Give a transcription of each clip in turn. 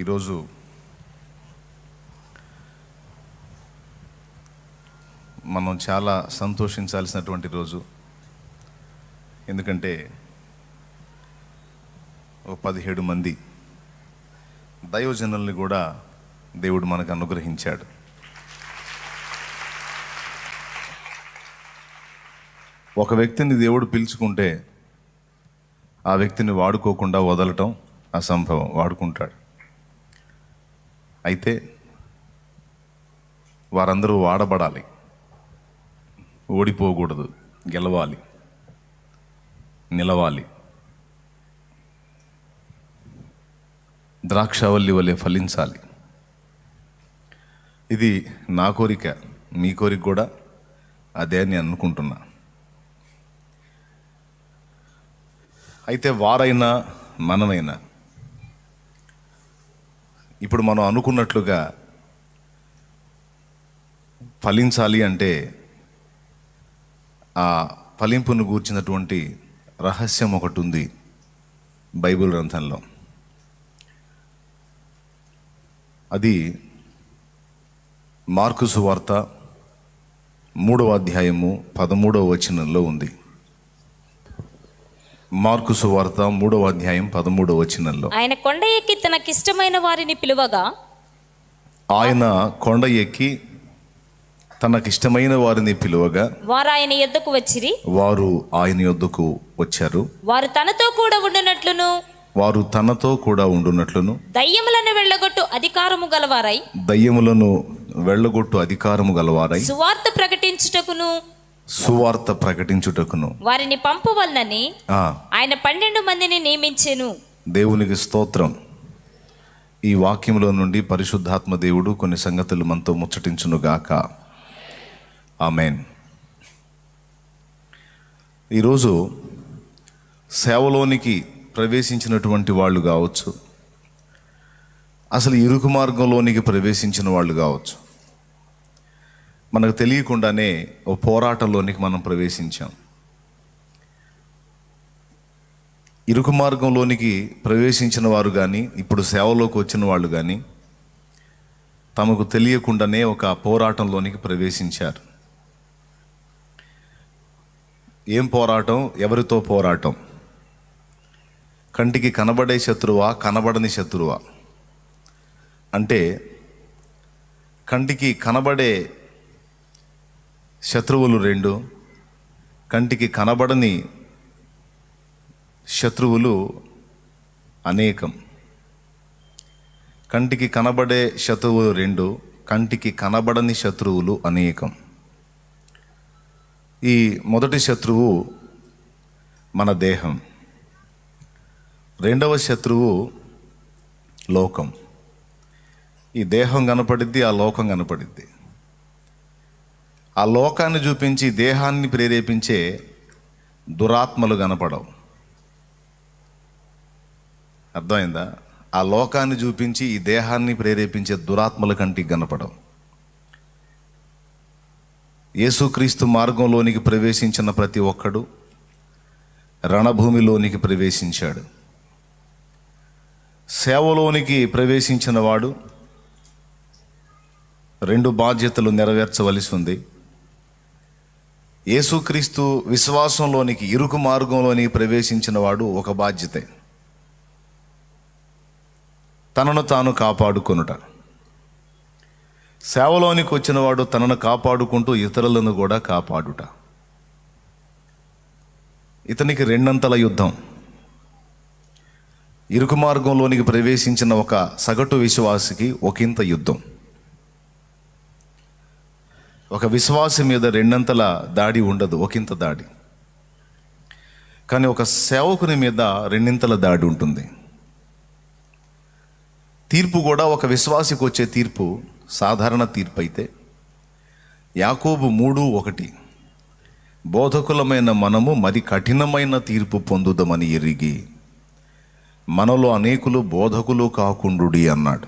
ఈరోజు మనం చాలా సంతోషించాల్సినటువంటి రోజు. ఎందుకంటే 17 మంది దైవజనుల్ని కూడా దేవుడు మనకు అనుగ్రహించాడు. ఒక వ్యక్తిని దేవుడు పిలుచుకుంటే ఆ వ్యక్తిని వాడుకోకుండా వదలటం అసంభవం. వాడుకుంటాడు. అయితే వారందరూ వాడబడాలి, ఓడిపోకూడదు, గెలవాలి, నిలవాలి, ద్రాక్షావల్లి వలె ఫలించాలి. ఇది నా కోరిక, మీ కోరిక కూడా అదే అని అనుకుంటున్నా. అయితే వారైనా మనమైనా ఇప్పుడు మనం అనుకున్నట్లుగా ఫలించాలి అంటే ఆ ఫలింపును గూర్చినటువంటి రహస్యం ఒకటి ఉంది బైబిల్ గ్రంథంలో. అది మార్కు సువార్త 3వ అధ్యాయము 13వ వచనంలో ఉంది. మార్కు సువార్త 3వ అధ్యాయం 13వ వచనంలో, ఆయన కొండ ఎక్కి తనకిష్టమైన వారిని పిలువగా, ఆయన కొండ ఎక్కి తనకిష్టమైన వారిని పిలువగా వారు ఆయన యొద్దకు వచ్చిరి. వారు ఆయన యొద్దకు వచ్చారు. వారు తనతో కూడా ఉండునట్లును, వారు తనతో కూడా ఉండునట్లును, దయ్యములను వెళ్ళగొట్టు అధికారము గలవారై, దయ్యములను వెళ్ళగొట్టు అధికారము గలవారై, సువార్త ప్రకటించుటకును, సువార్త ప్రకటించుటకును వారిని పంపవలనని ఆయన 12 మందిని నియమించెను. దేవునికి స్తోత్రం. ఈ వాక్యంలో నుండి పరిశుద్ధాత్మ దేవుడు కొన్ని సంగతులు మనతో ముచ్చటించునుగాక. ఆమేన్. ఈరోజు సేవలోనికి ప్రవేశించినటువంటి వాళ్ళు కావచ్చు, అసలు ఇరుకు మార్గంలోనికి ప్రవేశించిన వాళ్ళు కావచ్చు, మనకు తెలియకుండానే ఓ పోరాటంలోనికి మనం ప్రవేశించాం. ఇరుకు మార్గంలోనికి ప్రవేశించిన వారు కానీ, ఇప్పుడు సేవలోకి వచ్చిన వాళ్ళు కానీ తమకు తెలియకుండానే ఒక పోరాటంలోనికి ప్రవేశించారు. ఏం పోరాటం? ఎవరితో పోరాటం? కంటికి కనబడే శత్రువా, కనబడని శత్రువా? అంటే కంటికి కనబడే శత్రువులు 2, కంటికి కనబడని శత్రువులు అనేకం. కంటికి కనబడే శత్రువులు 2, కంటికి కనబడని శత్రువులు అనేకం. ఈ మొదటి శత్రువు మన దేహం, రెండవ శత్రువు లోకం. ఈ దేహం కనపడిద్ది, ఆ లోకం కనపడిద్ది. ఆ లోకాన్ని చూపించి దేహాన్ని ప్రేరేపించే దురాత్మలు కనపడవు. అర్థమైందా? ఆ లోకాన్ని చూపించి ఈ దేహాన్ని ప్రేరేపించే దురాత్మల కంటికి కనపడవు. యేసుక్రీస్తు మార్గంలోనికి ప్రవేశించిన ప్రతి ఒక్కడు రణభూమిలోనికి ప్రవేశించాడు. సేవలోనికి ప్రవేశించిన వాడు 2 బాధ్యతలు నెరవేర్చవలసి ఉంది. యేసుక్రీస్తు విశ్వాసంలోనికి, ఇరుకు మార్గంలోనికి ప్రవేశించిన వాడు ఒక బాధ్యతే, తనను తాను కాపాడుకొనుట. సేవలోనికి వచ్చిన వాడు తనను కాపాడుకుంటూ ఇతరులను కూడా కాపాడుట. ఇతనికి 2 అంతల యుద్ధం. ఇరుకు మార్గంలోనికి ప్రవేశించిన ఒక సగటు విశ్వాసికి ఒకంత యుద్ధం. ఒక విశ్వాసి మీద 2 అంతల దాడి ఉండదు, ఒకంత దాడి. కానీ ఒక సేవకుని మీద 2 అంతల దాడి ఉంటుంది. తీర్పు కూడా ఒక విశ్వాసికి వచ్చే తీర్పు సాధారణ తీర్పు అయితే, యాకోబు 3:1, బోధకులమైన మనము మరి కఠినమైన తీర్పు పొందుదామని ఎరిగి మనలో అనేకులు బోధకులు కాకుండుడి అన్నాడు.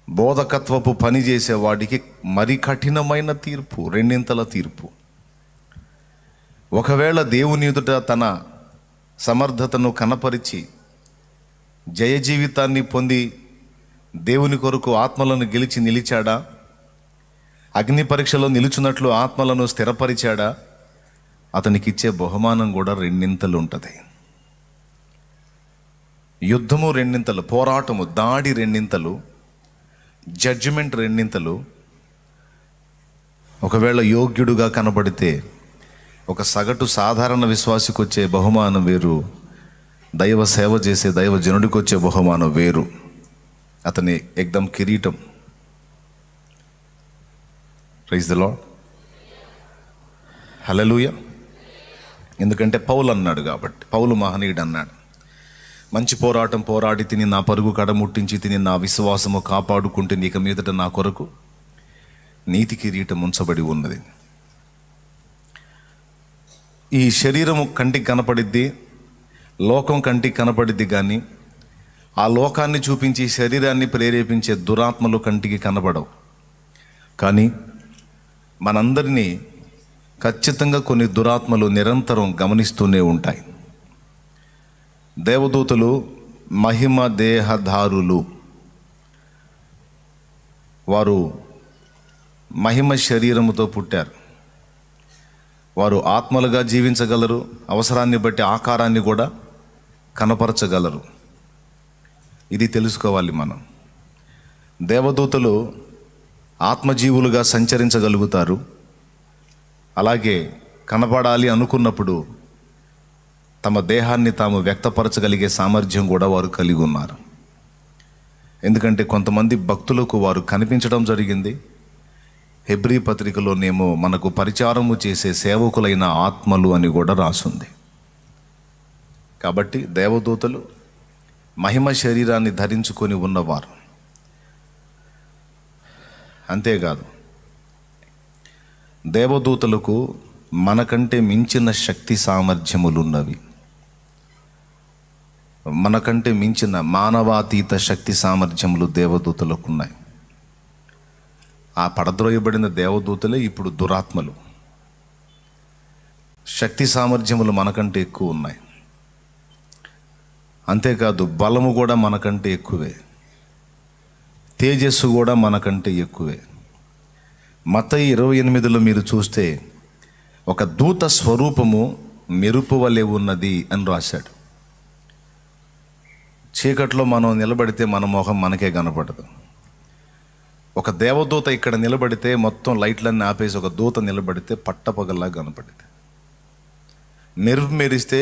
బోధకత్వపు పని చేసేవాడికి మరి కఠినమైన తీర్పు, 2 అంతల తీర్పు. ఒకవేళ దేవుని ఎదుట తన సమర్థతను కనపరిచి జయ జీవితాన్ని పొంది దేవుని కొరకు ఆత్మలను గెలిచి నిలిచాడా? అగ్ని పరీక్షలో నిలుచున్నట్లు ఆత్మలను స్థిరపరిచాడా? అతనికిచ్చే బహుమానం కూడా రెండింతలు ఉంటుంది. యుద్ధము రెండింతలు, పోరాటము, దాడి రెండింతలు, జడ్జిమెంట్ రెండింతలు. ఒకవేళ యోగ్యుడుగా కనబడితే ఒక సగటు సాధారణ విశ్వాసికి వచ్చే బహుమానం వేరు, దైవ సేవ చేసే దైవ జనుడికి వచ్చే బహుమానం వేరు. అతని ఎగ్దం కిరీటం. ప్రైజ్ ది లార్డ్, హల్లెలూయా. ఎందుకంటే పౌలు అన్నాడు కాబట్టి, పౌలు మహనీయుడు అన్నాడు, మంచి పోరాటం పోరాడి తిని నా పరుగు కడముట్టించి తిని నా విశ్వాసము కాపాడుకుంటే నీక మీదట నా కొరకు నీతి కిరీటం ఉంచబడి ఉన్నది. ఈ శరీరము కంటికి కనపడిద్ది, లోకం కంటికి కనపడిద్ది, కానీ ఆ లోకాన్ని చూపించి శరీరాన్ని ప్రేరేపించే దురాత్మలు కంటికి కనపడవు. కానీ మనందరినీ ఖచ్చితంగా కొన్ని దురాత్మలు నిరంతరం గమనిస్తూనే ఉంటాయి. దేవదూతలు మహిమ దేహధారులు. వారు మహిమ శరీరముతో పుట్టారు. వారు ఆత్మలుగా జీవించగలరు, అవసరాన్ని బట్టి ఆకారాన్ని కూడా కనపరచగలరు. ఇది తెలుసుకోవాలి మనం. దేవదూతలు ఆత్మజీవులుగా సంచరించగలుగుతారు. అలాగే కనపడాలి అనుకున్నప్పుడు తమ దేహాన్ని తాము వ్యక్తపరచగలిగే సామర్థ్యం కూడా వారు కలిగి ఉన్నారు. ఎందుకంటే కొంతమంది భక్తులకు వారు కనిపించడం జరిగింది. హెబ్రీ పత్రికలోనేమో మనకు పరిచారము చేసే సేవకులైన ఆత్మలు అని కూడా రాసుంది. కాబట్టి దేవదూతలు మహిమ శరీరాన్ని ధరించుకొని ఉన్నవారు. అంతేకాదు, దేవదూతలకు మనకంటే మించిన శక్తి సామర్థ్యములున్నవి. మనకంటే మించిన మానవాతీత శక్తి సామర్థ్యములు దేవదూతలకు ఉన్నాయి. ఆ పడద్రోయబడిన దేవదూతలే ఇప్పుడు దురాత్మలు. శక్తి సామర్థ్యములు మనకంటే ఎక్కువ ఉన్నాయి. అంతేకాదు, బలము కూడా మనకంటే ఎక్కువే, తేజస్సు కూడా మనకంటే ఎక్కువే. మత్తయి 28లో మీరు చూస్తే ఒక దూత స్వరూపము మెరుపు వలె ఉన్నది అని రాశాడు. చీకట్లో మనం నిలబడితే మన మొహం మనకే కనపడదు. ఒక దేవదూత ఇక్కడ నిలబడితే మొత్తం లైట్లన్నీ ఆపేసి ఒక దూత నిలబడితే పట్టపగల్లా కనపడింది. మెరుపు మెరిస్తే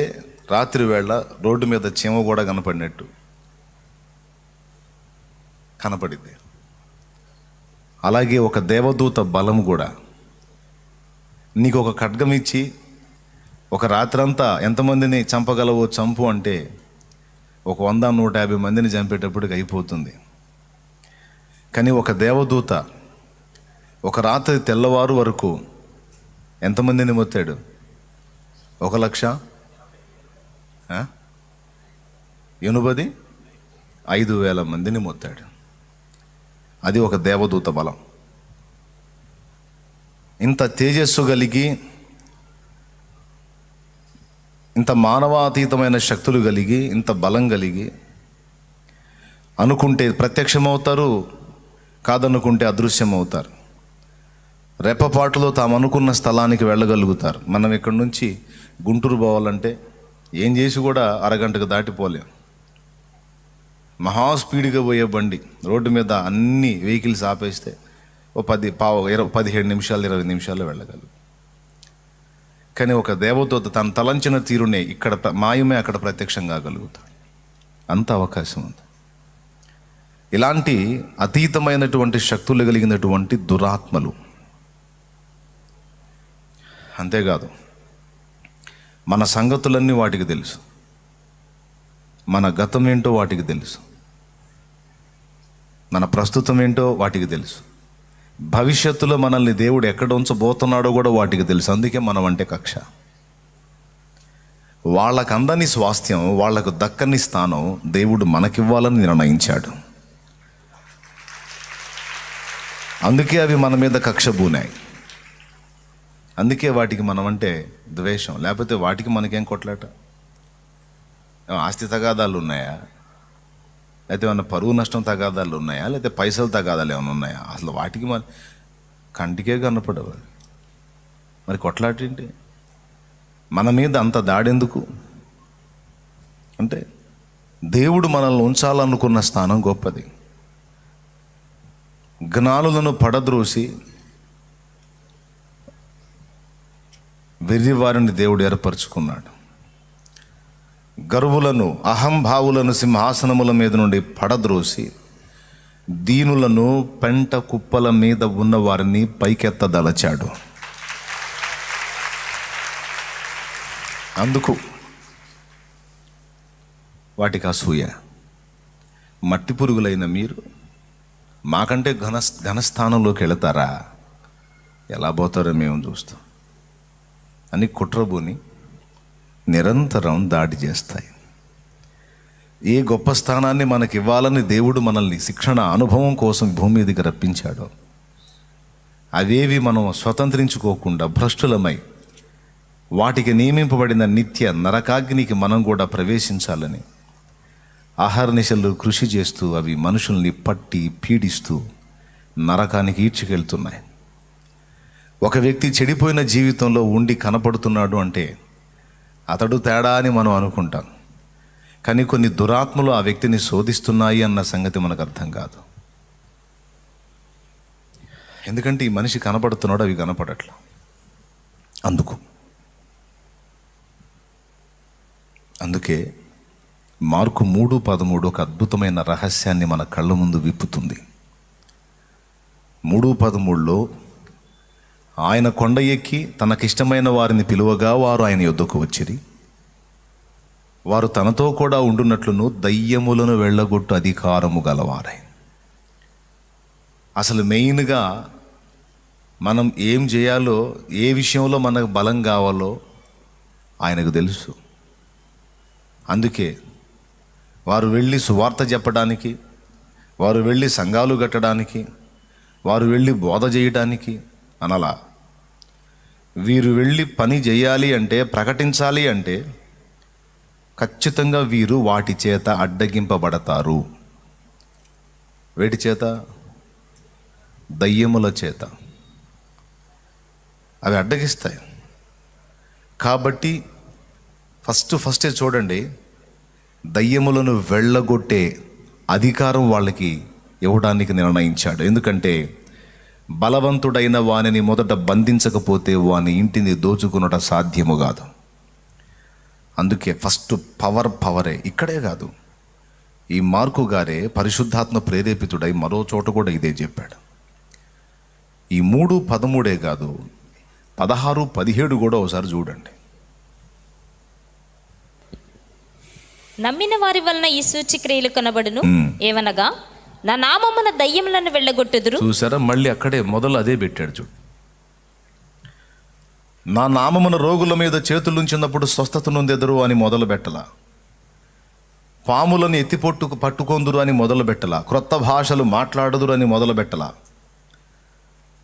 రాత్రి వేళ రోడ్డు మీద చీమ కూడా కనపడినట్టు కనపడింది. అలాగే ఒక దేవదూత బలము కూడా. నీకు ఒక ఖడ్గం ఇచ్చి ఒక రాత్రంతా ఎంతమందిని చంపగలవో చంపు అంటే ఒక 100-150 మందిని చంపేటప్పటికి అయిపోతుంది. కానీ ఒక దేవదూత ఒక రాత్రి తెల్లవారు వరకు ఎంతమందిని మొత్తాడు? 1,85,000 మందిని మొత్తాడు. అది ఒక దేవదూత బలం. ఇంత తేజస్సు కలిగి, ఇంత మానవాతీతమైన శక్తులు కలిగి, ఇంత బలం కలిగి అనుకుంటే ప్రత్యక్షమవుతారు, కాదనుకుంటే అదృశ్యమవుతారు. రెప్పపాటులో తాము అనుకున్న స్థలానికి వెళ్ళగలుగుతారు. మనం ఇక్కడి నుంచి గుంటూరు పోవాలంటే ఏం చేసి కూడా అరగంటకు దాటిపోలేం. మహా స్పీడ్గా పోయే బండి రోడ్డు మీద అన్ని వెహికల్స్ ఆపేస్తే 15 నిమిషాలు 20 నిమిషాల్లో వెళ్ళగలరు. కానీ ఒక దేవదూత తన తలంచిన తీరునే ఇక్కడ మాయమే అక్కడ ప్రత్యక్షం కాగలుగుతాడు. అంత అవకాశం ఉంది. ఇలాంటి అతీతమైనటువంటి శక్తులు కలిగినటువంటి దురాత్మలు. అంతేకాదు, మన సంగతులన్నీ వాటికి తెలుసు. మన గతం ఏంటో వాటికి తెలుసు. మన ప్రస్తుతం ఏంటో వాటికి తెలుసు. భవిష్యత్తులో మనల్ని దేవుడు ఎక్కడ ఉంచబోతున్నాడో కూడా వాటికి తెలుసు. అందుకే మనం అంటే కక్ష. వాళ్ళకు అందని స్వాస్థ్యం, వాళ్లకు దక్కని స్థానం దేవుడు మనకివ్వాలని నిర్ణయించాడు. అందుకే అవి మన మీద కక్ష బూనాయి. అందుకే వాటికి మనం అంటే ద్వేషం. లేకపోతే వాటికి మనకేం కొట్లాట? ఆస్తి తగాదాలు ఉన్నాయా? లేకపోతే ఏమన్నా పరువు నష్టం తగాదాలు ఉన్నాయా, లేకపోతే పైసలు తగాదాలు ఏమైనా ఉన్నాయా? అసలు వాటికి మరి కంటికే కనపడవు. మరి కొట్లాటేంటి? మన మీద అంత దాడెందుకు అంటే దేవుడు మనల్ని ఉంచాలనుకున్న స్థానం గొప్పది. జ్ఞానులను పడద్రోసి వెర్రివారిని దేవుడు ఏర్పరచుకున్నాడు. గర్వులను, అహంభావులను సింహాసనముల మీద నుండి పడద్రోసి దీనులను పెంట కుప్పల మీద ఉన్న వారిని పైకెత్తదలచాడు. అందుకు వాటికి అసూయ. మట్టి పురుగులైన మీరు మాకంటే ఘనస్థానంలోకి వెళతారా? ఎలా పోతారో మేము చూస్తాం అని కుట్రబూని నిరంతరం దాడి చేస్తాయి. ఏ గొప్ప స్థానాన్ని మనకి ఇవ్వాలని దేవుడు మనల్ని శిక్షణ అనుభవం కోసం భూమి మీదకి రప్పించాడో అవేవి మనం స్వతంత్రించుకోకుండా భ్రష్టులమై వాటికి నియమింపబడిన నిత్య నరకాగ్నికి మనం కూడా ప్రవేశించాలని ఆహారనిశలు కృషి చేస్తూ అవి మనుషుల్ని పట్టి పీడిస్తూ నరకానికి ఈడ్చుకెళ్తున్నాయి. ఒక వ్యక్తి చెడిపోయిన జీవితంలో ఉండి కనపడుతున్నాడు అంటే అతడు తేడా అని మనం అనుకుంటాం. కానీ కొన్ని దురాత్మలు ఆ వ్యక్తిని శోధిస్తున్నాయి అన్న సంగతి మనకు అర్థం కాదు. ఎందుకంటే ఈ మనిషి కనపడుతున్నాడు, అవి కనపడట్లా. అందుకే మార్కు 3:13 ఒక అద్భుతమైన రహస్యాన్ని మన కళ్ళ ముందు విప్పుతుంది. 3:13లో ఆయన కొండ ఎక్కి తనకిష్టమైన వారిని పిలువగా వారు ఆయన యొద్దకు వచ్చిరి. వారు తనతో కూడా ఉండునట్లును దయ్యములను వెళ్ళగొట్టు అధికారము గలవారై. అసలు మెయిన్గా మనం ఏం చేయాలో, ఏ విషయంలో మనకు బలం కావాలో ఆయనకు తెలుసు. అందుకే వారు వెళ్ళి సువార్త చెప్పడానికి, వారు వెళ్ళి సంఘాలు కట్టడానికి, వారు వెళ్ళి బోధ చేయడానికి అనలా. వీరు వెళ్ళి పని చేయాలి అంటే, ప్రకటించాలి అంటే ఖచ్చితంగా వీరు వాటి చేత అడ్డగింపబడతారు. వేటి చేత? దయ్యముల చేత. అవి అడ్డగిస్తాయి. కాబట్టి ఫస్టే చూడండి, దయ్యములను వెళ్ళగొట్టే అధికారం వాళ్ళకి ఇవ్వడానికి నిర్ణయించాడు. ఎందుకంటే బలవంతుడైన వానిని మొదట బంధించకపోతే వాని ఇంటిని దోచుకునట సాధ్యము కాదు. అందుకే ఫస్ట్ పవరే. ఇక్కడే కాదు, ఈ మార్కు గారే పరిశుద్ధాత్మ ప్రేరేపితుడై మరో చోట కూడా ఇదే చెప్పాడు. ఈ 3:13 కాదు, 16-17 కూడా ఒకసారి చూడండి. నమ్మిన వారి వలన ఈ సూచక్రియలు కనబడును. ఏవనగా నా నామమున దయ్యములను వెళ్ళగొట్టుదురు. చూసారా, మళ్ళీ అక్కడే మొదలు అదే పెట్టాడు. చూడు, నా నామమున రోగుల మీద చేతులుంచినప్పుడు స్వస్థత నొందెదరు అని మొదలు పెట్టలా. పాములను పట్టుకొందురు అని మొదలు పెట్టలా. క్రొత్త భాషలు మాట్లాడుదురు అని మొదలు పెట్టలా.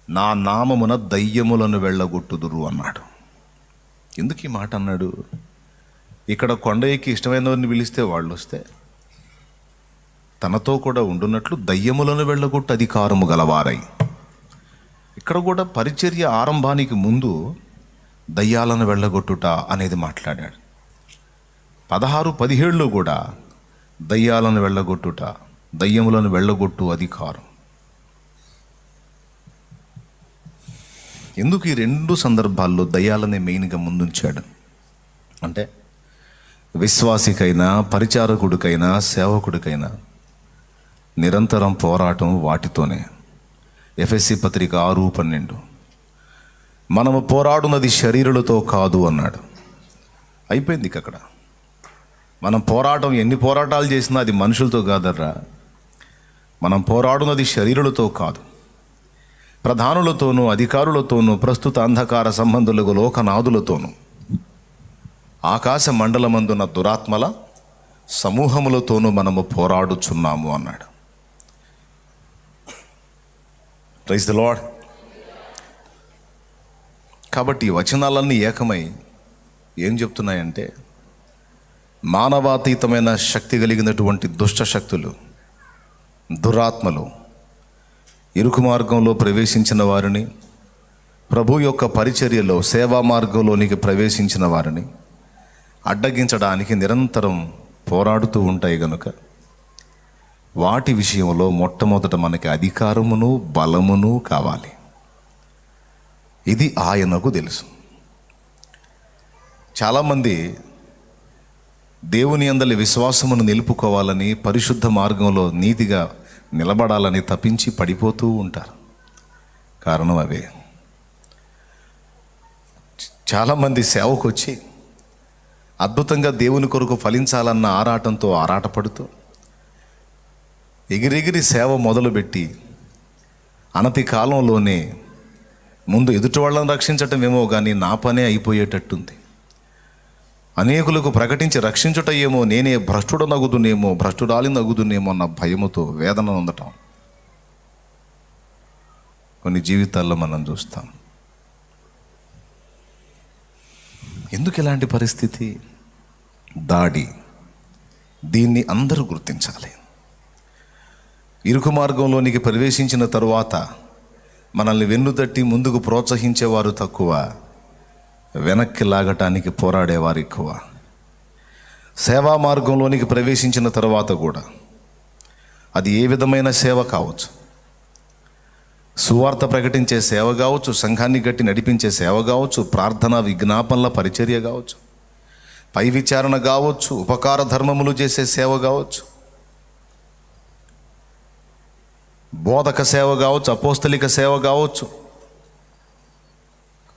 నా నామమున దయ్యములను వెళ్ళగొట్టుదురు అన్నాడు. ఎందుకు ఈ మాట అన్నాడు? ఇక్కడ కొండ ఎక్కి ఇష్టమైన వారిని పిలిస్తే వాళ్ళు వస్తే తనతో కూడా ఉండున్నట్లు దయ్యములను వెళ్ళగొట్టు అధికారము గలవారై. ఇక్కడ కూడా పరిచర్య ఆరంభానికి ముందు దయ్యాలను వెళ్ళగొట్టుట అనేది మాట్లాడాడు. 16-17లో కూడా దయ్యాలను వెళ్ళగొట్టుట, దయ్యములను వెళ్ళగొట్టు అధికారం. ఎందుకు ఈ 2 సందర్భాల్లో దయ్యాలనే మెయిన్గా ముందుంచాడు అంటే, విశ్వాసికైనా, పరిచారకుడికైనా, సేవకుడికైనా నిరంతరం పోరాటం వాటితోనే. ఎఫెసీ పత్రిక 6:12 మనము పోరాడున్నది శరీరులతో కాదు అన్నాడు. అయిపోయింది అక్కడ. మనం పోరాటం ఎన్ని పోరాటాలు చేసినా అది మనుషులతో కాదర్రా. మనం పోరాడున్నది శరీరులతో కాదు, ప్రధానులతోనూ, అధికారులతోనూ, ప్రస్తుత అంధకార సంబంధులకు లోకనాథులతోనూ, ఆకాశ మండలమందున్న దురాత్మల సమూహములతోనూ మనము పోరాడుచున్నాము అన్నాడు. Praise the Lord. కాబట్టి ఈ వచనాలన్నీ ఏకమై ఏం చెప్తున్నాయంటే, మానవాతీతమైన శక్తి కలిగినటువంటి దుష్ట శక్తులు దురాత్మలు ఇరుకు మార్గంలో ప్రవేశించిన వారిని, ప్రభు యొక్క పరిచర్యలో సేవా మార్గంలోనికి ప్రవేశించిన వారిని అడ్డగించడానికి నిరంతరం పోరాడుతూ ఉంటాయి గనుక వాటి విషయంలో మొట్టమొదట మనకి అధికారమును బలమును కావాలి. ఇది ఆయనకు తెలుసు. చాలామంది దేవుని యందలి విశ్వాసమును నిలుపుకోవాలని, పరిశుద్ధ మార్గంలో నీతిగా నిలబడాలని తప్పించి పడిపోతూ ఉంటారు. కారణం అవే. చాలామంది సేవకు వచ్చి అద్భుతంగా దేవుని కొరకు ఫలించాలన్న ఆరాటంతో ఆరాటపడుతూ ఎగిరెగిరి సేవ మొదలుపెట్టి అనతి కాలంలోనే ముందు ఎదుటి వాళ్ళని రక్షించటమేమో కానీ నా పనే అయిపోయేటట్టుంది, అనేకులకు ప్రకటించి రక్షించుట ఏమో, నేనే భ్రష్టుడు నగుదునేమో, భ్రష్టురాలి నగుదునేమో అన్న భయముతో వేదన ఉండటం కొన్ని జీవితాల్లో మనం చూస్తాం. ఎందుకు ఇలాంటి పరిస్థితి? దాడి. దీన్ని అందరూ గుర్తించాలి. ఇరుకు మార్గంలోనికి ప్రవేశించిన తరువాత మనల్ని వెన్నుతట్టి ముందుకు ప్రోత్సహించేవారు తక్కువ, వెనక్కి లాగటానికి పోరాడేవారు ఎక్కువ. సేవా మార్గంలోనికి ప్రవేశించిన తర్వాత కూడా అది ఏ విధమైన సేవ కావచ్చు, సువార్త ప్రకటించే సేవ కావచ్చు, సంఘాన్ని గట్టి నడిపించే సేవ కావచ్చు, ప్రార్థన విజ్ఞాపనల పరిచర్య కావచ్చు, పై విచారణ కావచ్చు, ఉపకార ధర్మములు చేసే సేవ కావచ్చు, బోధక సేవ కావచ్చు, అపోస్తలిక సేవ కావచ్చు,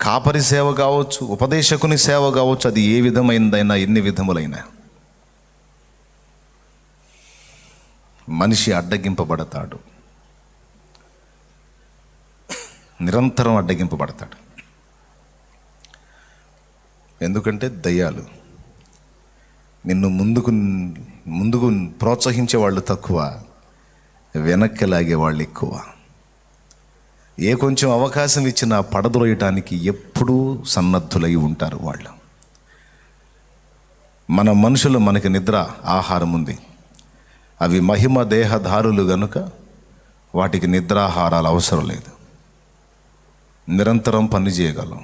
కాపరి సేవ కావచ్చు, ఉపదేశకుని సేవ కావచ్చు. అది ఏ విధమైనదైనా, ఎన్ని విధములైనా మనిషి అడ్డగింపబడతాడు, నిరంతరం అడ్డగింపబడతాడు. ఎందుకంటే దయ్యాలు నిన్ను ముందుకు ప్రోత్సహించే వాళ్ళు తక్కువ, వెనక్కి లాగే వాళ్ళు ఎక్కువ. ఏ కొంచెం అవకాశం ఇచ్చినా పడద్రోయటానికి ఎప్పుడూ సన్నద్ధులై ఉంటారు వాళ్ళు. మన మనుషులు, మనకి నిద్ర ఆహారం ఉంది, అవి మహిమ దేహధారులు గనుక వాటికి నిద్రాహారాలు అవసరం లేదు. నిరంతరం పని చేయగలం.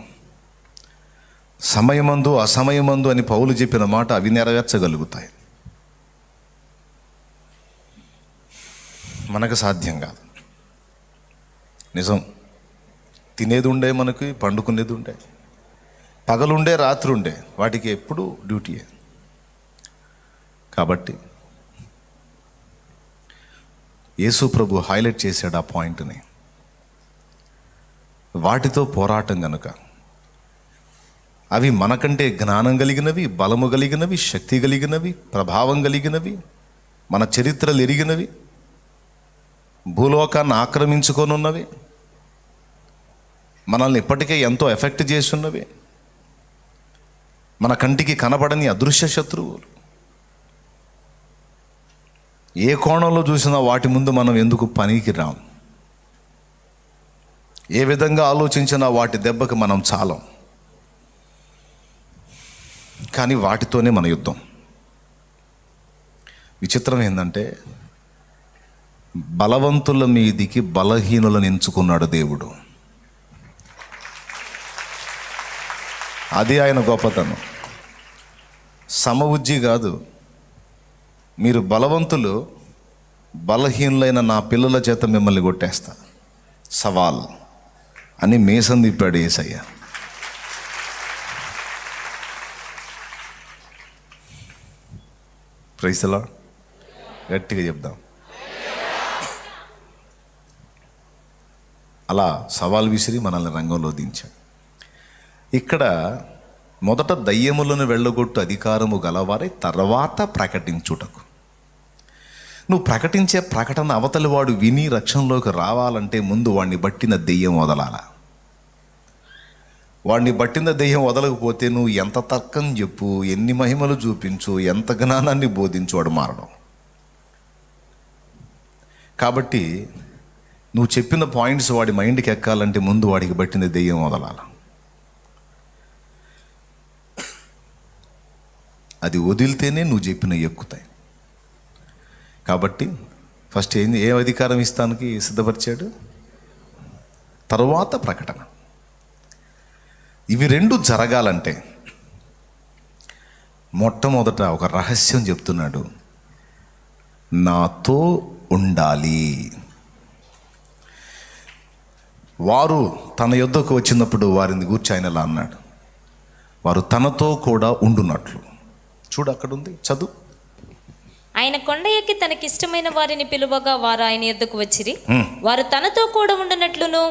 సమయమందు అసమయమందు అని పౌలు చెప్పిన మాట అవి నెరవేర్చగలుగుతాయి. మనకు సాధ్యం కాదు. నిజం. తినేది ఉండే, మనకి పండుకునేది ఉండే, పగలుండే రాత్రి ఉండే, వాటికి ఎప్పుడు డ్యూటీయే. కాబట్టి యేసు ప్రభు హైలైట్ చేశాడు ఆ పాయింట్ని. వాటితో పోరాటం గనుక అవి మనకంటే జ్ఞానం కలిగినవి, బలము కలిగినవి, శక్తి కలిగినవి, ప్రభావం కలిగినవి, మన చరిత్రలు ఎరిగినవి, భూలోకాన్ని ఆక్రమించుకొని ఉన్నవి, మనల్ని ఇప్పటికే ఎంతో ఎఫెక్ట్ చేస్తున్నవి, మన కంటికి కనబడని అదృశ్య శత్రువులు. ఏ కోణంలో చూసినా వాటి ముందు మనం ఎందుకు పనికి రాం? ఏ విధంగా ఆలోచించినా వాటి దెబ్బకి మనం చాలం. కానీ వాటితోనే మన యుద్ధం. విచిత్రం ఏంటంటే బలవంతుల మీదికి బలహీనులను ఎంచుకున్నాడు దేవుడు. అది ఆయన గొప్పతనం. సమవుజ్జి కాదు. మీరు బలవంతులు, బలహీనులైన నా పిల్లల చేత మిమ్మల్ని కొట్టేస్తా, సవాల్ అని మేసం తిప్పాడు యేసయ్య. Praise the lord. గట్టిగా చెప్దాం. అలా సవాల్ విసిరి మనల్ని రంగంలో దించాడు. ఇక్కడ మొదట దయ్యములను వెళ్ళగొట్టు అధికారము గలవారై తర్వాత ప్రకటించుటకు. నువ్వు ప్రకటించే ప్రకటన అవతలి వాడు విని రక్షణలోకి రావాలంటే ముందు వాడిని బట్టిన దెయ్యం వదలాల. వాడిని బట్టిన దెయ్యం వదలకపోతే నువ్వు ఎంత తర్కం చెప్పు, ఎన్ని మహిమలు చూపించు, ఎంత జ్ఞానాన్ని బోధించు, వాడు మారడం. కాబట్టి నువ్వు చెప్పిన పాయింట్స్ వాడి మైండ్కి ఎక్కాలంటే ముందు వాడికి బట్టిన దెయ్యం వదలాల. అది వదిలితేనే నువ్వు చెప్పిన ఎక్కుతాయి. కాబట్టి ఫస్ట్ ఏ అధికారం ఇస్తానికి సిద్ధపరిచాడు? తరువాత ప్రకటన. ఇవి రెండు జరగాలంటే మొట్టమొదట ఒక రహస్యం చెప్తున్నాడు, నాతో ఉండాలి. వారు తన యొద్దకు వచ్చినప్పుడు వారిని గూర్చి ఆయన ఇలా అన్నాడు, వారు తనతో కూడా ఉండునట్లు. చూడు అక్కడ ఉంది, చదువు. ఆయన కొండ ఎక్కి తనకిష్టమైన వారిని పిలువగా వారు ఆయన యొద్దకు వచ్చిరి. వారు తనతో కూడా ఉండునట్లును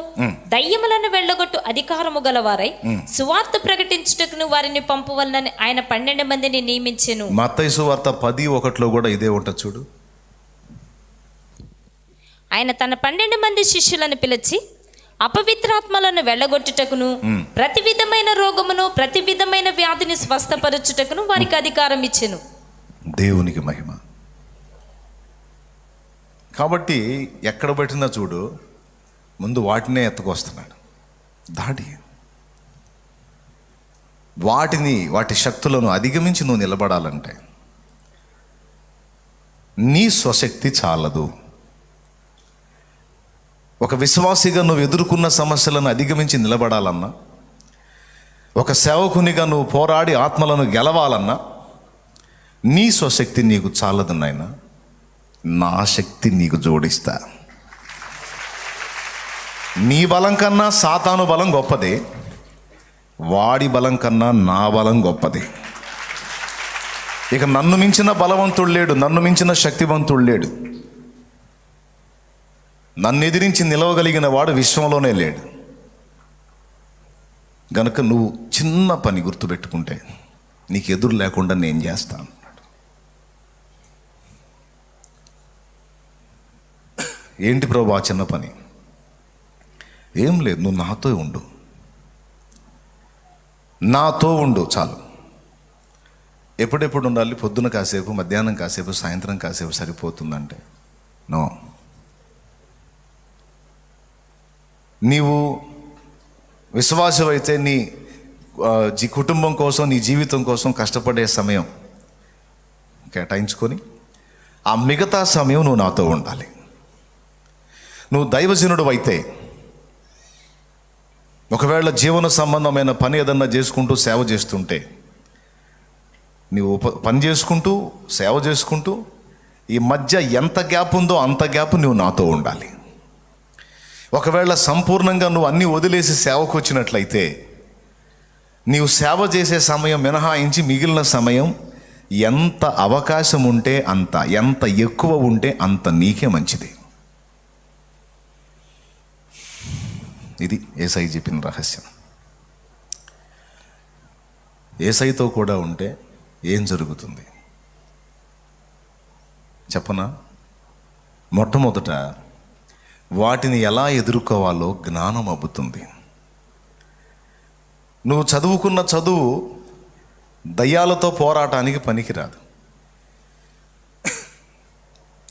దయ్యములను వెళ్ళగొట్టు అధికారము గలవారై సువార్త ప్రకటించుటకును వారిని పంపవలనని ఆయన 12 మందిని నియమించెను. మత్తయి సువార్త 10:1 కూడా ఇదే ఉంటుంది చూడు. ఆయన తన 12 మంది శిష్యులను పిలిచి అపవిత్రాత్మలను వెళ్ళగొట్టుటకును ప్రతి విధమైన రోగమును ప్రతి విధమైన వ్యాధిని స్వస్థపరచుటకును వారికి అధికారం ఇచ్చెను. దేవునికి మహిమ. కాబట్టి ఎక్కడ పెట్టినా చూడు, ముందు వాటినే ఎత్తుకొస్తున్నాడు. దాడి వాటి శక్తులను అధిగమించి నువ్వు నిలబడాలంటే నీ స్వశక్తి చాలదు. ఒక విశ్వాసిగా నువ్వు ఎదుర్కొన్న సమస్యలను అధిగమించి నిలబడాలన్నా, ఒక సేవకునిగా నువ్వు పోరాడి ఆత్మలను గెలవాలన్నా నీ స్వశక్తి నీకు చాలదు నాయనా, నా శక్తి నీకు జోడిస్తా. నీ బలం కన్నా సాతాను బలం గొప్పది, వాడి బలం కన్నా నా బలం గొప్పది. ఇక నన్ను మించిన బలవంతుడు లేడు, నన్ను మించిన శక్తివంతుడు లేడు. నన్ను ఎదిరించి నిలవగలిగిన వాడు విశ్వంలోనే లేడు. గనుక నువ్వు చిన్న పని గుర్తుపెట్టుకుంటే నీకు ఎదురు లేకుండా నేను చేస్తాను. ఏంటి ప్రభు ఆ చిన్న పని? ఏం లేదు, నువ్వు నాతో ఉండు చాలు. ఎప్పుడెప్పుడు ఉండాలి? పొద్దున కాసేపు, మధ్యాహ్నం కాసేపు, సాయంత్రం కాసేపు సరిపోతుందంటే నో. నీవు విశ్వాసమైతే నీ కుటుంబం కోసం, నీ జీవితం కోసం కష్టపడే సమయం కేటాయించుకొని ఆ మిగతా సమయం నువ్వు నాతో ఉండాలి. నువ్వు దైవజనుడు అయితే ఒకవేళ జీవన సంబంధమైన పని ఏదన్నా చేసుకుంటూ సేవ చేస్తుంటే, నీవు పని చేసుకుంటూ సేవ చేసుకుంటూ ఈ మధ్య ఎంత గ్యాప్ ఉందో అంత గ్యాప్ నువ్వు నాతో ఉండాలి. ఒకవేళ సంపూర్ణంగా నువ్వు అన్నీ వదిలేసి సేవకు వచ్చినట్లయితే, నీవు సేవ చేసే సమయం మినహాయించి మిగిలిన సమయం ఎంత అవకాశం ఉంటే అంత, ఎంత ఎక్కువ ఉంటే అంత నీకే మంచిది. ఇది యేసై చెప్పిన రహస్యం. యేసైతో కూడా ఉంటే ఏం జరుగుతుంది చెప్పనా? మొట్టమొదట వాటిని ఎలా ఎదుర్కోవాలో జ్ఞానం అబ్బుతుంది. నువ్వు చదువుకున్న చదువు దయ్యాలతో పోరాటానికి పనికిరాదు.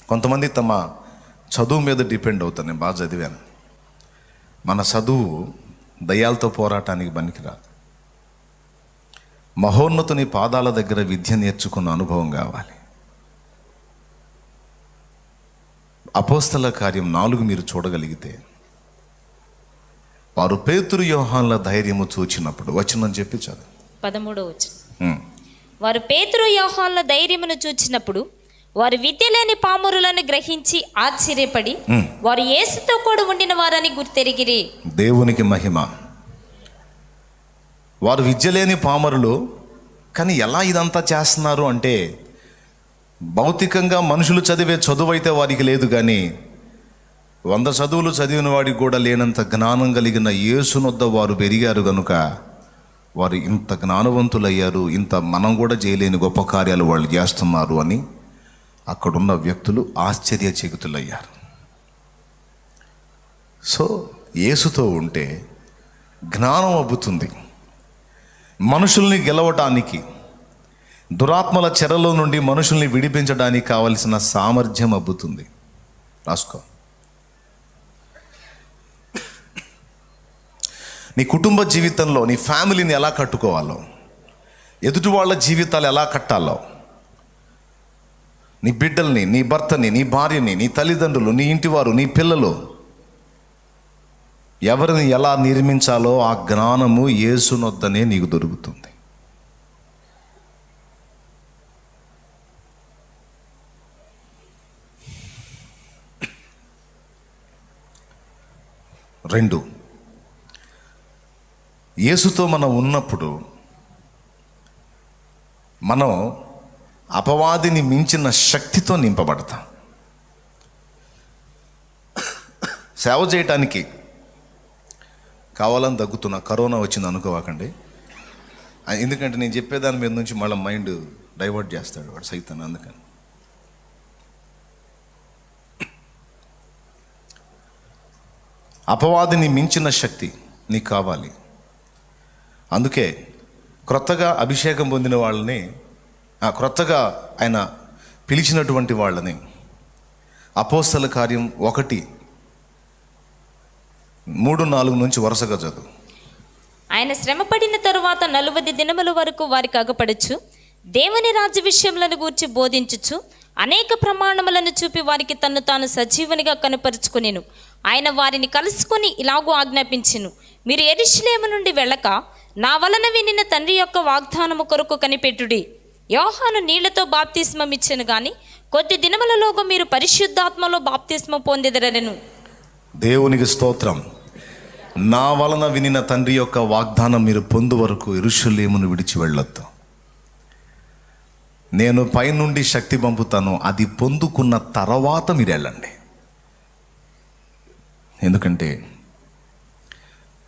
కొంతమంది తమ చదువు మీద డిపెండ్ అవుతారు. నేను బాగా చదివాను. మన చదువు దయ్యాలతో పోరాటానికి పనికిరాదు. మహోన్నతుని పాదాల దగ్గర విద్య నేర్చుకున్న అనుభవం కావాలి. అపోస్తల కార్యం 4 మీరు చూడగలిగితే, వారు పేతురు యోహాన్ల ధైర్యము చూచినప్పుడు, వచనం చెప్పి చదువు 13వ వచనం. వారు పేతురు యోహాన్ల ధైర్యమును చూచినప్పుడు వారు విద్య లేని పామరులను గ్రహించి ఆశ్చర్యపడి వారు యేసుతో కూడా ఉండిన వారని గుర్తెరిగిరి. దేవునికి మహిమ. వారు విద్య లేని పామరులు, కానీ ఎలా ఇదంతా చేస్తున్నారు అంటే, భౌతికంగా మనుషులు చదివే చదువు అయితే వారికి లేదు, కానీ 100 చదువులు చదివిన వాడికి కూడా లేనంత జ్ఞానం కలిగిన యేసునొద్ద వారు పెరిగారు గనుక వారు ఇంత జ్ఞానవంతులయ్యారు. ఇంత మనం కూడా చేయలేని గొప్ప కార్యాలు వాళ్ళు చేస్తున్నారు అని అక్కడున్న వ్యక్తులు ఆశ్చర్యచకితులయ్యారు. సో యేసుతో ఉంటే జ్ఞానం అబ్బుతుంది. మనుషుల్ని గెలవటానికి, దురాత్మల చెరలో నుండి మనుషుల్ని విడిపించడానికి కావలసిన సామర్థ్యం అబ్బుతుంది. రాసుకో. నీ కుటుంబ జీవితంలో నీ ఫ్యామిలీని ఎలా కట్టుకోవాలో, ఎదుటి వాళ్ళ జీవితాలు ఎలా కట్టాలో, నీ బిడ్డల్ని, నీ భర్తని, నీ భార్యని, నీ తల్లిదండ్రులు, నీ ఇంటివారు, నీ పిల్లలు, ఎవరిని ఎలా నిర్మించాలో ఆ జ్ఞానము యేసునొద్దనే నీకు దొరుకుతుంది. రెండు, యేసుతో మనం ఉన్నప్పుడు మనం అపవాదిని మించిన శక్తితో నింపబడతాం. సేవ చేయటానికి కావాలని దగ్గుతున్నా, కరోనా వచ్చింది అనుకోవాకండి. ఎందుకంటే నేను చెప్పేదాని మీద నుంచి మళ్ళీ మైండ్ డైవర్ట్ చేస్తాడు వాడు సైతాన్. అందుకని అపవాదిని మించిన శక్తి నీకు కావాలి. అందుకే క్రొత్తగా అభిషేకం పొందిన వాళ్ళని, క్రొత్తగా ఆయన పిలిచినటువంటి వాళ్ళని అపోస్తల కార్యం 1:3-4 నుంచి వరుసగా చదువు. ఆయన శ్రమపడిన తరువాత 40 దినముల వరకు వారికి అగపడుచు దేవుని రాజ్య విషయములను గూర్చి బోధించుచు అనేక ప్రమాణములను చూపి వారికి తన్ను తాను సజీవునిగా కనుపరుచుకొనెను. ఆయన వారిని కలుసుకొని ఇలాగూ ఆజ్ఞాపించెను, మీరు యెరూషలేము నుండి వెళ్ళక నా వలన వినిన తండ్రి యొక్క వాగ్దానము కొరకు కనిపెట్టుడి. యోహాను నీళ్లతో బాప్తిస్మం ఇచ్చెను గాని కొద్ది దినములలోగా మీరు పరిశుద్ధాత్మలో బాప్తిస్మం పొందెదరలెను. దేవునికి స్తోత్రం. నా వలన వినిన తండ్రి యొక్క వాగ్దానం మీరు పొందు వరకు యెరూషలేమును విడిచి వెళ్ళొద్దు. నేను పైనుండి శక్తి పంపుతాను, అది పొందుకున్న తర్వాత మీరు వెళ్ళండి. ఎందుకంటే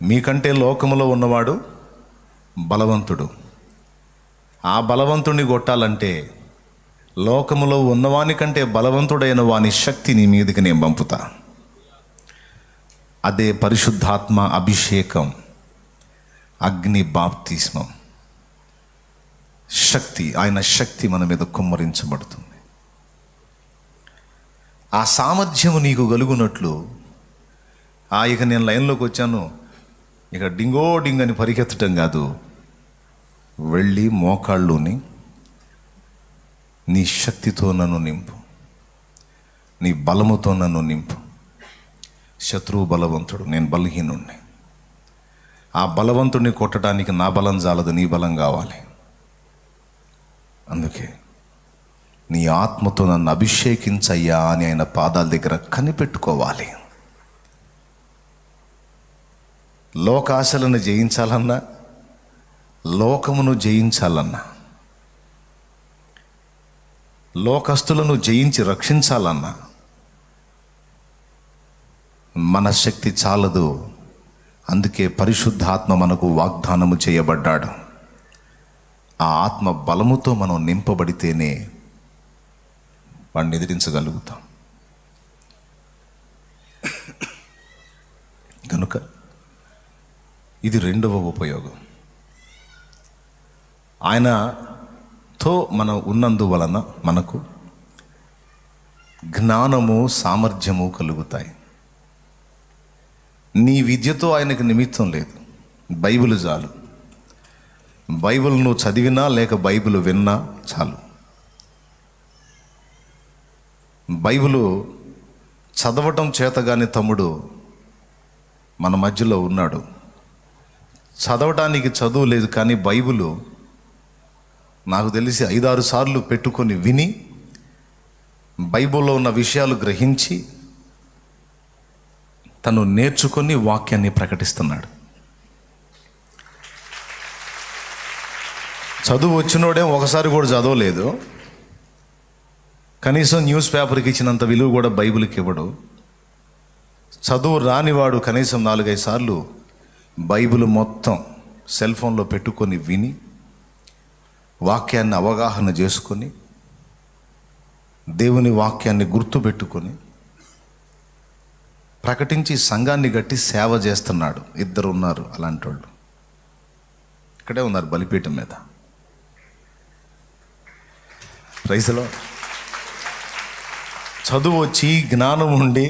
మీకంటే లోకములో ఉన్నవాడు బలవంతుడు. ఆ బలవంతుడిని కొట్టాలంటే లోకములో ఉన్నవానికంటే బలవంతుడైన వాని శక్తి నీ మీదకి నేను పంపుతా. అదే పరిశుద్ధాత్మ అభిషేకం, అగ్ని బాప్తిస్మం. శక్తి, ఆయన శక్తి మన మీద కుమ్మరించబడుతుంది. ఆ సామర్థ్యము నీకు కలుగునట్లు ఇక నేను లైన్లోకి వచ్చాను, ఇక డింగో డింగ్ అని పరిగెత్తడం కాదు, వెళ్ళి మోకాళ్ళుని నీ శక్తితో నన్ను నింపు, నీ బలముతో నన్ను నింపు. శత్రువు బలవంతుడు, నేను బలహీనుణ్ణి. ఆ బలవంతుడిని కొట్టడానికి నా బలం చాలదు, నీ బలం కావాలి. అందుకే నీ ఆత్మతో నన్ను అభిషేకించయ్యా అని ఆయన పాదాల దగ్గర కనిపెట్టుకోవాలి. లోకాశలను జయించాలన్నా, లోకమును జయించాలన్నా, లోకస్తులను జయించి రక్షించాలన్నా మన శక్తి చాలదు. అందుకే పరిశుద్ధాత్మ మనకు వాగ్దానము చేయబడ్డాడు. ఆ ఆత్మ బలముతో మనం నింపబడితేనే వాడిని ఎదిరించగలుగుతాం. కనుక ఇది రెండవ ఉపయోగం. ఆయనతో మనం ఉన్నందువలన మనకు జ్ఞానము, సామర్థ్యము కలుగుతాయి. నీ విద్యతో ఆయనకు నిమిత్తం లేదు, బైబిల్ చాలు. బైబిల్ నువ్వు చదివినా లేక బైబిల్ విన్నా చాలు. బైబిల్ చదవటం చేతగాని తమ్ముడు మన మధ్యలో ఉన్నాడు. చదవటానికి చదువు లేదు, కానీ బైబిల్ నాకు తెలిసి 5-6 సార్లు పెట్టుకొని విని బైబిల్లో ఉన్న విషయాలు గ్రహించి తను నేర్చుకొని వాక్యాన్ని ప్రకటిస్తున్నాడు. చదువు వచ్చినోడే ఒకసారి కూడా చదవలేదు, కనీసం న్యూస్ పేపర్కి ఇచ్చినంత విలువ కూడా బైబిల్కి ఇవ్వడు. చదువు రానివాడు కనీసం 4-5 సార్లు బైబిల్ మొత్తం సెల్ ఫోన్లో పెట్టుకొని విని వాక్యాన్ని అవగాహన చేసుకొని దేవుని వాక్యాన్ని గుర్తుపెట్టుకొని ప్రకటించి సంఘాన్ని గట్టి సేవ చేస్తున్నాడు. 2 ఉన్నారు అలాంటి వాళ్ళు, ఇక్కడే ఉన్నారు బలిపీఠం మీద. ప్రైజ్లో చదువు వచ్చి జ్ఞానం ఉండి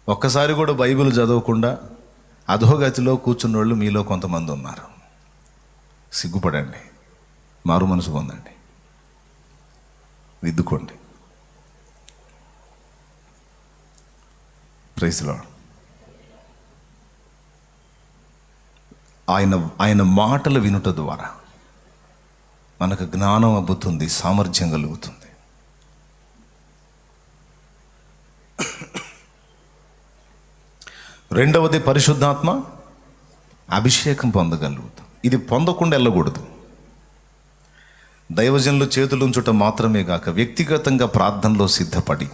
ఒక్కసారి కూడా బైబిల్ చదవకుండా అధోగతిలో కూర్చున్న వాళ్ళు మీలో కొంతమంది ఉన్నారు. సిగ్గుపడండి, మారు మనసు పొందండి, దిద్దుకోండి. Praise lord. ఆయన మాటలు వినుట ద్వారా మనకు జ్ఞానం అబ్బుతుంది, సామర్థ్యం కలుగుతుంది. రెండవది పరిశుద్ధాత్మ అభిషేకం పొందగలుగుతాం. ఇది పొందకుండా వెళ్ళకూడదు. దైవజనులు చేతులుంచుట మాత్రమే కాక వ్యక్తిగతంగా ప్రార్థనలో సిద్ధపడి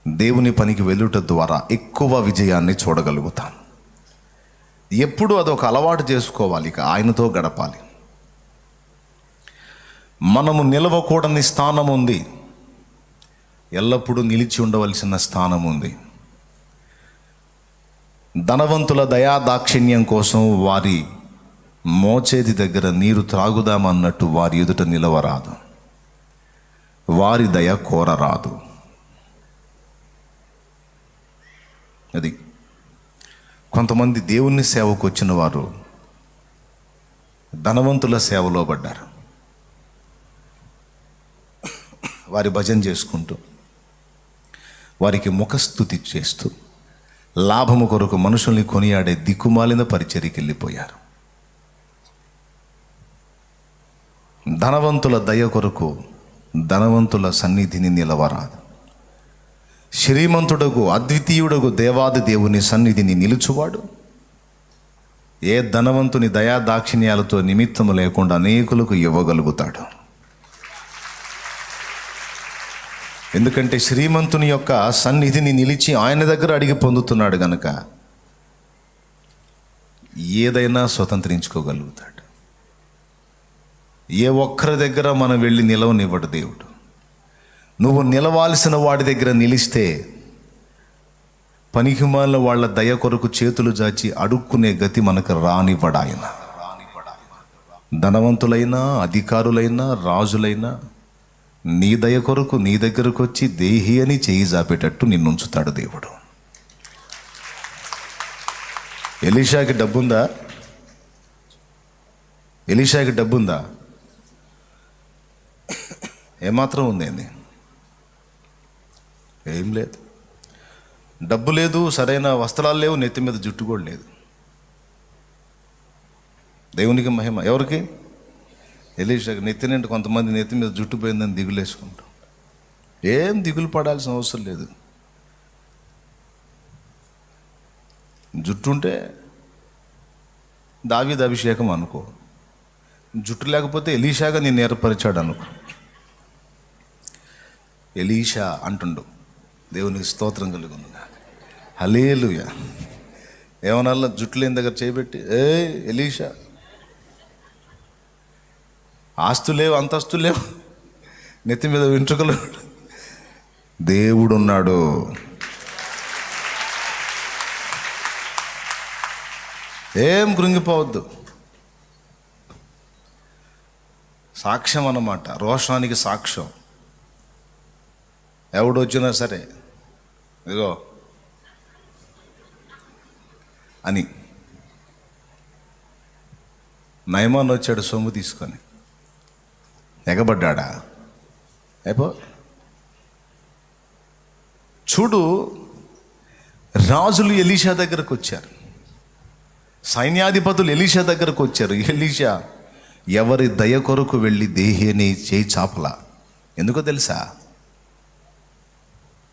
దేవుని పనికి వెళ్ళుట ద్వారా ఎక్కువ విజయాన్ని చూడగలుగుతాం. ఎప్పుడు అదొక అలవాటు చేసుకోవాలి. ఇక ఆయనతో గడపాలి. మనము నిలవకూడని స్థానం ఉంది, ఎల్లప్పుడూ నిలిచి ఉండవలసిన స్థానం ఉంది. ధనవంతుల దయాదాక్షిణ్యం కోసం వారి మోచేతి దగ్గర నీరు త్రాగుదామన్నట్టు వారి ఎదుట నిలవరాదు, వారి దయ కోరరాదు. అది కొంతమంది దేవుని సేవకు వచ్చిన వారు ధనవంతుల సేవలో పడ్డారు. వారి భజన చేసుకుంటూ, వారికి ముఖస్తుతి చేస్తూ, లాభము కొరకు మనుషుల్ని కొనియాడే దిక్కుమాలిన పరిచర్యకి వెళ్ళిపోయారు. ధనవంతుల దయ కొరకు ధనవంతుల సన్నిధిని నిలవరాదు. శ్రీమంతుడకు అద్వితీయుడకు దేవాది దేవుని సన్నిధిని నిలుచువాడు ఏ ధనవంతుని దయా దాక్షిణ్యాలతో నిమిత్తము లేకుండా అనేకులకు ఇవ్వగలుగుతాడు. ఎందుకంటే శ్రీమంతుని యొక్క సన్నిధిని నిలిచి ఆయన దగ్గర అడిగి పొందుతున్నాడు గనుక ఏదైనా స్వతంత్రించుకోగలుగుతాడు. ఏ ఒక్కరి దగ్గర మనం వెళ్ళి నిలవనివ్వడు దేవుడు. నువ్వు నిలవాల్సిన వాడి దగ్గర నిలిస్తే పనికిమాలిన వాళ్ళ దయ కొరకు చేతులు జాచి అడుక్కునే గతి మనకు రానివ్వడాయన. ధనవంతులైనా, అధికారులైనా, రాజులైనా నీ దయ కొరకు నీ దగ్గరకు వచ్చి దేహి అని చేయి జాపేటట్టు నిన్నుంచుతాడు దేవుడు. ఎలీషాకి డబ్బుందా? ఎలీషాకి డబ్బుందా? ఏమాత్రం ఉందేంది? ఏం లేదు. డబ్బు లేదు, సరైన వస్త్రాలు లేవు, నెత్తి మీద జుట్టు కూడా లేదు. దేవునికి మహిమ. ఎవరికి? ఎలీషాకి. నెత్తి నిండి కొంతమంది నెత్తి మీద జుట్టు పోయిందని దిగులేసుకుంటాం. ఏం దిగులు పడాల్సిన అవసరం లేదు. జుట్టు ఉంటే దావీదు అభిషేకం అనుకో, జుట్టు లేకపోతే ఎలీషాగా నేను ఏర్పరిచాడు అనుకో. ఎలీషా అంటుండు. దేవునికి స్తోత్రం కలుగునుగా. హల్లెలూయా. ఏమన్నా జుట్టు లేని దగ్గర చేయబెట్టి ఎలీషా, ఆస్తు లేవు, అంతస్తు లేవు, నెత్తి మీద వెంట్రుకలు, దేవుడున్నాడు. ఏం కృంగిపోవద్దు. సాక్ష్యం అన్నమాట, రోషానికి సాక్ష్యం. ఎవడు వచ్చినా సరే ఇదిగో అని. నయమాన్ వచ్చాడు సొమ్ము తీసుకొని, ఎగబడ్డా? అయిపో. చూడు, రాజులు ఎలీషా దగ్గరకు వచ్చారు, సైన్యాధిపతులు ఎలీషా దగ్గరకు వచ్చారు. ఎలీషా ఎవరి దయ కొరకు వెళ్ళి దేహిని చేయి చాపలా. ఎందుకో తెలుసా?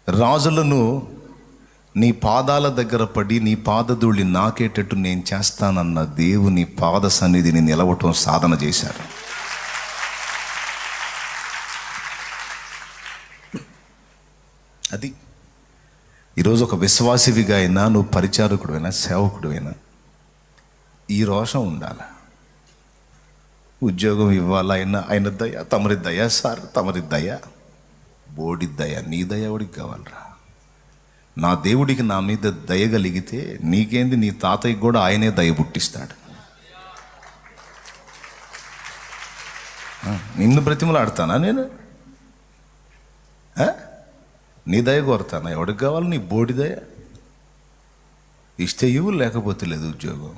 రాజులను నీ పాదాల దగ్గర పడి నీ పాదధూళి నాకేటట్టు నేను చేస్తానన్న దేవుని పాద సన్నిధిని నిలవటం సాధన చేశారు. అది ఈరోజు ఒక విశ్వాసివిగా అయినా, నువ్వు పరిచారకుడు అయినా, సేవకుడు అయినా ఈ రోషం ఉండాలి. ఉద్యోగం ఇవ్వాలైనా ఆయన దయ, తమరి దయ సార్, తమరి దయ, బోడి దయ. నీ దయ ఎవడికి కావాలరా? నా దేవుడికి నా మీద దయ కలిగితే నీకేంది, నీ తాతయ్యకి కూడా ఆయనే దయ పుట్టిస్తాడు. నిన్ను బ్రతిమలాడతానా నేను? నీ దయ కోరతానా? ఎవడికి కావాలి నీ బోడి దయ? ఇస్తే ఇవ్వు, లేకపోతే లేదు. ఉద్యోగం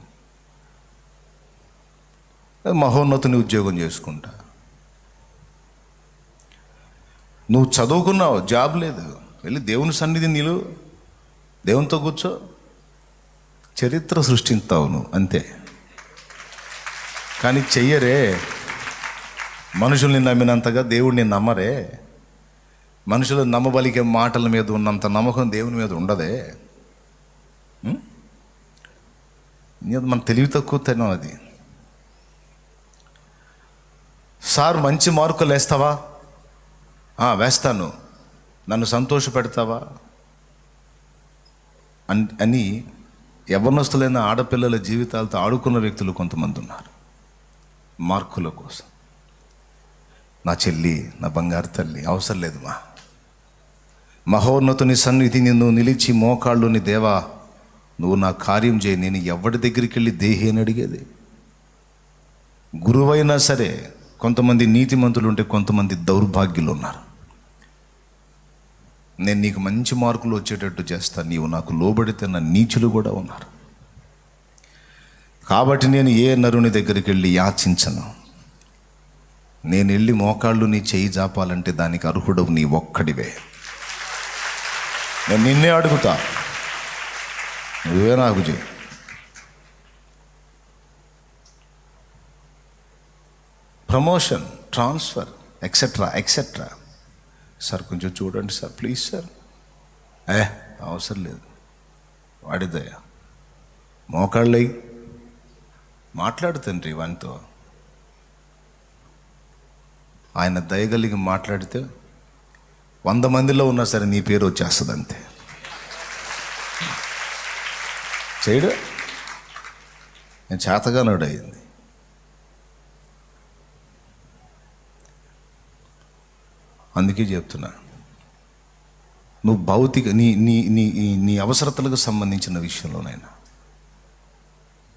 మహోన్నతుని ఉద్యోగం చేసుకుంటా. నువ్వు చదువుకున్నావు, జాబ్ లేదు, వెళ్ళి దేవుని సన్నిధి నిలువు. దేవునితో కూర్చో, చరిత్ర సృష్టిస్తావు నువ్వు అంతే. కానీ చెయ్యరే. మనుషుల్ని నమ్మినంతగా దేవుడిని నమ్మరే. మనుషులు నమ్మబలిగే మాటల మీద ఉన్నంత నమ్మకం దేవుని మీద ఉండదే. మన తెలివి తక్కువ తనం అది. సార్ మంచి మార్కులు వేస్తావా? వేస్తాను. నన్ను సంతోష పెడతావా అని యవ్వనస్తులైన ఆడపిల్లల జీవితాలతో ఆడుకున్న వ్యక్తులు కొంతమంది ఉన్నారు మార్కుల కోసం. నా చెల్లి, నా బంగారు తల్లి, అవసరం లేదు మా మహోన్నతుని సన్నిధి నిన్ను నిలిచి మోకాళ్ళుని దేవా నువ్వు నా కార్యం చేయి. నేను ఎవరి దగ్గరికి వెళ్ళి దేహి అని అడిగేది? గురువైనా సరే కొంతమంది నీతిమంతులు ఉంటే కొంతమంది దౌర్భాగ్యులు ఉన్నారు. నేను నీకు మంచి మార్కులు వచ్చేటట్టు చేస్తా, నీవు నాకు లోబడితే నా నీచులు కూడా ఉన్నారు. కాబట్టి నేను ఏ నరుని దగ్గరికి వెళ్ళి యాచించను. నేను వెళ్ళి మోకాళ్ళు నీ చేయి జాపాలంటే దానికి అర్హుడవు నీ ఒక్కడివే. నేను నిన్నే అడుగుతా, నువ్వే నాకు చేయి. Promotion, transfer, etcetera etcetera. Sir కొంచెం చూడండి సార్, ప్లీజ్ సార్. అవసరం లేదు, వాడిదయ్యా. మోకాళ్ళయి మాట్లాడుతండ్రి వానితో. ఆయన దయగలిగి మాట్లాడితే 100 మందిలో ఉన్నా సరే నీ పేరు వచ్చేస్తుంది అంతే. చేయడు. నేను చేతగానోడు అయింది. అందుకే చెప్తున్నా, నువ్వు భౌతిక నీ నీ నీ నీ అవసరతలకు సంబంధించిన విషయంలోనైనా,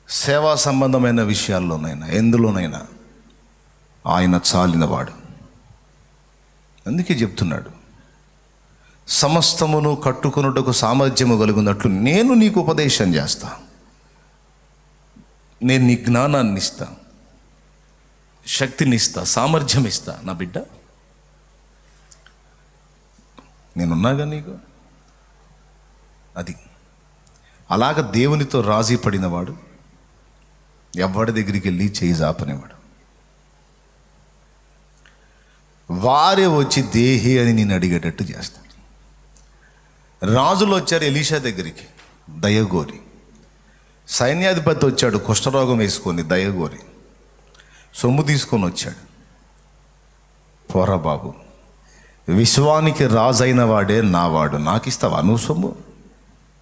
సేవా సంబంధమైన విషయాల్లోనైనా, ఎందులోనైనా ఆయన చాలినవాడు. అందుకే చెప్తున్నాడు, సమస్తమును కట్టుకొనుటకు సామర్థ్యము కలుగున్నట్లు నేను నీకు ఉపదేశం చేస్తా. నేను నీ జ్ఞానాన్ని ఇస్తా, శక్తిని ఇస్తా, సామర్థ్యం ఇస్తా. నా బిడ్డ, నేనున్నాగా నీకు. అది అలాగ దేవునితో రాజీ పడినవాడు ఎవరి దగ్గరికి వెళ్ళి చేయి జాపనేవాడు. వారే వచ్చి దేహి అని నేను అడిగేటట్టు చేస్తాడు. రాజులు వచ్చారు ఎలీషా దగ్గరికి దయగోరి. సైన్యాధిపతి వచ్చాడు కుష్ఠరోగం వేసుకొని దయగోరి. సొమ్ము తీసుకొని వచ్చాడు. పోరా బాబు, విశ్వానికి రాజైన వాడే నావాడు, నాకు ఇస్తావా నువ్వు సొమ్ము?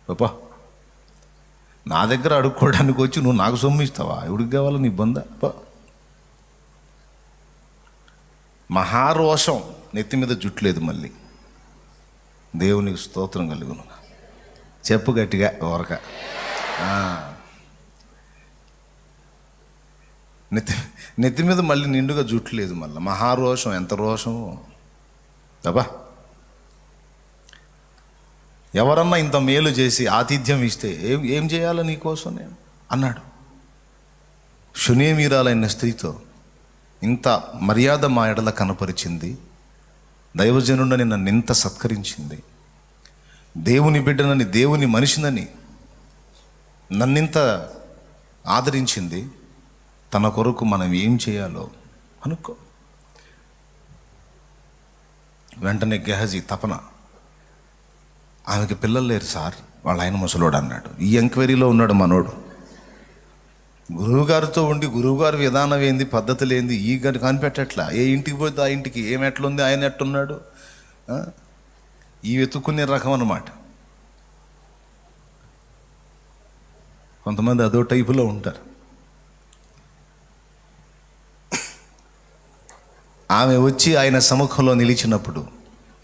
పాపా, నా దగ్గర అడుక్కోవడానికి వచ్చి నువ్వు నాకు సొమ్ము ఇస్తావా? ఎవడికి కావాలో నీ బొంద? మహారోషం, నెత్తి మీద జుట్టు లేదు. మళ్ళీ దేవునికి స్తోత్రం కలుగును. చెప్పు గట్టిగా ఓరక. నెత్తి మీద మళ్ళీ నిండుగా జుట్టు లేదు. మళ్ళీ మహారోషం. ఎంత రోషం అబ్బా! ఎవరన్నా ఇంత మేలు చేసి ఆతిథ్యం ఇస్తే ఏం చేయాలో నీకోసం నేను అన్నాడు. శునేమీరాలైన స్త్రీతో ఇంత మర్యాద మా ఎడల కనపరిచింది, దైవజనుడని నన్ను ఇంత సత్కరించింది, దేవుని బిడ్డనని, దేవుని మనిషినని నన్నింత ఆదరించింది. తన కొరకు మనం ఏం చేయాలో అనుకో. వెంటనే గెహజీ తపన, ఆమెకి పిల్లలు లేరు సార్, వాళ్ళ ఆయన ముసలోడు అన్నాడు. ఈ ఎంక్వైరీలో ఉన్నాడు మనోడు. గురువుగారితో ఉండి గురువుగారి విధానం ఏంది, పద్ధతులు ఏంది ఈ గడి కనిపెట్టట్లా. ఏ ఇంటికి పోతే ఆ ఇంటికి ఏం ఎట్లుంది, ఆయన ఎట్టున్నాడు, ఈ వెతుక్కునే రకం అన్నమాట. కొంతమంది అదో టైపులో ఉంటారు. ఆమె వచ్చి ఆయన సముఖంలో నిలిచినప్పుడు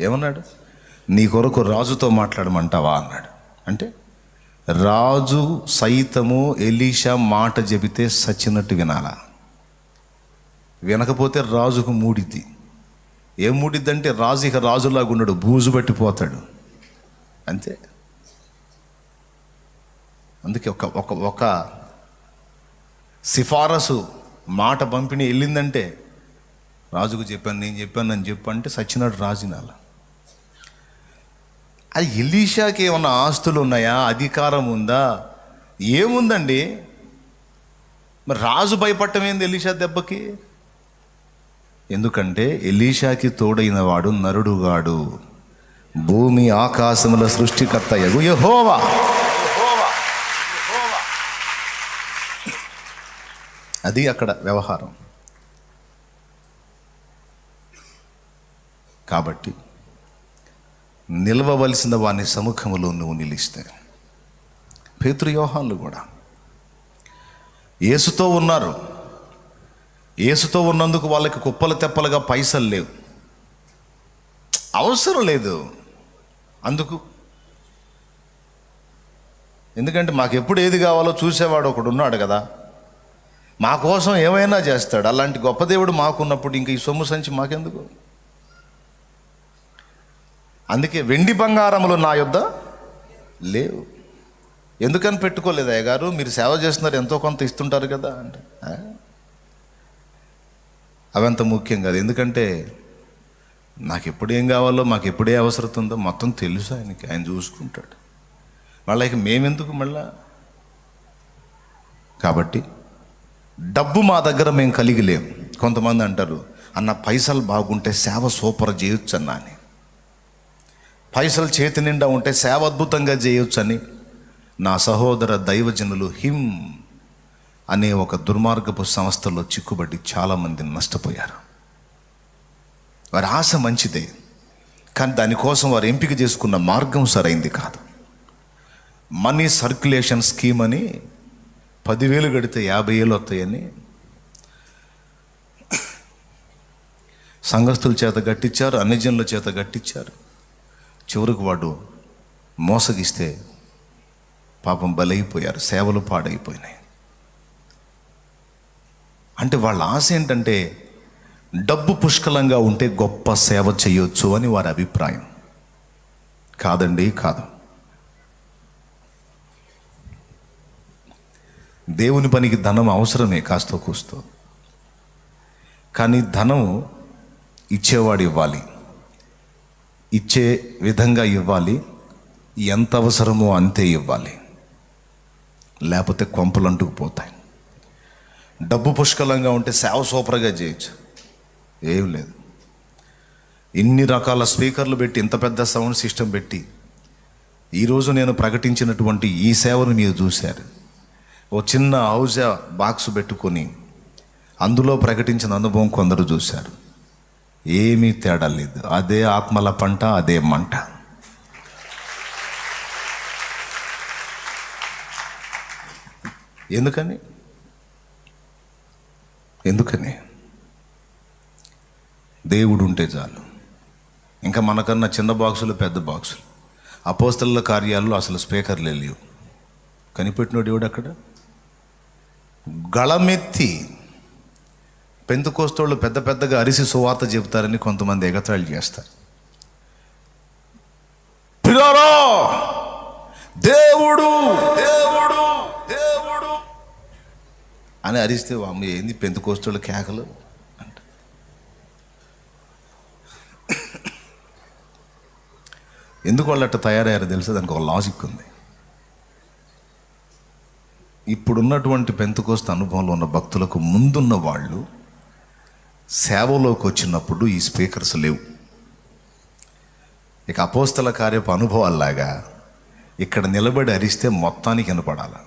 ఏమన్నాడు? నీ కొరకు రాజుతో మాట్లాడమంటావా అన్నాడు. అంటే రాజు సైతము ఎలీషా మాట చెబితే సచ్చినట్టు వినాలా. వినకపోతే రాజుకు మూడిద్ది. ఏం మూడిద్ది అంటే రాజు ఇక రాజులాగా ఉన్నాడు, బూజు పట్టిపోతాడు అంతే. అందుకే ఒక సిఫారసు మాట పంపిణీ వెళ్ళిందంటే రాజుకు చెప్పాను, నేను చెప్పాను అని చెప్పంటే సచ్చినాడు రాజునాల. అది ఎలీషాకి ఏమన్నా ఆస్తులు ఉన్నాయా, అధికారం ఉందా, ఏముందండి? మరి రాజు భయపడటం ఏంది ఎలీషా దెబ్బకి? ఎందుకంటే ఎలీషాకి తోడైన వాడు నరుడుగాడు, భూమి ఆకాశముల సృష్టికర్త యగు యెహోవా. అది అక్కడ వ్యవహారం. కాబట్టి నిలవవలసిన వాని సముఖములో నువ్వు నిలిస్తే, పేతురు యోహాన్లు కూడా యేసుతో ఉన్నారు. యేసుతో ఉన్నందుకు వాళ్ళకి కుప్పలు తెప్పలుగా పైసలు లేవు, అవసరం లేదు అందుకు. ఎందుకంటే మాకు ఎప్పుడు ఏది కావాలో చూసేవాడు ఒకడు ఉన్నాడు కదా, మా కోసం ఏమైనా చేస్తాడు. అలాంటి గొప్ప దేవుడు మాకున్నప్పుడు ఇంక ఈ సొమ్ము సంచి మాకెందుకు? అందుకే వెండి బంగారములు నా యొద్ద లేవు. ఎందుకని పెట్టుకోలేదు అయ్య గారు, మీరు సేవ చేస్తున్నారు, ఎంతో కొంత ఇస్తుంటారు కదా అంటే, అవంత ముఖ్యం కాదు. ఎందుకంటే నాకు ఎప్పుడు ఏం కావాలో, మాకు ఎప్పుడే అవసరం ఉందో మొత్తం తెలుసు ఆయనకి, ఆయన చూసుకుంటాడు. వాళ్ళకి మేమెందుకు మళ్ళా? కాబట్టి డబ్బు మా దగ్గర మేము కలిగి లేము. కొంతమంది అంటారు, అన్న పైసలు బాగుంటే సేవ సూపర్ చేయొచ్చు అన్న అని, పైసలు చేతి నిండా ఉంటే సేవ అద్భుతంగా చేయొచ్చు అని. నా సహోదర దైవజనులు హిమ్ అనే ఒక దుర్మార్గపు సంస్థలో చిక్కుబడి చాలామంది నష్టపోయారు. వారి ఆశ మంచిదే, కానీ దానికోసం వారు ఎంపిక చేసుకున్న మార్గం సరైంది కాదు. మనీ సర్క్యులేషన్ స్కీమ్ అని 10,000 కడితే 50,000 వస్తాయని సంఘస్థుల చేత గట్టించారు, అన్యజనుల చేత గట్టించారు. చివరికి వాడు మోసగిస్తే పాపం బలైపోయారు, సేవలు పాడైపోయినాయి. అంటే వాళ్ళ ఆశ ఏంటంటే డబ్బు పుష్కలంగా ఉంటే గొప్ప సేవ చేయొచ్చు అని వారి అభిప్రాయం. కాదండి, కాదు. దేవుని పనికి ధనం అవసరమే కాస్తో కూస్తో, కానీ ధనం ఇచ్చేవాడు ఇవ్వాలి, ఇచ్చే విధంగా ఇవ్వాలి, ఎంత అవసరమో అంతే ఇవ్వాలి, లేకపోతే కొంపలు అంటుకుపోతాయి. డబ్బు పుష్కలంగా ఉంటే సేవ సూపర్గా చేయొచ్చు, ఏం లేదు. ఇన్ని రకాల స్పీకర్లు పెట్టి, ఇంత పెద్ద సౌండ్ సిస్టమ్ పెట్టి, ఈరోజు నేను ప్రకటించినటువంటి ఈ సేవను మీరు చూశారు. ఓ చిన్న హౌస్ బాక్స్ పెట్టుకొని అందులో ప్రకటించిన అనుభవం కొందరు చూశారు. ఏమీ తేడా లేదు, అదే ఆత్మల పంట, అదే మంట. ఎందుకని దేవుడు ఉంటే చాలు. ఇంకా మనకన్నా చిన్న బాక్సులు, పెద్ద బాక్సులు. అపోస్తలుల కార్యాల్లో అసలు స్పీకర్లే లేవు. కనిపెట్టినోడు ఎవడు అక్కడ? గళమెత్తి పెంతెకోస్తోళ్ళు పెద్ద పెద్దగా అరిసి సువార్త చెబుతారని కొంతమంది ఎగతాళి చేస్తారు. పిల్లారా, దేవుడు దేవుడు దేవుడు అని అరిస్తే అమ్మ ఏంది పెంతెకోస్తోళ్ళ కేకలు అంట. ఎందుకు వాళ్ళు అట్లా తయారయ్యారో తెలుసా? దానికి ఒక లాజిక్ ఉంది. ఇప్పుడున్నటువంటి పెంతెకోస్తు అనుభవంలో ఉన్న భక్తులకు ముందున్న వాళ్ళు సేవలోకి వచ్చినప్పుడు ఈ స్పీకర్స్ లేవు. ఇక అపోస్తల కార్యపు అనుభవాల్లాగా ఇక్కడ నిలబడి అరిస్తే మొత్తానికి వినపడాలి.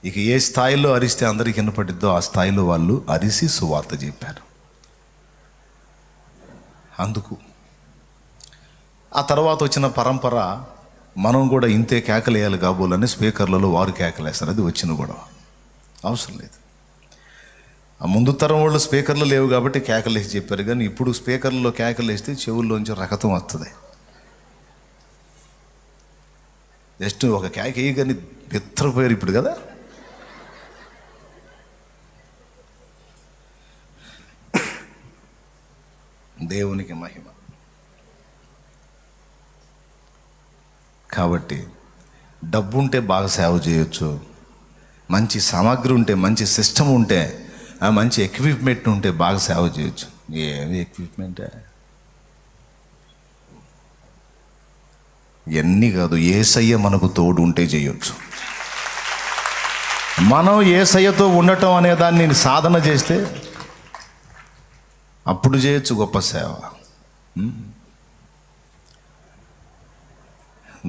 ఇక ఏ స్థాయిలో అరిస్తే అందరికి వినపడిద్దో ఆ స్థాయిలో వాళ్ళు అరిసి సువార్త చెప్పారు. అందుకు ఆ తర్వాత వచ్చిన పరంపర మనం కూడా ఇంతే కేకలేయాలి కాబోలని స్పీకర్లలో వారు కేకలేస్తారు. అది వచ్చిన గొడవ, అవసరం లేదు. ఆ ముందు తరం వాళ్ళు స్పీకర్లు లేవు కాబట్టి కేకలేసి చెప్పారు. కానీ ఇప్పుడు స్పీకర్లలో కేకలేస్తే చెవుల్లోంచి రకతం వస్తుంది. జస్ట్ ఒక కేక వేయగానే బిత్తరపోయారు ఇప్పుడు కదా. దేవునికి మహిమ. కాబట్టి డబ్బు ఉంటే బాగా సేవ చేయొచ్చు, మంచి సామాగ్రి ఉంటే, మంచి సిస్టమ్ ఉంటే, మంచి ఎక్విప్మెంట్ ఉంటే బాగా సేవ చేయొచ్చు. ఏమి ఎక్విప్మెంటే? ఇవన్నీ కాదు, యేసయ్య మనకు తోడు ఉంటే చేయొచ్చు. మనం యేసయ్యతో ఉండటం అనే దాన్ని సాధన చేస్తే అప్పుడు చేయొచ్చు గొప్ప సేవ.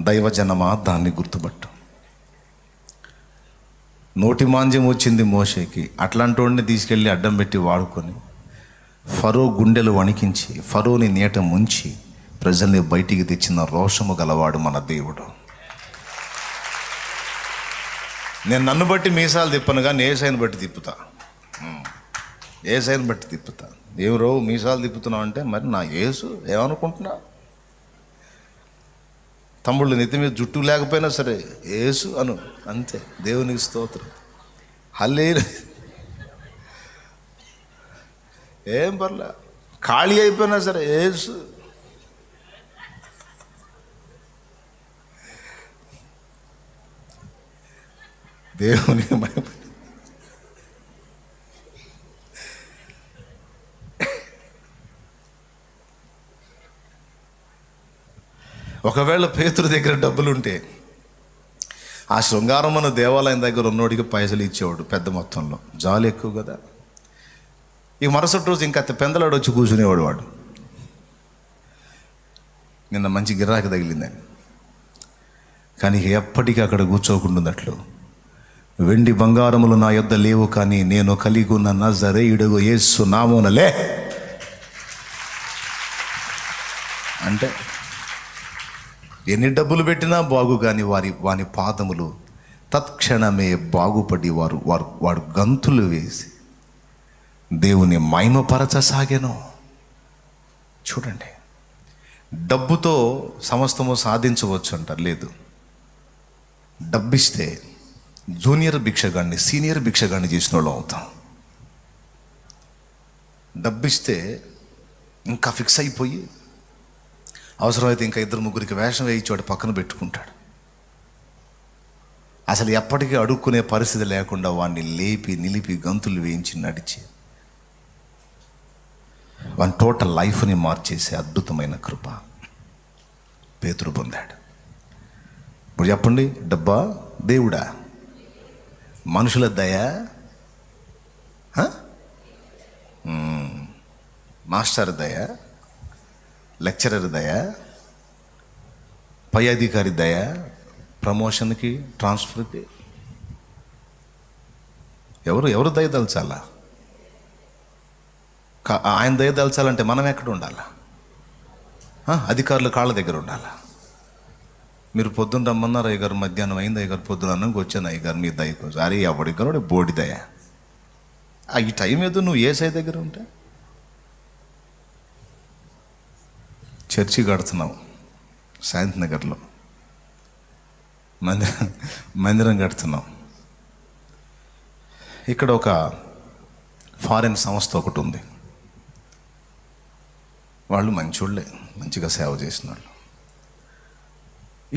దైవజనమా, దాన్ని గుర్తుపట్టు. నోటి మాంద్యం వచ్చింది మోషేకి. అట్లాంటి వాడిని తీసుకెళ్ళి అడ్డం పెట్టి వాడుకొని ఫరో గుండెలు వణికించి ఫరోని నీట ముంచి ప్రజల్ని బయటికి తెచ్చిన రోషము గలవాడు మన దేవుడు. నేను నన్ను బట్టి మీసాలు తిప్పను కానీ ఏసైని బట్టి తిప్పుతా. ఏసైని బట్టి తిప్పుతా. ఎవరో మీసాలు తిప్పుతున్నావు అంటే మరి నా యేసు ఏమనుకుంటున్నా? తమ్ముళ్ళు నెత్తి మీద జుట్టు లేకపోయినా సరే యేసు అను, అంతే. దేవునికి స్తోత్రం. హల్లెలూయా. ఏం పర్లే, ఖాళీ అయిపోయినా సరే యేసు. దేవునికి మహిమ. ఒకవేళ పేతురు దగ్గర డబ్బులుంటే ఆ శృంగారమున దేవాలయం దగ్గర ఉన్నోడికి పైసలు ఇచ్చేవాడు పెద్ద మొత్తంలో. జాలి ఎక్కువ కదా. ఈ మరుసటి రోజు ఇంకా పెందలాడు వచ్చి కూర్చునేవాడు. వాడు నిన్న మంచి గిరాకి తగిలిందని, కానీ ఎప్పటికీ అక్కడ కూర్చోకుండాన్నట్లు, వెండి బంగారములు నా యొద్ద లేవు, కానీ నేను కలిగి ఉన్న నజరేయుడగు యేసు నామమునలే అంటే ఎన్ని డబ్బులు పెట్టినా బాగు, కానీ వాని పాదములు తత్క్షణమే బాగుపడి వాడు గంతులు వేసి దేవుని మహిమపరచసాగెను. చూడండి, డబ్బుతో సమస్తము సాధించవచ్చు అంటారు. లేదు, డబ్బిస్తే జూనియర్ భిక్షగాడిని సీనియర్ భిక్షగాడిని చేసిన వాళ్ళు అవుతాం. డబ్బిస్తే ఇంకా ఫిక్స్ అయిపోయి అవసరమైతే ఇంకా 2-3 వేషం వేయించి వాడు పక్కన పెట్టుకుంటాడు. అసలు ఎప్పటికీ అడుక్కునే పరిస్థితి లేకుండా వాడిని లేపి నిలిపి గంతులు వేయించి నడిచి వాని టోటల్ లైఫ్ని మార్చేసే అద్భుతమైన కృప పేతురు పొందాడు. ఇప్పుడు చెప్పండి, డబ్బా దేవుడా? మనుషుల దయ? మాస్టర్ దయ? లెక్చరర్ దయ? పై అధికారి దయ? ప్రమోషన్కి, ట్రాన్స్ఫర్కి ఎవరు దయ దలచాలా? ఆయన దయ దలచాలంటే మనం ఎక్కడ ఉండాలా? అధికారులు కాళ్ళ దగ్గర ఉండాలా? మీరు పొద్దున్న రమ్మన్నారు అయ్యగారు, మధ్యాహ్నం అయింది అయ్యగారు, పొద్దున అన్నంకి వచ్చాను అయ్యగారు మీ దయ కోసం. అరే ఎవడిగారు బోడి దయ. ఈ టైం ఏదో నువ్వు ఏసై దగ్గర ఉంటే. చర్చి కడుతున్నావు శాంతి నగర్లో, మందిరం కడుతున్నాం. ఇక్కడ ఒక ఫారిన్ సంస్థ ఒకటి ఉంది. వాళ్ళు మంచోళ్ళే, మంచిగా సేవ చేసిన వాళ్ళు.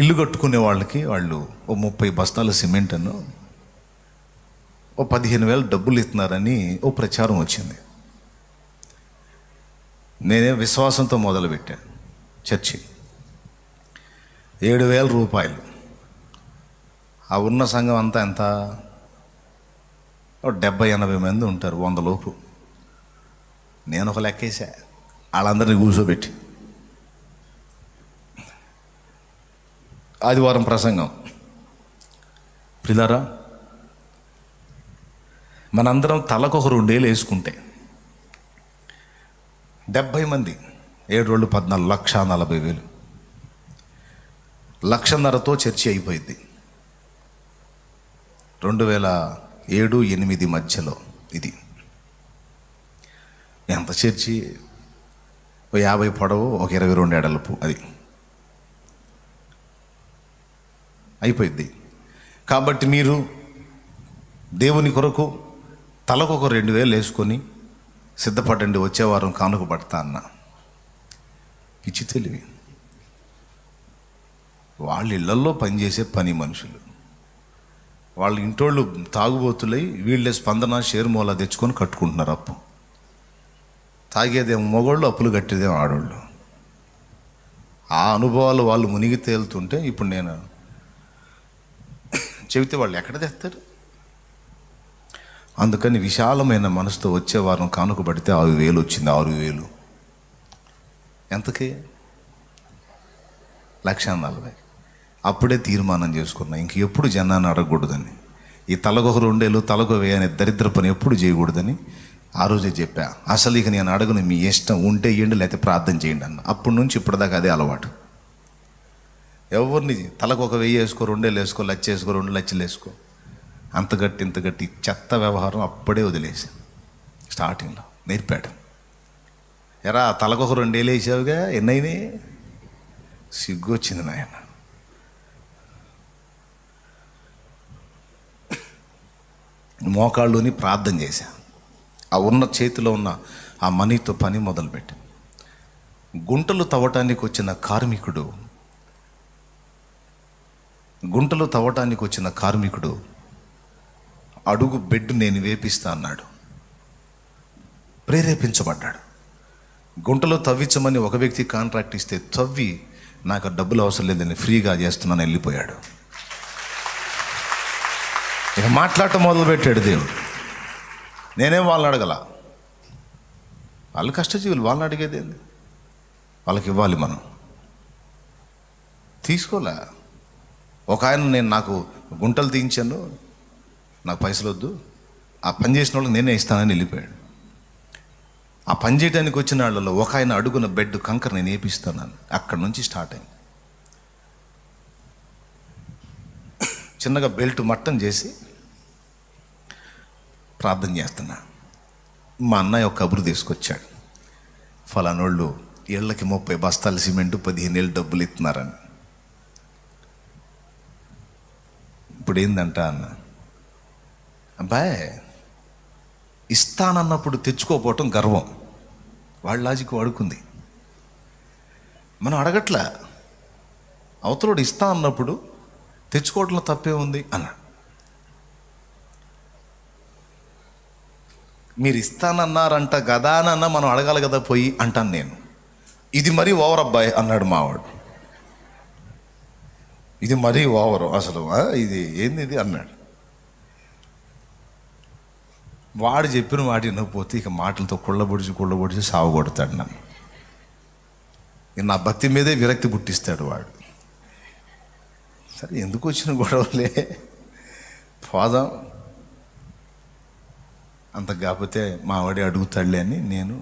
ఇల్లు కట్టుకునే వాళ్ళకి వాళ్ళు 30 బస్తాల సిమెంట్ అను 15,000 డబ్బులు ఇస్తున్నారని ప్రచారం వచ్చింది. నేనే విశ్వాసంతో మొదలుపెట్టాను చర్చి. 7,000 రూపాయలు. ఆ ఉన్న సంఘం అంతా ఎంత? 70-80 మంది ఉంటారు, 100 లోపు. నేను ఒక లెక్కేసా, వాళ్ళందరినీ కూర్చోబెట్టి ఆదివారం ప్రసంగం. ప్రిలారా, మనందరం తలకు ఒక 2 ఏళ్ళు వేసుకుంటే 70 మంది 7 రోజులు 14,40,000. 1,50,000తో చర్చి అయిపోయింది. 2007-8 మధ్యలో ఇది. ఎంత చర్చి? 50 పొడవు, 22 ఎడల్పు, అది అయిపోయింది. కాబట్టి మీరు దేవుని కొరకు తలకు ఒక 2,000 వేసుకొని సిద్ధపడండి, వచ్చే వారం కానుక పడతా అన్న. పిచ్చి తెలివి. వాళ్ళ ఇళ్లల్లో పనిచేసే పని మనుషులు, వాళ్ళ ఇంటోళ్ళు తాగుబోతులై వీళ్ళే స్పందన షేర్మోలా తెచ్చుకొని కట్టుకుంటున్నారు అప్పు. తాగేదేమో మగోళ్ళు, అప్పులు కట్టేదేమో ఆడోళ్ళు. ఆ అనుభవాలు వాళ్ళు మునిగి తేలుతుంటే ఇప్పుడు నేను చెబితే వాళ్ళు ఎక్కడ తెస్తారు? అందుకని విశాలమైన మనసుతో వచ్చే వారం కానుక పడితే 6,000 వచ్చింది. 6,000 ఎంతకి? 1,40,000. అప్పుడే తీర్మానం చేసుకున్నా ఇంక ఎప్పుడు జనాన్ని అడగకూడదని, ఈ తలకొక 2 తలకు వేయని దరిద్ర పని ఎప్పుడు చేయకూడదని ఆ రోజే చెప్పా. అసలు ఇక నేను అడగను, మీ ఇష్టం ఉంటే ఇవ్వండి లేకపోతే ప్రార్థన చేయండి అన్న. అప్పటి నుంచి ఇప్పటిదాకా అదే అలవాటు. ఎవరిని తలకు ఒక 1,000 వేసుకో, 2,000 వేసుకో, 1,00,000 వేసుకో, 2 లక్షలు వేసుకో, అంత గట్టి ఇంత గట్టి చెత్త వ్యవహారం అప్పుడే వదిలేసి స్టార్టింగ్లో నేర్పాడు. ఎరా తలకు ఒక 2,000 వేసావుగా, ఎన్నైనా సిగ్గు వచ్చింది నాయన. మోకాళ్ళుని ప్రార్థన చేశా. ఆ ఉన్న చేతిలో ఉన్న ఆ మనీతో పని మొదలుపెట్టి గుంటలు తవ్వటానికి వచ్చిన కార్మికుడు అడుగు బెడ్ నేను వేపిస్తా అన్నాడు. ప్రేరేపించబడ్డాడు. గుంటలో తవ్వించమని ఒక వ్యక్తి కాంట్రాక్ట్ ఇస్తే తవ్వి నాకు డబ్బులు అవసరం లేదని ఫ్రీగా చేస్తున్నాను వెళ్ళిపోయాడు. ఇక మాట్లాడటం మొదలుపెట్టాడు దేవుడు. నేనేం వాళ్ళని అడగల, వాళ్ళు కష్టజీవులు, వాళ్ళని అడిగేది ఏంది? వాళ్ళకి ఇవ్వాలి, మనం తీసుకోలే. ఒక ఆయన నాకు గుంటలు తీయించాను, నాకు పైసలు వద్దు, ఆ పని చేసిన వాళ్ళకి నేనే ఇస్తానని వెళ్ళిపోయాడు. ఆ పని చేయడానికి వచ్చిన వాళ్ళలో ఒక ఆయన అడుగున బెడ్ కంకర నేను వేపిస్తున్నాను. అక్కడి నుంచి స్టార్ట్ అయింది. చిన్నగా బెల్ట్ మట్టం చేసి ప్రార్థన చేస్తున్నా. మా అన్నయ్య ఒక కబురు తీసుకొచ్చాడు, ఫలానోళ్ళు ఏళ్ళకి 30 బస్తాలు సిమెంటు 15 ఏళ్ళు డబ్బులు ఇస్తున్నారని. ఇప్పుడు ఏందంట అన్న, అబ్బాయ్ ఇస్తానన్నప్పుడు తెచ్చుకోపోవటం గర్వం. వాళ్ళ లాజిక్ వాడుకుంది, మనం అడగట్లే. అవతలోడు ఇస్తా అన్నప్పుడు తెచ్చుకోవడంలో తప్పే ఉంది అన్న. మీరు ఇస్తానన్నారంట కదా అన్న, మనం అడగాలి కదా పోయి అంటాను నేను. ఇది మరీ ఓవర్ అబ్బాయి అన్నాడు మావాడు. ఇది మరీ ఓవరు అసలు, ఇది ఏంది ఇది అన్నాడు. వాడు చెప్పిన మాట వినకపోతే ఇక మాటలతో కుళ్ళబొడిచి సావగొడతాడు నన్ను. ఇక నా భక్తి మీదే విరక్తి పుట్టిస్తాడు వాడు. సరే ఎందుకు వచ్చిన గొడవలే, పోదాం. అంత కాకపోతే మా వాడి అడుగుతాడులే అని నేను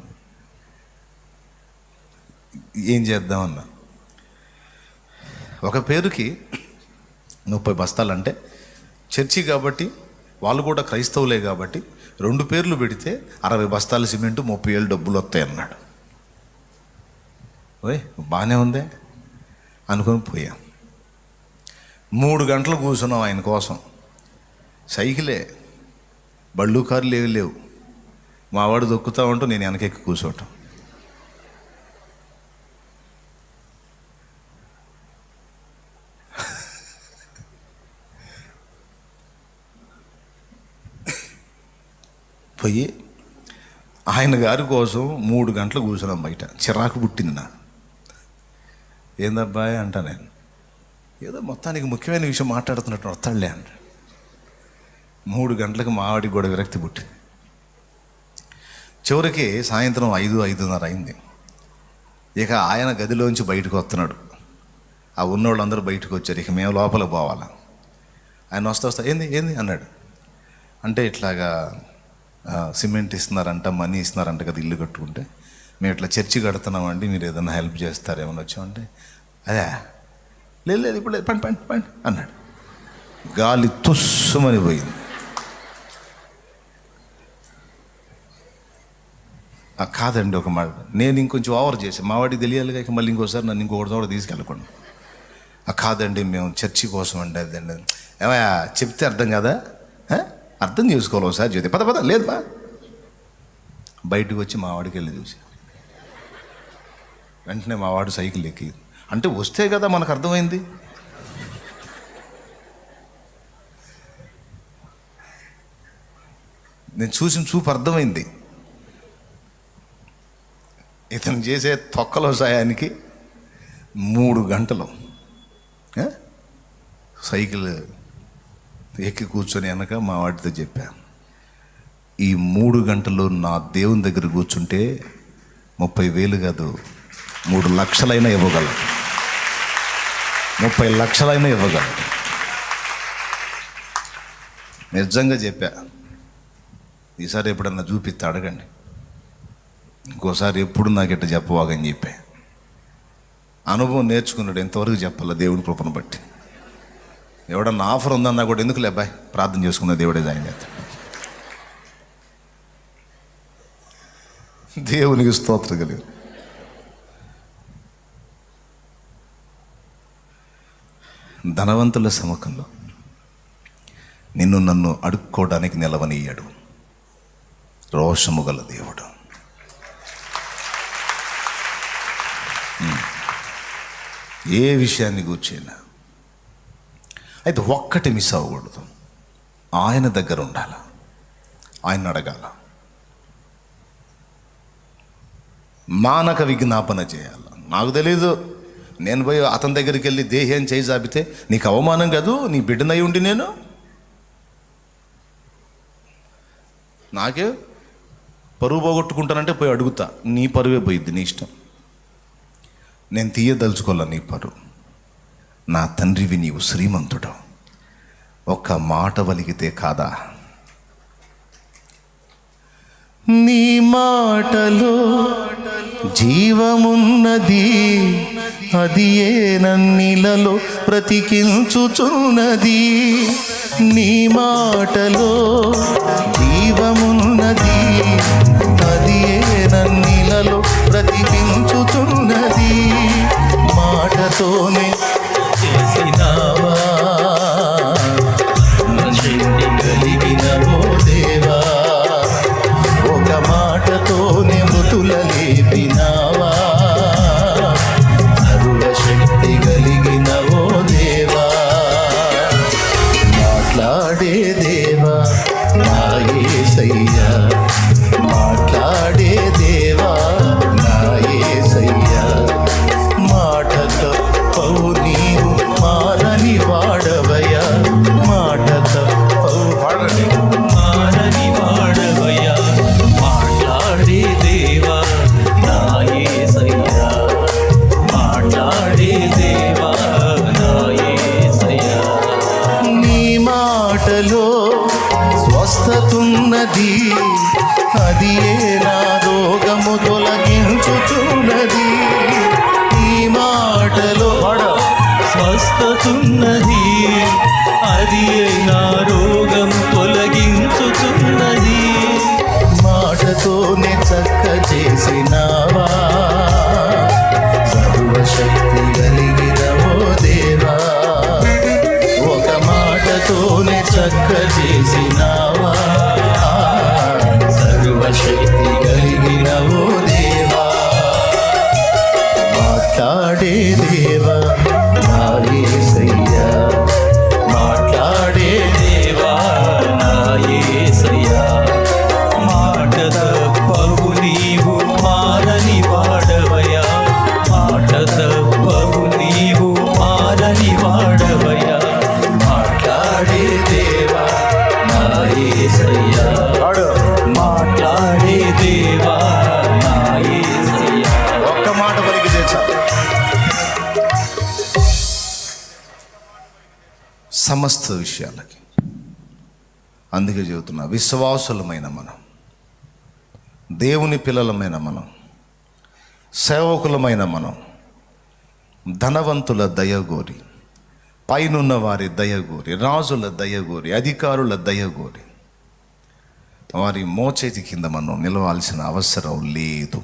ఏం చేద్దామన్నా. ఒక పేరుకి 30 బస్తాలు అంటే చర్చి కాబట్టి వాళ్ళు కూడా క్రైస్తవులే కాబట్టి 2 పేర్లు పెడితే 60 బస్తాల సిమెంటు 30 ఏళ్ళు డబ్బులు వస్తాయి అన్నాడు. ఓయ్ బాగానే ఉందే అనుకొని పోయాం. 3 గంటలు కూర్చున్నాం ఆయన కోసం. సైకిలే, బళ్ళు కార్లు లేవు. మావాడు దొక్కుతా ఉంటూ నేను వెనకెక్కి కూర్చోవటం. పోయి ఆయన గారి కోసం 3 గంటలు కూర్చున్నాం బయట. చిరాకు పుట్టింది నాకు. ఏందబ్బాయి అంటా నేను, ఏదో మొత్తానికి ముఖ్యమైన విషయం మాట్లాడుతున్నట్టు వస్తాడులే అంట. 3 గంటలకు మావాడికి కూడా విరక్తి పుట్టింది. చివరికి సాయంత్రం 5-5:30 అయింది. ఇక ఆయన గదిలోంచి బయటకు వస్తున్నాడు. ఆ ఉన్నోళ్ళందరూ బయటకు వచ్చారు. ఇక మేము లోపలికి పోవాలా. ఆయన వస్తా ఏంది అన్నాడు. అంటే ఇట్లాగా సిమెంట్ ఇస్తున్నారంట, మనీ ఇస్తున్నారంట కదా ఇల్లు కట్టుకుంటే, మేము ఇట్లా చర్చి కడుతున్నామండి, మీరు ఏదైనా హెల్ప్ చేస్తారేమని వచ్చామంటే, అదే లేదు ఇప్పుడు లేదు, పండి అన్నాడు. గాలి తుస్సుమని పోయింది. కాదండి ఒక మాట, నేను ఇంకొంచెం ఓవర్ చేశాను. మావాడికి తెలియాలిగా, ఇక మళ్ళీ ఇంకోసారి నన్ను ఇంకొకటి కూడా తీసుకెళ్ళకుండా. కాదండి మేము చర్చి కోసం అండి అదండి. ఏమయ్యా చెప్తే అర్థం కదా, అర్థం చేసుకోవాలి ఒకసారి చెప్తే. పద లేదు బా. బయటకు వచ్చి మావాడికి వెళ్ళి చూసి వెంటనే మావాడు సైకిల్ ఎక్కి, అంటే వస్తే కదా మనకు అర్థమైంది. నేను చూసిన చూపు అర్థమైంది. ఇతను చేసే తొక్కలో సాయానికి 3 గంటలు సైకిల్ ఎక్కి కూర్చొని వెనక మా వాటితో చెప్పా, ఈ 3 గంటలు నా దేవుని దగ్గర కూర్చుంటే 30,000 కాదు 3 లక్షలైనా ఇవ్వగలరు, 30 లక్షలైనా ఇవ్వగలరు. నిజంగా చెప్పా. ఈసారి ఎప్పుడన్నా చూపిస్తే అడగండి, ఇంకోసారి ఎప్పుడు నాకు ఇట్ట చెప్పవాగని చెప్పా. అనుభవం నేర్చుకున్నాడు, ఎంతవరకు చెప్పాల దేవుని కృపను బట్టి. ఎవడన్నా ఆఫర్ ఉందన్నా కూడా ఎందుకులే అబ్బాయి, ప్రార్థన చేసుకున్న దేవుడే జాయిన్ చేస్తాడు. దేవునికి స్తోత్రం కలిగి. ధనవంతుల సముఖంలో నిన్ను నన్ను అడుక్కోవడానికి నిలవనీయడు రోషము గల దేవుడు. ఏ విషయాన్ని కూర్చైనా అయితే ఒక్కటి మిస్ అవ్వకూడదు, ఆయన దగ్గర ఉండాల, ఆయన అడగాల, మానక విజ్ఞాపన చేయాల. నాకు తెలీదు, నేను పోయి అతని దగ్గరికి వెళ్ళి దేహం చేయి జాపితే నీకు అవమానం కాదు, నీ బిడ్డనై ఉండి నేను నాకే పరువు పోగొట్టుకుంటానంటే పోయి అడుగుతా, నీ పరువే పోయిద్ది, నీ ఇష్టం. నేను తీయదలుచుకోలే నీ పరువు. నా తండ్రివి నీవు శ్రీమంతుడు, ఒక్క మాట వలిగితే కాదా? నీ మాటలో జీవమున్నది, అది ఏ నన్నిలలో బ్రతికించుచున్నది. నీ మాటలో జీవమున్నది, అది ఏ నన్నిలలో బ్రతికించుచున్నది. మాటతోనే చేసినావా శక్తి కలిగినవో దేవా, ఒక మాటతోనే మృతుల లేపినావా, సర్వశక్తి కలిగినవో దేవా. మాట్లాడే దేవా నా యేసయ్యా, మాట్లాడే దేవా నా యేసయ్యా. మాట తప్పవు నీవు మారని వాడవయ్యా, మాట తప్పవు మారని వాడవయ్యా. మాట్లాడే దేవా నా యేసయ్యా, మాట్లాడే దేవా నా యేసయ్యా. నీ మాటలో స్వస్థతున్నది, అది ఏ నా రోగము తొలగించుచున్నది. నీ మాటలో స్వస్థతున్నది, అది నా రోగం తొలగించుచున్నది. మాటతోనే చక్క చేసినావా, సర్వశక్తి కలిగినవో దేవా. ఒక మాటతోనే చక్క చేసినావా, సర్వశక్తి కలిగినవో దేవా. మాట్లాడే దేవా నా యేసయ్యా, మాట్లాడే దేవా నా యేసయ్యా. మాట తప్పవు నీవు మారని వాడవయ్యా, మాట తప్పవు నీవు మారని వాడవయ్యా. మాట్లాడే దేవా నా యేసయ్యా, మాట్లాడే దేవా నా యేసయ్యా. ఒక్క మాట పలికితే చాలు, సమస్త విషయాలకి. అందుకే చెబుతున్నా, విశ్వాసులమైన మనం, దేవుని పిల్లలమైన మనం, సేవకులమైన మనం, ధనవంతుల దయగోరి, పైనున్న వారి దయగోరి, రాజుల దయగోరి, అధికారుల దయగోరి, వారి మోచేతి కింద మనం నిలవాల్సిన అవసరం లేదు.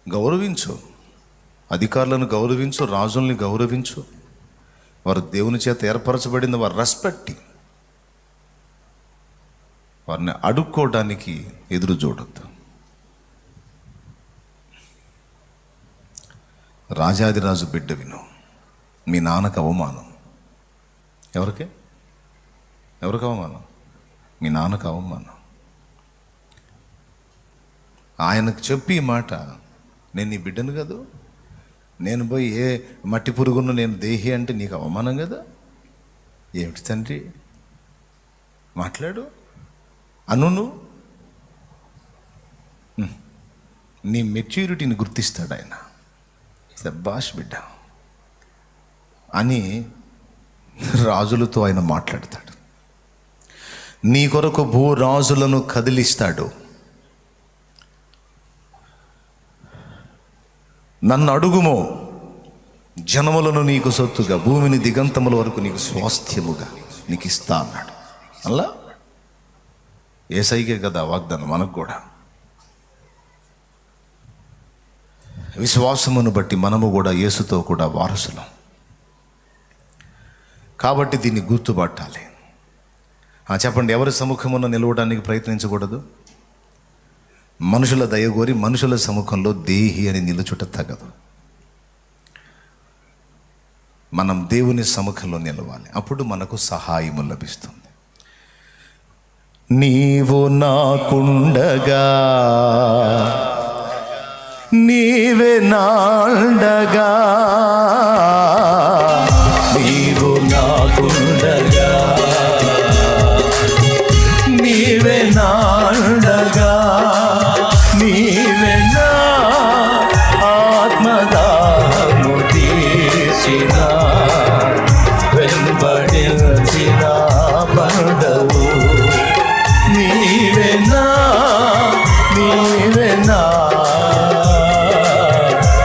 గౌరవించు, అధికారులను గౌరవించు, రాజుల్ని గౌరవించు. వారు దేవుని చేత ఏర్పరచబడింది, వారు రెస్పెక్ట్. వారిని అడుక్కోవడానికి ఎదురు చూడొద్దు. రాజాదిరాజు బిడ్డ విను, మీ నాన్నకు అవమానం. ఎవరికి అవమానం? మీ నాన్నకు అవమానం. ఆయనకు చెప్పి ఈ మాట, నేను నీ బిడ్డను కాదు, నేను పోయి ఏ మట్టి పురుగును నేను దేహి అంటే నీకు అవమానం కదా? ఏమిటి తండ్రి మాట్లాడు అను. నీ మెచ్యూరిటీని గుర్తిస్తాడు ఆయన. శభాష్ బిడ్డ అని రాజులతో ఆయన మాట్లాడతాడు. నీ కొరకు భూరాజులను కదిలిస్తాడు. నన్ను అడుగుమో, జనములను నీకు సొత్తుగా, భూమిని దిగంతముల వరకు నీకు స్వాస్థ్యముగా నీకు ఇస్తా అన్నాడు. అలా యేసయ్యకే కదా వాగ్దానం, మనకు కూడా. విశ్వాసమును బట్టి మనము కూడా యేసుతో కూడా వారసులం. కాబట్టి దీన్ని గుర్తుపట్టాలి. చెప్పండి, ఎవరి సముఖమున నిలవడానికి ప్రయత్నించకూడదు? మనుషుల దయగోరి మనుషుల సముఖంలో దేహి అని నిలుచుట తగదు. మనం దేవుని సముఖంలో నిలవాలి, అప్పుడు మనకు సహాయము లభిస్తుంది. నీవు నాకుండగా నీవే నాండగా, నీవు నాకుండగా నీవే నాండగా, నీవే నా ఆత్మదాహము తీర్చిన వెంబడించిన పండవు. నీవే నా నీవే నా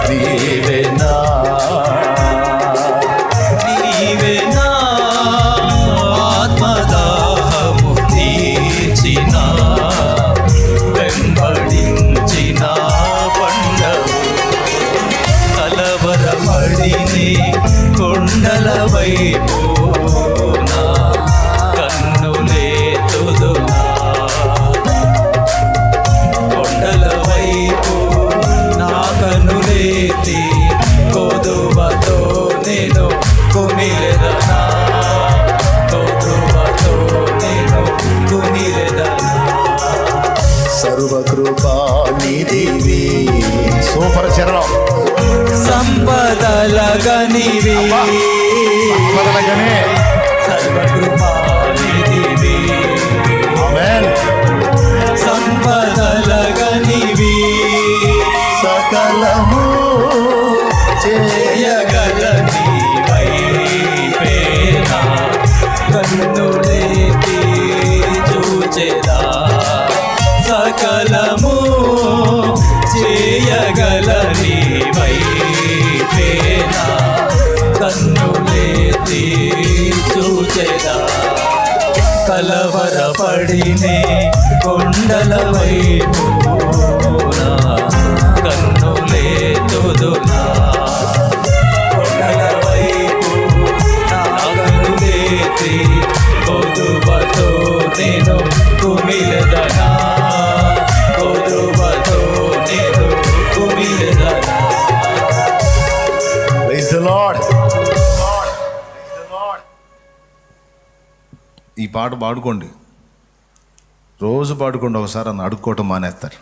నీవే నా నీవే నా ఆత్మదాహము తీర్చిన వెంబడించిన పండవు. కలవరపడిని కొండల వైపు నా కన్నులేతుదునా, కొండల వైపు నా కన్నులేతి కొదువతో నేను కుమిలెదనా, కొదువతో నేను కుమిలెదనా. సర్వకృపానిధివి. సూపర్ చరణం. సంపదలగనివి మొదలగానే సర్వకృపానిధివి, ఆమేన్. సంపదలగనివి సకలము చేయగలని వైపేనా కన్నులేతి చూచెదా. సకలము చేయగలని వైపేనా కన్నులేతి చూచెదా. కలవరపడినే కొండల వైపు నా కన్నులేతుదునా, కొండల వైపు నా కన్నులేతి కొదువతో నేను కుమిలెదనా, కొదువతో నేను కుమిలెదనా. Praise the Lord. ఈ పాట పాడుకోండి, రోజు పాడుకోండి. ఒకసారి అని అడుక్కోవటం మానేస్తారు.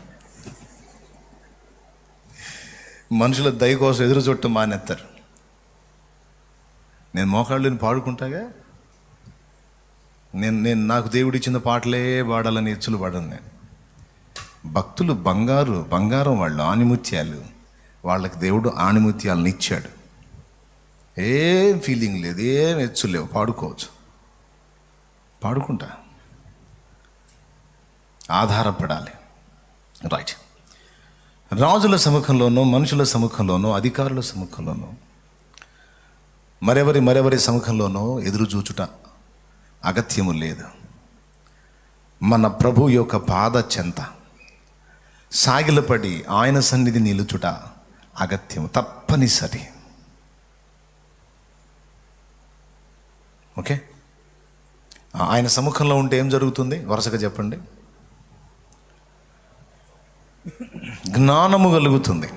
మనుషుల దయ కోసం ఎదురు చూడటం మానేస్తారు. నేను మోకాళ్ళని పాడుకుంటాగా, నేను నాకు దేవుడిచ్చిన పాటలే పాడాలని ఎచ్చులు పాడను నేను. భక్తులు బంగారం వాళ్ళు, ఆణిముత్యాలు. వాళ్ళకి దేవుడు ఆణిముత్యాలను ఇచ్చాడు. ఏం ఫీలింగ్ లేదు, ఏం ఎచ్చులు లేవు, పాడుకోవచ్చు. పాడుకుంటా, ఆధారపడాలి. రైట్. రాజుల సముఖంలోనూ, మనుషుల సముఖంలోనూ, అధికారుల సముఖంలోనూ, మరెవరి సముఖంలోనూ ఎదురు చూచుట అగత్యము లేదు. మన ప్రభు యొక్క పాద చెంత సాగిలపడి ఆయన సన్నిధి నిలుచుట అగత్యము, తప్పనిసరి. ఓకే, ఆయన సముఖంలో ఉంటే ఏం జరుగుతుంది వరుసగా చెప్పండి? జ్ఞానము కలుగుతుంది,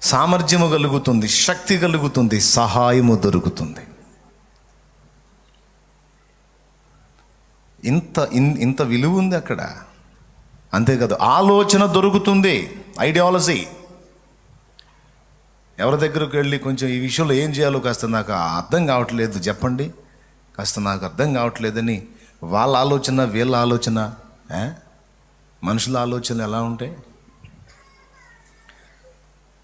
సామర్థ్యము కలుగుతుంది, శక్తి కలుగుతుంది, సహాయము దొరుకుతుంది. ఇంత విలువ ఉంది అక్కడ. అంతే కదా, ఆలోచన దొరుకుతుంది, ఐడియాలజీ. ఎవరి దగ్గరకు వెళ్ళి కొంచెం ఈ విషయంలో ఏం చేయాలో కాస్త నాకు అర్థం కావట్లేదు చెప్పండి, కాస్త నాకు అర్థం కావట్లేదని వాళ్ళ ఆలోచన వీళ్ళ ఆలోచన, మనుషుల ఆలోచన ఎలా ఉంటాయి?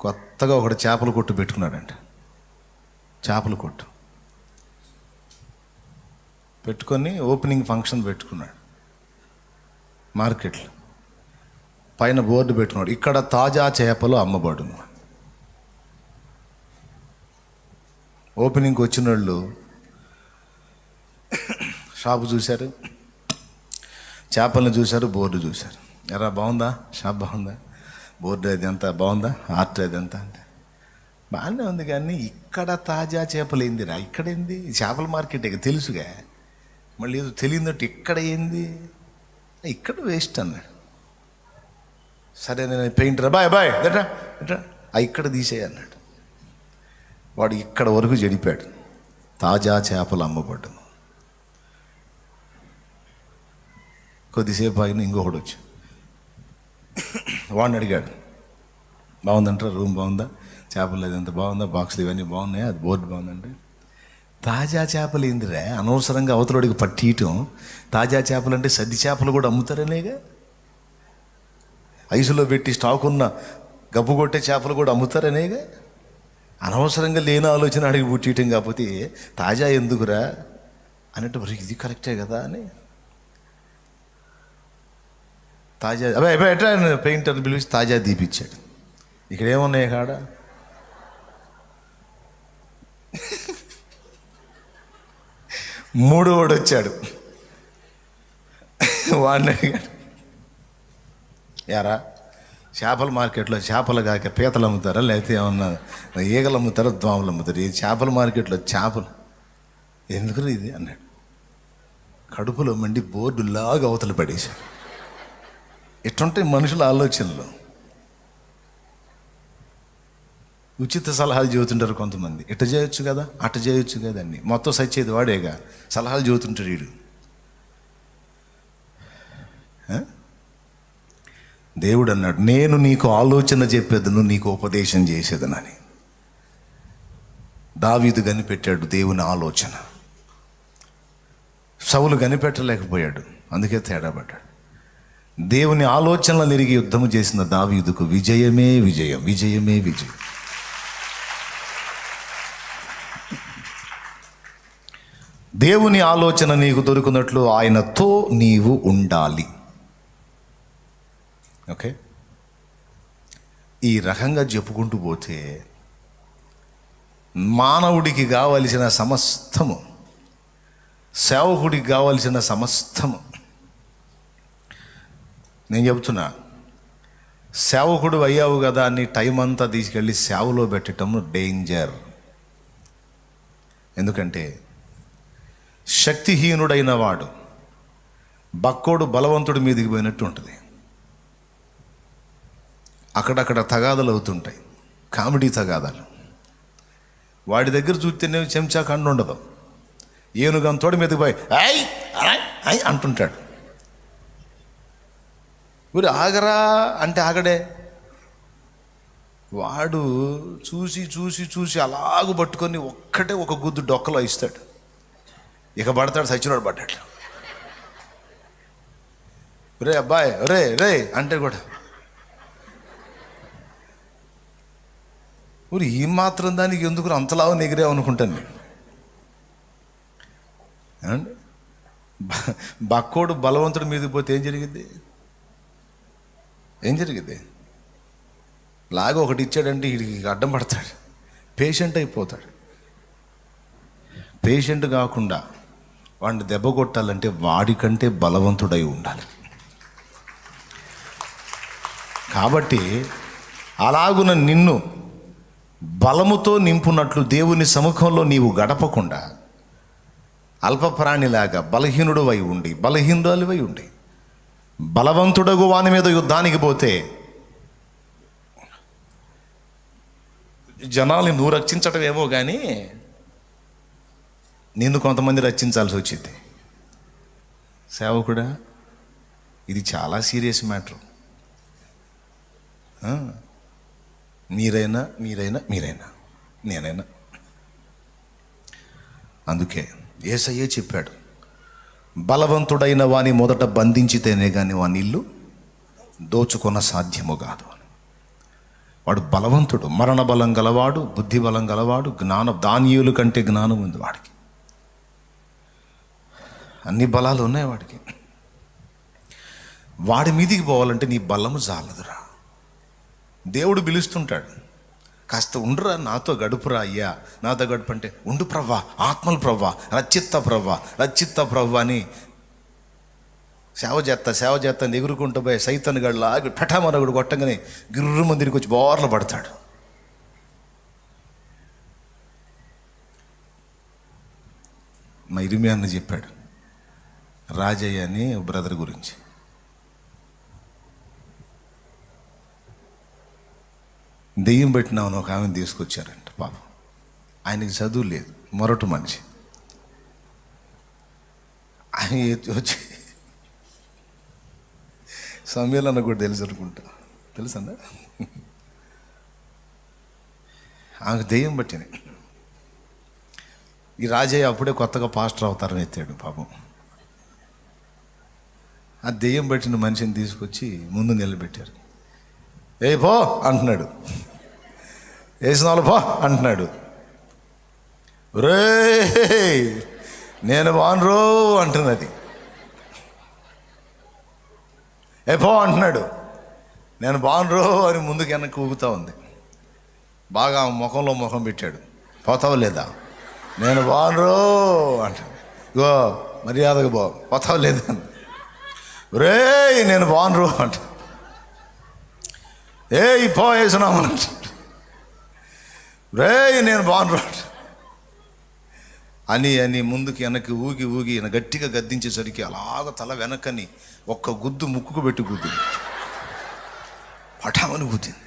కొత్తగా ఒకటి చేపల కొట్టు పెట్టుకున్నాడంట. చేపల కొట్టు పెట్టుకొని ఓపెనింగ్ ఫంక్షన్ పెట్టుకున్నాడు. మార్కెట్లో పైన బోర్డు పెట్టుకున్నాడు, ఇక్కడ తాజా చేపలు అమ్మబడును. ఓపెనింగ్కి వచ్చిన వాళ్ళు షాపు చూశారు, చేపలను చూశారు, బోర్డు చూశారు. ఎరా బాగుందా, షాప్ బాగుందా, బోర్డు అది ఎంత బాగుందా, ఆర్ట్ అది ఎంత అంటే బాగానే ఉంది, కానీ ఇక్కడ తాజా చేపలు ఏందిరా, ఇక్కడ ఏంది, చేపల మార్కెట్ ఇక తెలుసుగా, మళ్ళీ ఏదో తెలియనట్టు ఇక్కడ ఏంది, ఇక్కడ వేస్ట్ అన్నాడు. సరే నేను పెయింటర్ బాయ్ బాయ్ ఎట్రా ఎట్రా ఇక్కడ తీసేయి అన్నాడు. వాడు ఇక్కడ వరకు చెడిపాడు. తాజా చేపలు అమ్మబడ్డాను. కొద్దిసేపు అయిన ఇంకొకడు వచ్చి వాడిని అడిగాడు, బాగుందంటారా, రూమ్ బాగుందా, చేపలు అది ఎంత బాగుందా, బాక్సులు ఇవన్నీ బాగున్నాయా, అది బోర్డు బాగుందంటే. తాజా చేపలు ఏందిరా, అనవసరంగా అవతలడికి పట్టియటం. తాజా చేపలు అంటే సద్ది చేపలు కూడా అమ్ముతారనేగా, ఐసులో పెట్టి స్టాక్ ఉన్న గబ్బు కొట్టే చేపలు కూడా అమ్ముతారనేగా. అనవసరంగా లేని ఆలోచన అడిగి పుట్టియటం, కాకపోతే తాజా ఎందుకురా అన్నట్టు, మరి ఇది కరెక్టే కదా అని తాజా అబ్బాయి ఎట్లా పెయింటర్ని పిలిచి తాజా దీపిచ్చాడు. ఇక్కడ ఏమున్నాయి కాడ, మూడో వాడు వచ్చాడు. వాడిని అడిగాడు, యారా చేపల మార్కెట్లో చేపలు కాక పీతలు అమ్ముతారా, లేకపోతే ఏమన్నా ఈగలు అమ్ముతారా, దోమలు అమ్ముతారు, ఈ చేపల మార్కెట్లో చేపలు ఎందుకు ఇది అన్నాడు. కడుపులో మండి బోర్డులాగా అవతల పడేశాడు. ఎట్టుంటాయి మనుషుల ఆలోచనలు. ఉచిత సలహాలు చెబుతుంటారు కొంతమంది, ఇట చేయొచ్చు కదా అట చేయొచ్చు కదా అని. మొత్తం సచ్చేది వాడేగా, సలహాలు చెబుతుంటాడు వీడు. దేవుడు అన్నాడు, నేను నీకు ఆలోచన చెప్పేదను, నీకు ఉపదేశం చేసేదనని. దావీదు కనిపెట్టాడు దేవుని ఆలోచన, సౌలు కనిపెట్టలేకపోయాడు, అందుకే తేడా పడ్డాడు. దేవుని ఆలోచనలను ఎరిగి యుద్ధము చేసిన దావీదుకు విజయమే విజయం, విజయమే విజయం. దేవుని ఆలోచన నీకు దొరికినట్లు ఆయనతో నీవు ఉండాలి. ఓకే, ఈ రకంగా చెప్పుకుంటూ పోతే మానవుడికి కావలసిన సమస్తము, సేవకుడికి కావలసిన సమస్తము, నేను చెబుతున్నా, సేవకుడు అయ్యావు కదా అని టైం అంతా తీసుకెళ్ళి సేవలో పెట్టడం డేంజర్. ఎందుకంటే శక్తిహీనుడైన వాడు బక్కోడు బలవంతుడి మీదకి పోయినట్టు ఉంటుంది. అక్కడక్కడ తగాదాలు అవుతుంటాయి, కామెడీ తగాదాలు. వాడి దగ్గర చూస్తేనే చెంచా కండు ఉండదు, ఏనుగంతోడి మీదకి పోయి ఐ ఐ అంటుంటాడు. ఊరి ఆగరా అంటే ఆగడే. వాడు చూసి చూసి చూసి అలాగూ పట్టుకొని ఒక్కటే ఒక గుద్దు డొక్కలో ఇస్తాడు, ఇక పడతాడు, సచ్చినోడు పడ్డాడు. రే అబ్బాయి రే రే అంటే కూడా ఊరి ఈ మాత్రం దానికి ఎందుకు అంతలావు నెగిరావు అనుకుంటాను నేను. ఏమండి, బక్కోడు బలవంతుడి మీదకి పోతే ఏం జరిగింది, ఏం జరిగింది? లాగా ఒకటి ఇచ్చాడంటే వీడికి అడ్డం పడతాడు, పేషెంట్ అయిపోతాడు. పేషెంట్ కాకుండా వాడిని దెబ్బ కొట్టాలంటే వాడికంటే బలవంతుడై ఉండాలి. కాబట్టి అలాగున నిన్ను బలముతో నింపునట్లు దేవుని సముఖంలో నీవు గడపకుండా అల్పప్రాణిలాగా బలహీనుడు అయి ఉండి, బలహీనురాలివై ఉండి, బలవంతుడగు వాని మీద యుద్ధానికి పోతే జనాల్ని నువ్వు రక్షించటమేమో కానీ నిన్ను కొంతమంది రక్షించాల్సి వచ్చింది. సేవకుడా, ఇది చాలా సీరియస్ మ్యాటర్. మీరైనా నేనైనా. అందుకే యేసయ్యే చెప్పాడు, బలవంతుడైన వాని మొదట బంధించితేనే కానీ వాని ఇల్లు దోచుకొన సాధ్యము కాదు. వాడు బలవంతుడు, మరణ బలం గలవాడు, బుద్ధి బలం గలవాడు, దానియేలు కంటే జ్ఞానం ఉంది వాడికి. అన్ని బలాలు ఉన్నాయి వాడికి. వాడి మీదికి పోవాలంటే నీ బలము చాలదురా. దేవుడు పిలుస్తుంటాడు, కాస్త ఉండురా, నాతో గడుపురా అయ్యా, నాతో గడుపు అంటే ఉండు ప్రవ్వా, ఆత్మల ప్రవ్వా, రచ్చిత్త ప్రవ్వా అని సేవ చేస్తా ఎగురుకుంటూ పోయి సైతాన్ గడ్లా పెటామరగుడు కొట్టంగానే గిర్రు మందిరికి వచ్చి బోర్లు పడతాడు. మా ఇరిమియా అన్న చెప్పాడు రాజయ్య అని బ్రదర్ గురించి. దెయ్యం పెట్టినామని ఒక ఆమెను తీసుకొచ్చారంట. పాపం ఆయనకి చదువు లేదు, మొరటు మనిషి. ఆయన వచ్చి సమయాలన్న కూడా తెలుసు అనుకుంటా, తెలుసన్నా, ఆమెకు దెయ్యం పట్టింది. ఈ రాజయ్య అప్పుడే కొత్తగా పాస్టర్ అవతారం ఎత్తాడు. పాపం ఆ దెయ్యం పట్టిన మనిషిని తీసుకొచ్చి ముందు నిలబెట్టారు. ఏ పో అంటున్నాడు, వేసిన వాళ్ళు పో అంటున్నాడు. రే నేను వానరో అంటున్నది. ఏ పో అంటున్నాడు, నేను బాగునరో అని ముందుకు వెనక్కి ఊగుతూ ఉంది. బాగా ముఖంలో ముఖం పెట్టాడు, పోతావు లేదా, నేను బాగునరో అంటాడు. ఇగో మర్యాదగా పోతావు లేదా, రే నేను బాగునరో అంట. ఏ పో వేసినామంట, రే నేను బాగునరో అని ముందుకు వెనక్కి ఊగి ఈయన గట్టిగా గద్దించేసరికి అలాగ తల వెనకని ఒక్క గుద్దు ముక్కుకు పెట్టి గుద్దింది. పటామని గుద్దింది.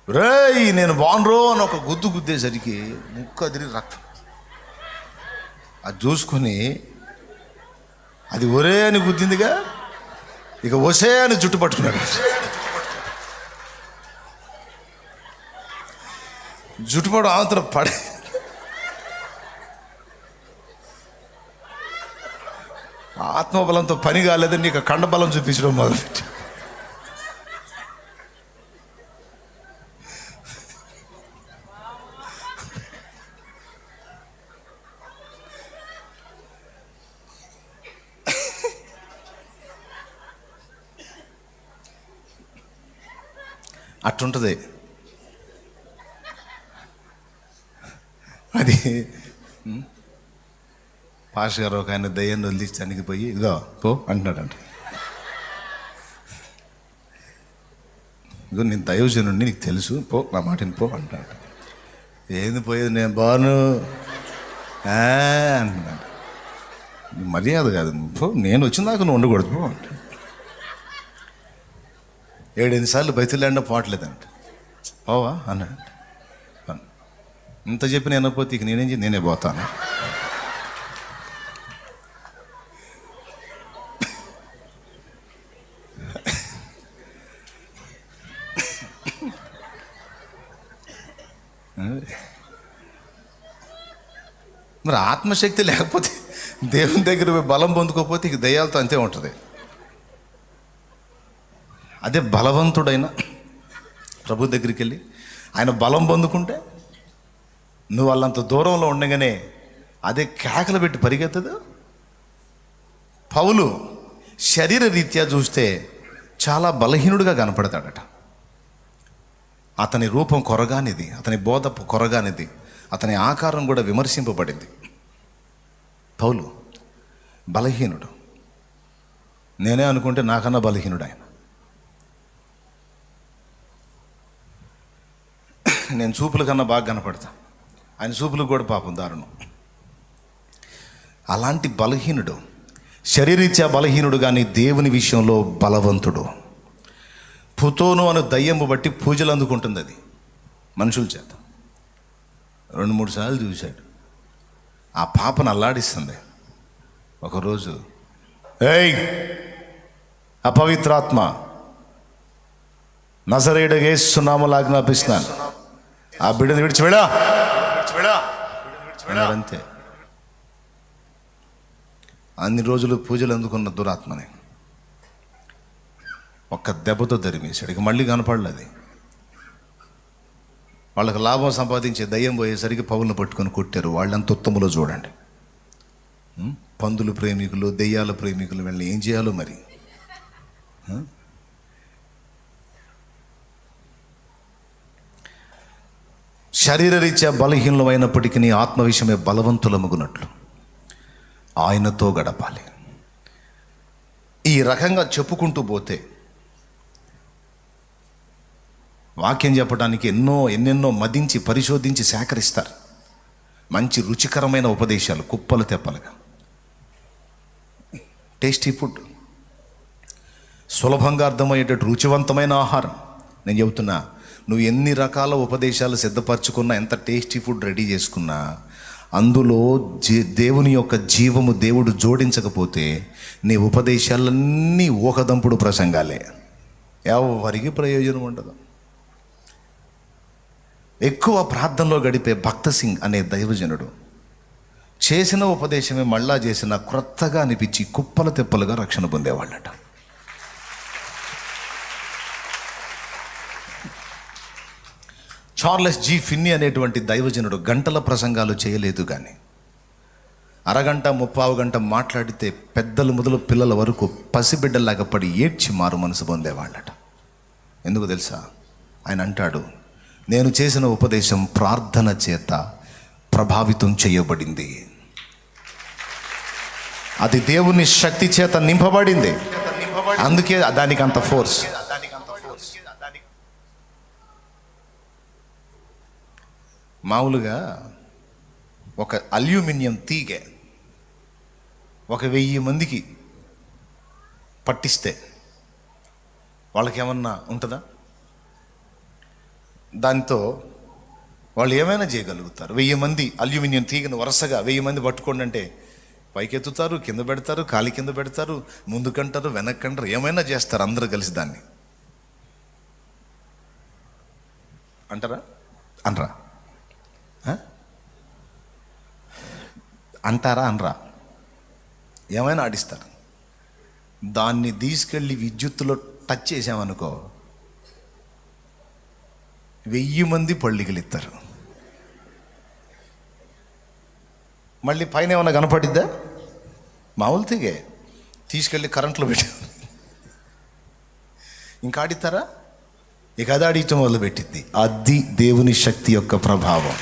రే నేను బాగునరో అని ఒక గుద్దు గుద్దేసరికి ముక్కు అదిరి రక్తం. అది చూసుకొని అది ఒరే అని గుద్దిందిగా, ఇక ఒసే అని జుట్టు పట్టుకున్నాడు. జుట్టుపడు ఆంతరం పడే ఆత్మబలంతో పని కాలేదని నీకు కండబలం చూపించడం మొదలుపెట్టి అట్టుంటుంది అది. పాష గారు ఒక ఆయన దయ్యాన్ని వదిలించి చనిగిపోయి ఇదో పో అంటున్నాడంట. ఇగో నేను దైవజనుడిని, నీకు తెలుసు, పో నా మాటని పో అంటున్నాడు. ఏంది పోయేది, నేను బాను అంటున్నాడు. మర్యాద కాదు, పో, నేను వచ్చిన దాకా నువ్వు ఉండకూడదు పో అంట. 7-8 సార్లు బయలుదేరినా పోవట్లేదంట. పోవా అన్నాడు. ఇంత చెప్పి నేను పోతే ఇక నేనే పోతాను. మరి ఆత్మశక్తి లేకపోతే దేవుని దగ్గర బలం పొందుకోకపోతే ఇక దయ్యాలతో అంతే ఉంటుంది. అదే బలవంతుడైన ప్రభు దగ్గరికి వెళ్ళి ఆయన బలం పొందుకుంటే నువ్వు వాళ్ళంత దూరంలో ఉండగానే అదే కేకలు పెట్టి పరిగెత్తదు. పౌలు శరీర రీత్యా చూస్తే చాలా బలహీనుడిగా కనపడతాడట. అతని రూపం కొరగానిది, అతని బోధ కొరగానిది, అతని ఆకారం కూడా విమర్శింపబడింది. పౌలు బలహీనుడు. నేనే అనుకుంటే నాకన్నా బలహీనుడు ఆయన. నేను చూపుల కన్నా బాగా కనపడతా, ఆయన చూపులు కూడా పాపం దారుణం. అలాంటి బలహీనుడు, శరీరీత్యా బలహీనుడు కానీ దేవుని విషయంలో బలవంతుడు. పుతోను అను దయ్యము బట్టి పూజలు అందుకుంటుంది అది మనుషుల చేత. 2-3 సార్లు చూశాడు. ఆ పాపను అల్లాడిస్తుంది. ఒకరోజు ఏయ్ అపవిత్రాత్మ నజరేయుడైన యేసు నామములో ఆజ్ఞాపిస్తున్నాను, ఆ బిడ్డను విడిచిపెడా అంతే. అన్ని రోజులు పూజలు అందుకున్న దురాత్మని ఒక్క దెబ్బతో తరిమేశాడు. ఇక మళ్ళీ కనపడలేదు. వాళ్ళకి లాభం సంపాదించే దయ్యం పోయేసరికి పౌలను పట్టుకొని కొట్టారు. వాళ్ళంత ఉత్తములో చూడండి. పందులు ప్రేమికులు, దెయ్యాల ప్రేమికులు వీళ్ళని ఏం చేయాలో మరి. శరీరరీత్యా బలహీనమైనప్పటికీ నీ ఆత్మ విషయమే బలవంతులమగునట్లు ఆయనతో గడపాలి. ఈ రకంగా చెప్పుకుంటూ పోతే వాక్యం చెప్పడానికి ఎన్నెన్నో మదించి పరిశోధించి సేకరిస్తారు. మంచి రుచికరమైన ఉపదేశాలు కుప్పలు తెప్పలుగా, టేస్టీ ఫుడ్, సులభంగా అర్థమయ్యేటట్టు రుచివంతమైన ఆహారం. నేను చెబుతున్నా, నువ్వు ఎన్ని రకాల ఉపదేశాలు సిద్ధపరచుకున్నా, ఎంత టేస్టీ ఫుడ్ రెడీ చేసుకున్నా, అందులో దేవుని యొక్క జీవము దేవుడు జోడించకపోతే నీ ఉపదేశాలన్నీ ఊహదంపుడు ప్రసంగాలే, ఎవరికి ప్రయోజనం ఉండదు. ఎక్కువ ప్రార్థనలో గడిపే భక్త సింగ్ అనే దైవజనుడు చేసిన ఉపదేశమే మళ్ళా చేసిన క్రొత్తగా అనిపించి కుప్పల తెప్పలుగా రక్షణ పొందేవాళ్ళట. చార్లెస్ జీ ఫిన్నీ అనేటువంటి దైవజనుడు గంటల ప్రసంగాలు చేయలేదు, కానీ అరగంట 30 గంట మాట్లాడితే పెద్దలు మొదలు పిల్లల వరకు పసిబిడ్డలాగా పడి ఏడ్చి మారు మనసు పొందేవాళ్ళట. ఎందుకు తెలుసా? ఆయన అంటాడు, నేను చేసిన ఉపదేశం ప్రార్థన చేత ప్రభావితం చేయబడింది, అది దేవుని శక్తి చేత నింపబడింది, అందుకే దానికి అంత ఫోర్స్. మామూలుగా ఒక అల్యూమినియం తీగె 1000 మందికి పట్టిస్తే వాళ్ళకేమన్నా ఉంటుందా? దాంతో వాళ్ళు ఏమైనా చేయగలుగుతారు. 1000 మంది అల్యూమినియం తీగను వరుసగా 1000 మంది పట్టుకోండి అంటే పైకెత్తుతారు, కింద పెడతారు, కాలి కింద పెడతారు, ముందుకంటారు, వెనక్కంటారు, ఏమైనా చేస్తారు అందరూ కలిసి. దాన్ని అంటారా? అనరా? అంటారా? అనరా? ఏమైనా ఆడిస్తారు. దాన్ని తీసుకెళ్ళి విద్యుత్తులో టచ్ చేసామనుకో 1000 మంది పళ్ళిగిలిస్తారు. మళ్ళీ పైన ఏమైనా కనపడిద్దా? మామూలు తీగే తీసుకెళ్ళి కరెంట్లో పెట్టి ఇంకా ఆడిస్తారా? ఇక అది ఆడించడం మొదలుపెట్టింది. అది దేవుని శక్తి యొక్క ప్రభావం.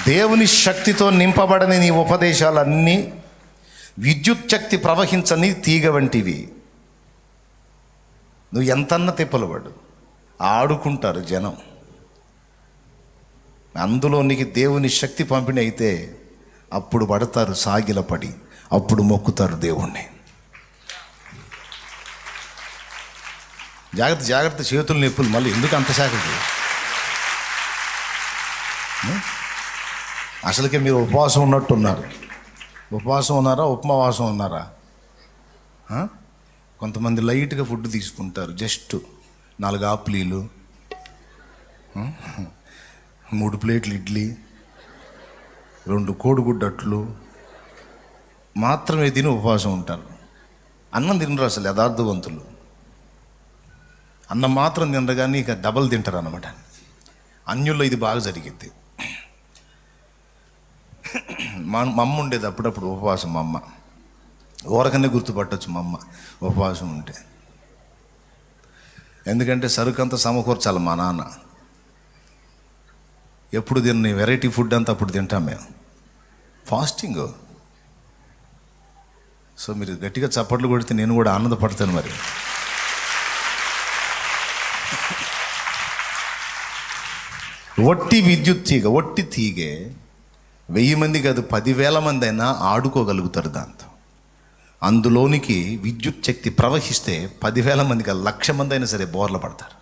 దేవుని శక్తితో నింపబడని నీ ఉపదేశాలన్నీ విద్యుత్ శక్తి ప్రవహించని తీగ వంటివి. నువ్వు ఎంతన్నా తిప్పలబడు, ఆడుకుంటారు జనం. అందులో నీకు దేవుని శక్తి పంపిణీ అయితే అప్పుడు పడతారు సాగిలపడి, అప్పుడు మొక్కుతారు దేవుణ్ణి. జాగ్రత్త జాగ్రత్త, చేతులు నొప్పులు. మళ్ళీ ఎందుకు అంత శాఖకి? అసలుకే మీరు ఉపవాసం ఉన్నట్టున్నారు. ఉపవాసం ఉన్నారా? ఉపమావాసం ఉన్నారా? కొంతమంది లైట్గా ఫుడ్ తీసుకుంటారు, జస్ట్ 4 ఆప్లీలు, 3 ప్లేట్లు ఇడ్లీ, 2 కోడిగుడ్డట్లు మాత్రమే తిని ఉపవాసం ఉంటారు. అన్నం తినరు అసలు యథార్థవంతులు. అన్నం మాత్రం తినరు, కానీ ఇక డబల్ తింటారు అన్నమాట. అన్యుల్లో ఇది బాగా జరిగింది. మా అమ్మ ఉండేది అప్పుడప్పుడు ఉపవాసం. మా అమ్మ ఊరకనే గుర్తుపట్టచ్చు మా అమ్మ ఉపవాసం ఉంటే. ఎందుకంటే సరుకంతా సమకూర్చాలి మా నాన్న. ఎప్పుడు తిన్న వెరైటీ ఫుడ్ అంతా అప్పుడు తింటాం మేము, ఫాస్టింగ్. సో మీరు గట్టిగా చప్పట్లు కొడితే నేను కూడా ఆనందపడతాను. మరి ఒట్టి విద్యుత్ తీగ, ఒట్టి తీగే 1000 మంది కాదు 10,000 మంది అయినా ఆడుకోగలుగుతారు దాంతో. అందులోనికి విద్యుత్ శక్తి ప్రవహిస్తే 10,000 మంది కాదు 1,00,000 మంది అయినా సరే బోర్ల పడతారు.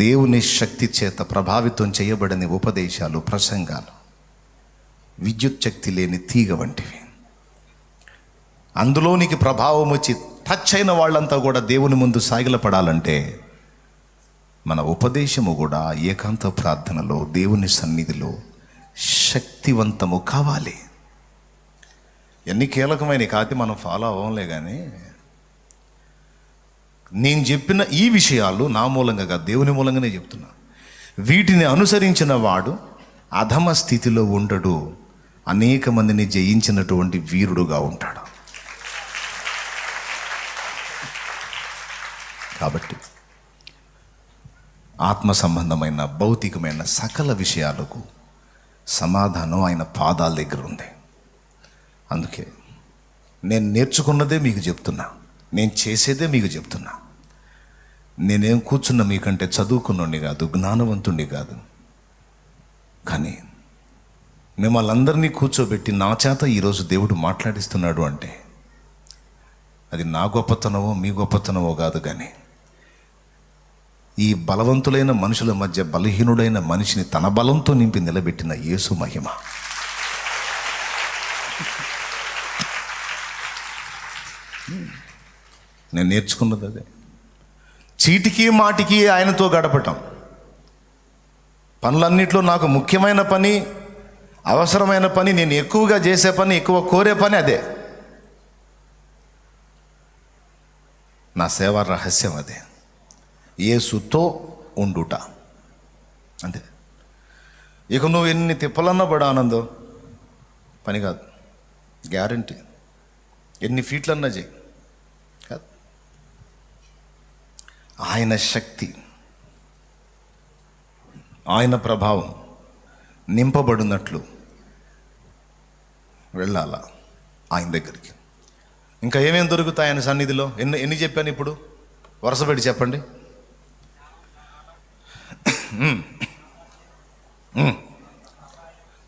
దేవుని శక్తి చేత ప్రభావితం చేయబడని ఉపదేశాలు, ప్రసంగాలు విద్యుత్ శక్తి లేని తీగ వంటివి. అందులోనికి ప్రభావం వచ్చి టచ్ అయిన వాళ్ళంతా కూడా దేవుని ముందు సాగిలపడాలంటే మన ఉపదేశము కూడా ఏకాంత ప్రార్థనలో దేవుని సన్నిధిలో శక్తివంతము కావాలి. ఎన్ని కీలకమైన కాదు మనం ఫాలో అవ్వలే, కానీ నేను చెప్పిన ఈ విషయాలు నా మూలంగా కాదు, దేవుని మూలంగానే చెప్తున్నా. వీటిని అనుసరించిన వాడు అధమ స్థితిలో ఉండడు, అనేక మందిని జయించినటువంటి వీరుడుగా ఉంటాడు. కాబట్టి ఆత్మ సంబంధమైన భౌతికమైన సకల విషయాలకు సమాధానం ఆయన పాదాల దగ్గర ఉంది. అందుకే నేను నేర్చుకున్నదే మీకు చెప్తున్నా, నేను చేసేదే మీకు చెప్తున్నా. నేనేం కూర్చున్న మీకంటే చదువుకున్నోడిని కాదు, జ్ఞానవంతుణ్ణి కాదు, కానీ మిమ్మల్ని అందరినీ కూర్చోబెట్టి నా చేత ఈరోజు దేవుడు మాట్లాడిస్తున్నాడు అంటే అది నా గొప్పతనమో మీ గొప్పతనమో కాదు, కానీ ఈ బలవంతులైన మనుషుల మధ్య బలహీనుడైన మనిషిని తన బలంతో నింపి నిలబెట్టిన యేసు మహిమ. నేను నేర్చుకున్నది అదే. చీటికి మాటికి ఆయనతో గడపటం, పనులన్నిట్లో నాకు ముఖ్యమైన పని, అవసరమైన పని, నేను ఎక్కువగా చేసే పని, ఎక్కువ కోరే పని అదే. నా సేవా రహస్యం అదే, యేసుతో ఉండుట. అంతే. ఇక నువ్వు ఎన్ని తిప్పలన్నా పడ ఆనందం పని కాదు, గ్యారంటీ. ఎన్ని ఫీట్లన్నా చేయి కాదు. ఆయన శక్తి, ఆయన ప్రభావం నింపబడినట్లు వెళ్ళాలా ఆయన దగ్గరికి. ఇంకా ఏమేమి దొరుకుతాయి ఆయన సన్నిధిలో? ఎన్ని చెప్పాను ఇప్పుడు? వరుసపెట్టి చెప్పండి.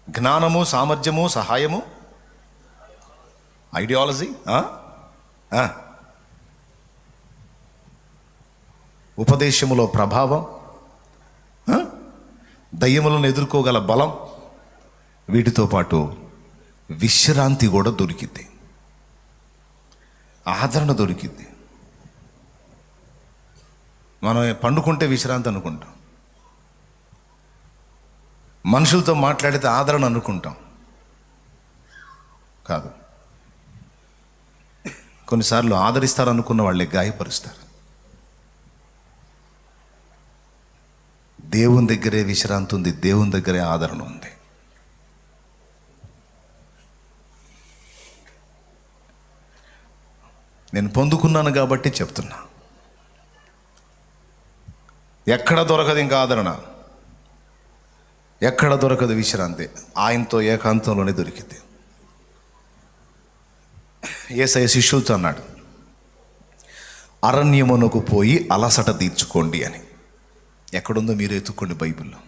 జ్ఞానము, సామర్థ్యము, సహాయము, ఐడియాలజీ, ఉపదేశములో ప్రభావం, దయ్యములను ఎదుర్కోగల బలం, వీటితో పాటు విశ్రాంతి కూడా దొరికింది, ఆదరణ దొరికింది. మనం పండుకుంటే విశ్రాంతి అనుకుంటాం, మనుషులతో మాట్లాడితే ఆదరణ అనుకుంటాం. కాదు, కొన్నిసార్లు ఆదరిస్తారనుకున్న వాళ్ళే గాయపరుస్తారు. దేవుని దగ్గరే విశ్రాంతి ఉంది, దేవుని దగ్గరే ఆదరణ ఉంది. నేను పొందుకున్నాను కాబట్టి చెప్తున్నా. ఎక్కడ దొరకదు ఇంకా ఆదరణ, ఎక్కడ దొరకదు విశ్రాంతి, ఆయనతో ఏకాంతంలోనే దొరికింది. యేసయ్య శిష్యులతో అన్నాడు, అరణ్యమునకు పోయి అలసట తీర్చుకోండి అని. ఎక్కడుందో మీరు ఎత్తుక్కోండి బైబిల్లో.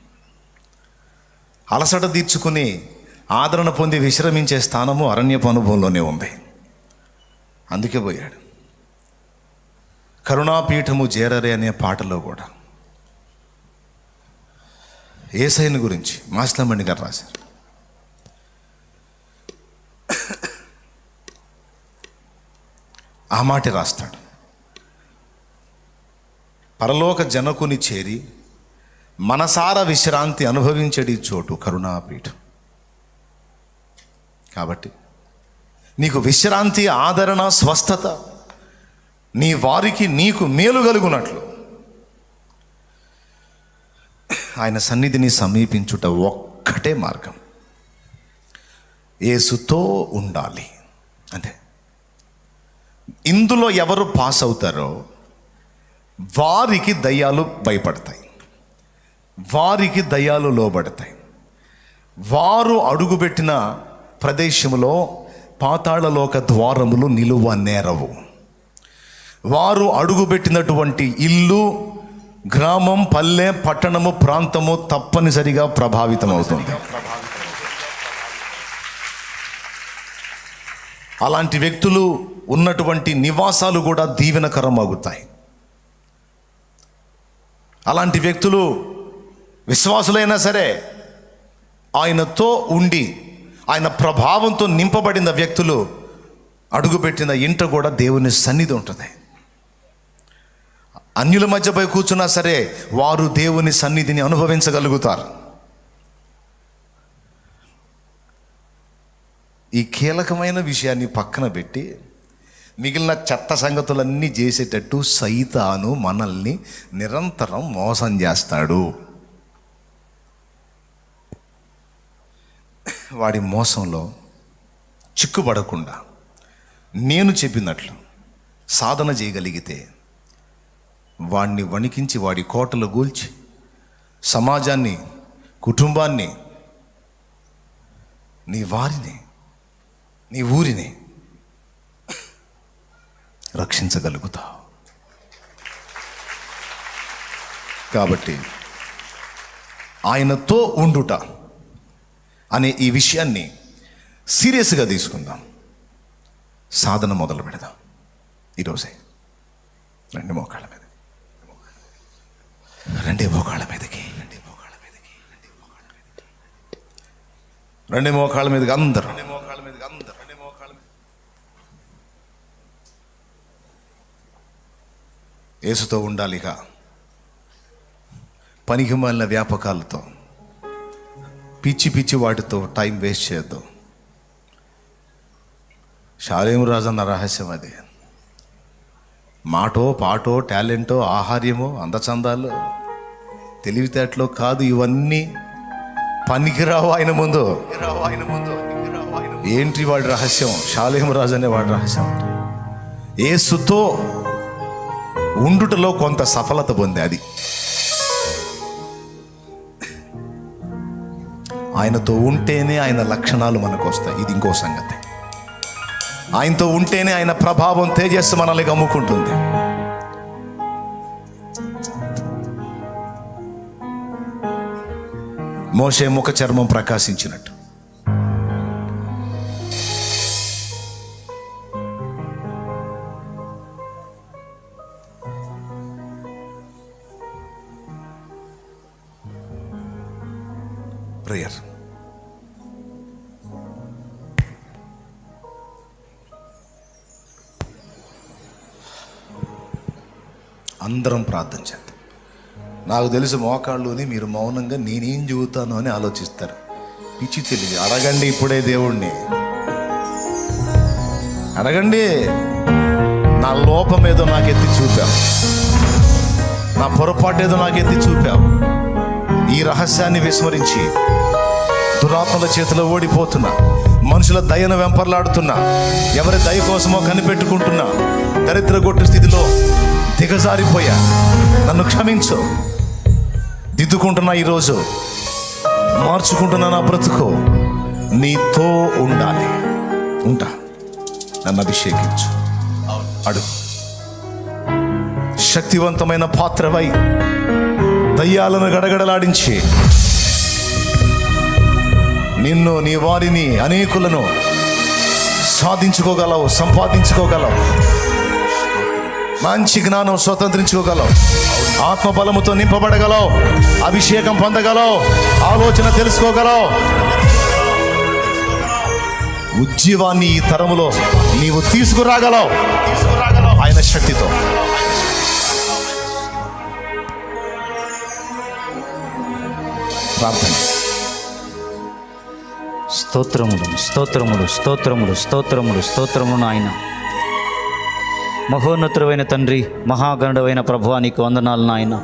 అలసట తీర్చుకుని ఆదరణ పొంది విశ్రమించే స్థానము అరణ్యపు అనుభవంలోనే ఉంది. అందుకే పోయాడు. కరుణాపీఠము చేరరే అనే పాటలో కూడా యేసయ్యని గురించి మాస్లమణి గారు రాశారు. ఆ మాట రాస్తాడు, పరలోక జనకుని చేరి మనసార విశ్రాంతి అనుభవించడి చోటు కరుణాపీఠం. కాబట్టి నీకు విశ్రాంతి, ఆదరణ, స్వస్థత, నీ వారికి నీకు మేలు కలుగునట్లు ఆయన సన్నిధిని సమీపించుట ఒక్కటే మార్గం. యేసుతో ఉండాలి. అంటే ఇందులో ఎవరు పాస్ అవుతారో వారికి దయ్యాలు భయపడతాయి, వారికి దయ్యాలు లోబడతాయి. వారు అడుగుపెట్టిన ప్రదేశములో పాతాళలోక ద్వారములు నిలువ నేరవు. వారు అడుగుపెట్టినటువంటి ఇల్లు, గ్రామం, పల్లె, పట్టణము, ప్రాంతము తప్పనిసరిగా ప్రభావితం అవుతుంది. అలాంటి వ్యక్తులు ఉన్నటువంటి నివాసాలు కూడా దీవెనకరం అవుతాయి. అలాంటి వ్యక్తులు విశ్వాసులైనా సరే ఆయనతో ఉండి ఆయన ప్రభావంతో నింపబడిన వ్యక్తులు అడుగుపెట్టిన ఇంట కూడా దేవుని సన్నిధి ఉంటుంది. అన్యుల మధ్య పోయి కూర్చున్నా సరే వారు దేవుని సన్నిధిని అనుభవించగలుగుతారు. ఈ కీలకమైన విషయాన్ని పక్కన పెట్టి మిగిలిన చెత్త సంగతులన్నీ చేసేటట్టు సైతాను మనల్ని నిరంతరం మోసం చేస్తాడు. వాడి మోసంలో చిక్కుపడకుండా నేను చెప్పినట్లు సాధన చేయగలిగితే వాడిని వణికించి వాడి కోటలు గూల్చి సమాజాన్ని, కుటుంబాన్ని, నీ వారిని, నీ ఊరిని రక్షించగలుగుతావు. కాబట్టి ఆయనతో ఉండుట అనే ఈ విషయాన్ని సీరియస్గా తీసుకుందాం. సాధన మొదలు పెడదాం ఈరోజే. రెండు మోకాళ్ళ మీద, రెండే మోకాళ్ళ మీదకి, రెండే మోకాళ్ళ మీదకి అందరూ. యేసుతో ఉండాలిగా. పనికి మాలిన వ్యాపకాలతో, పిచ్చి పిచ్చి వాటితో టైం వేస్ట్ చేయొద్దు. షాలేము రాజు అన్న రహస్యం అది. మాటో, పాటో, టాలెంటో, ఆహార్యమో, అందచందాలు, తెలివితేటలో కాదు. ఇవన్నీ పనికిరావు ఆయన ముందు. ఏంటి వాడి రహస్యం? షాలేము రాజు అనే వాడి రహస్యం యేసుతో ఉండుటలో కొంత సఫలత పొందే. అది ఆయనతో ఉంటేనే ఆయన లక్షణాలు మనకు వస్తాయి. ఇది ఇంకో సంగతి. ఆయనతో ఉంటేనే ఆయన ప్రభావం, తేజస్సు మనల్ని గమ్ముకుంటుంది. మోషే ముఖ చర్మం ప్రకాశించినట్టు ప్రేయర్. అందరం ప్రార్థన చేద్దాం. నాకు తెలుసు మోకాళ్ళుని మీరు మౌనంగా నేనేం చెబుతాను అని ఆలోచిస్తారు. పిచ్చి తెలియదు. అడగండి ఇప్పుడే దేవుణ్ణి, అడగండి. నా లోపం ఏదో నాకు ఎత్తి చూపావు, నా పొరపాటు ఏదో నాకు ఎత్తి చూపావు. ఈ రహస్యాన్ని విస్మరించి దురాత్మల చేతిలో ఓడిపోతున్నా, మనుషుల దయను వెంపర్లాడుతున్నా, ఎవరి దయ కోసమో కనిపెట్టుకుంటున్నా, దరిద్రగొట్టు స్థితిలో దిగజారిపోయా. నన్ను క్షమించు. దిద్దుకుంటున్నా, ఈరోజు మార్చుకుంటున్నా. నా బ్రతుకు నీతో ఉండాలి. ఉంటా. నన్ను అభిషేకించు. అడుగు. శక్తివంతమైన పాత్రవై దయ్యాలను గడగడలాడించి నిన్ను, నీ వారిని, అనేకులను సాధించుకోగలవు, సంపాదించుకోగలవు. మంచి జ్ఞానం స్వతంత్రించుకోగలవు, ఆత్మబలముతో నింపబడగలవు, అభిషేకం పొందగలవు, ఆలోచన తెలుసుకోగలవు. ఉజ్జీవాన్ని ఈ తరములో నీవు తీసుకురాగలవు ఆయన శక్తితో. ప్రార్థన. స్తోత్రములు, స్తోత్రములు, స్తోత్రములు, స్తోత్రములు, స్తోత్రములు నాయన. మహోన్నతుడైన తండ్రి, మహాగణుడైన ప్రభువా, నీకు వందనాలు నాయన.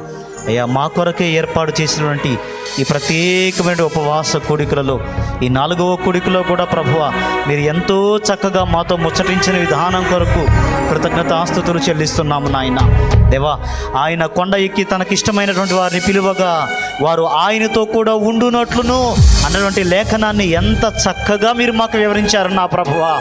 అయ్యా, మా కొరకే ఏర్పాటు చేసినటువంటి ఈ ప్రత్యేకమైన ఉపవాస కూడికలలో, ఈ 4వ కూడికలో కూడా ప్రభువా, మీరు ఎంతో చక్కగా మాతో ముచ్చటించిన విధానం కొరకు కృతజ్ఞతాస్తుతులు చెల్లిస్తున్నాము నాయన. దేవా, ఆయన కొండ ఎక్కి తనకిష్టమైనటువంటి వారిని పిలువగా వారు ఆయనతో కూడా ఉండునట్లును అన్నటువంటి లేఖనాన్ని ఎంత చక్కగా మీరు మాకు వివరించారు నా ప్రభువా.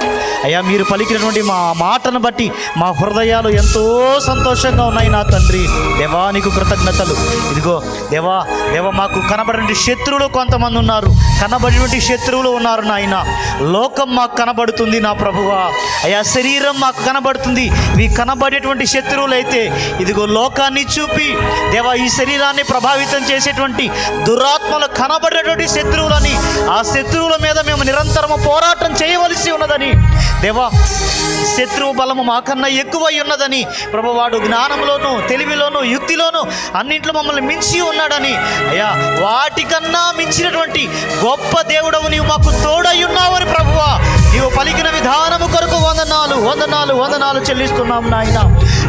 అయ్యా, మీరు పలికినటువంటి మా మాటను బట్టి మా హృదయాలు ఎంతో సంతోషంగా ఉన్నాయి నా తండ్రి. దేవా, నీకు కృతజ్ఞతలు. ఇదిగో దేవా, మాకు కనబడినటువంటి శత్రువులు కొంతమంది ఉన్నారు, కనబడినటువంటి శత్రువులు ఉన్నారు నాయన. లోకం మాకు కనబడుతుంది నా ప్రభువా, అయ్యా శరీరం మాకు కనబడుతుంది. ఇవి కనబడేటువంటి శత్రువులు అయితే ఇదిగో లోకాన్ని చూపి దేవా ఈ శరీరాన్ని ప్రభావితం చేసేటువంటి దురాత్మలు కనబడేటువంటి శత్రువులని, ఆ శత్రువుల మీద మేము నిరంతరము పోరాటం చేయవలసి ఉన్నదని దేవా, శత్రువు బలము మాకన్నా ఎక్కువై ఉన్నదని ప్రభు, వాడు జ్ఞానంలోను తెలివిలోను యుక్తిలోను అన్నింట్లో మమ్మల్ని మించి ఉన్నాడని, అయ్యా వాటికన్నా మించినటువంటి గొప్ప దేవుడవు నీవు మాకు తోడై ఉన్నావని ప్రభువా, నీవు పలికిన విధానము కొరకు వందనాలు వందనాలు వందనాలు చెల్లిస్తున్నాము నాయన.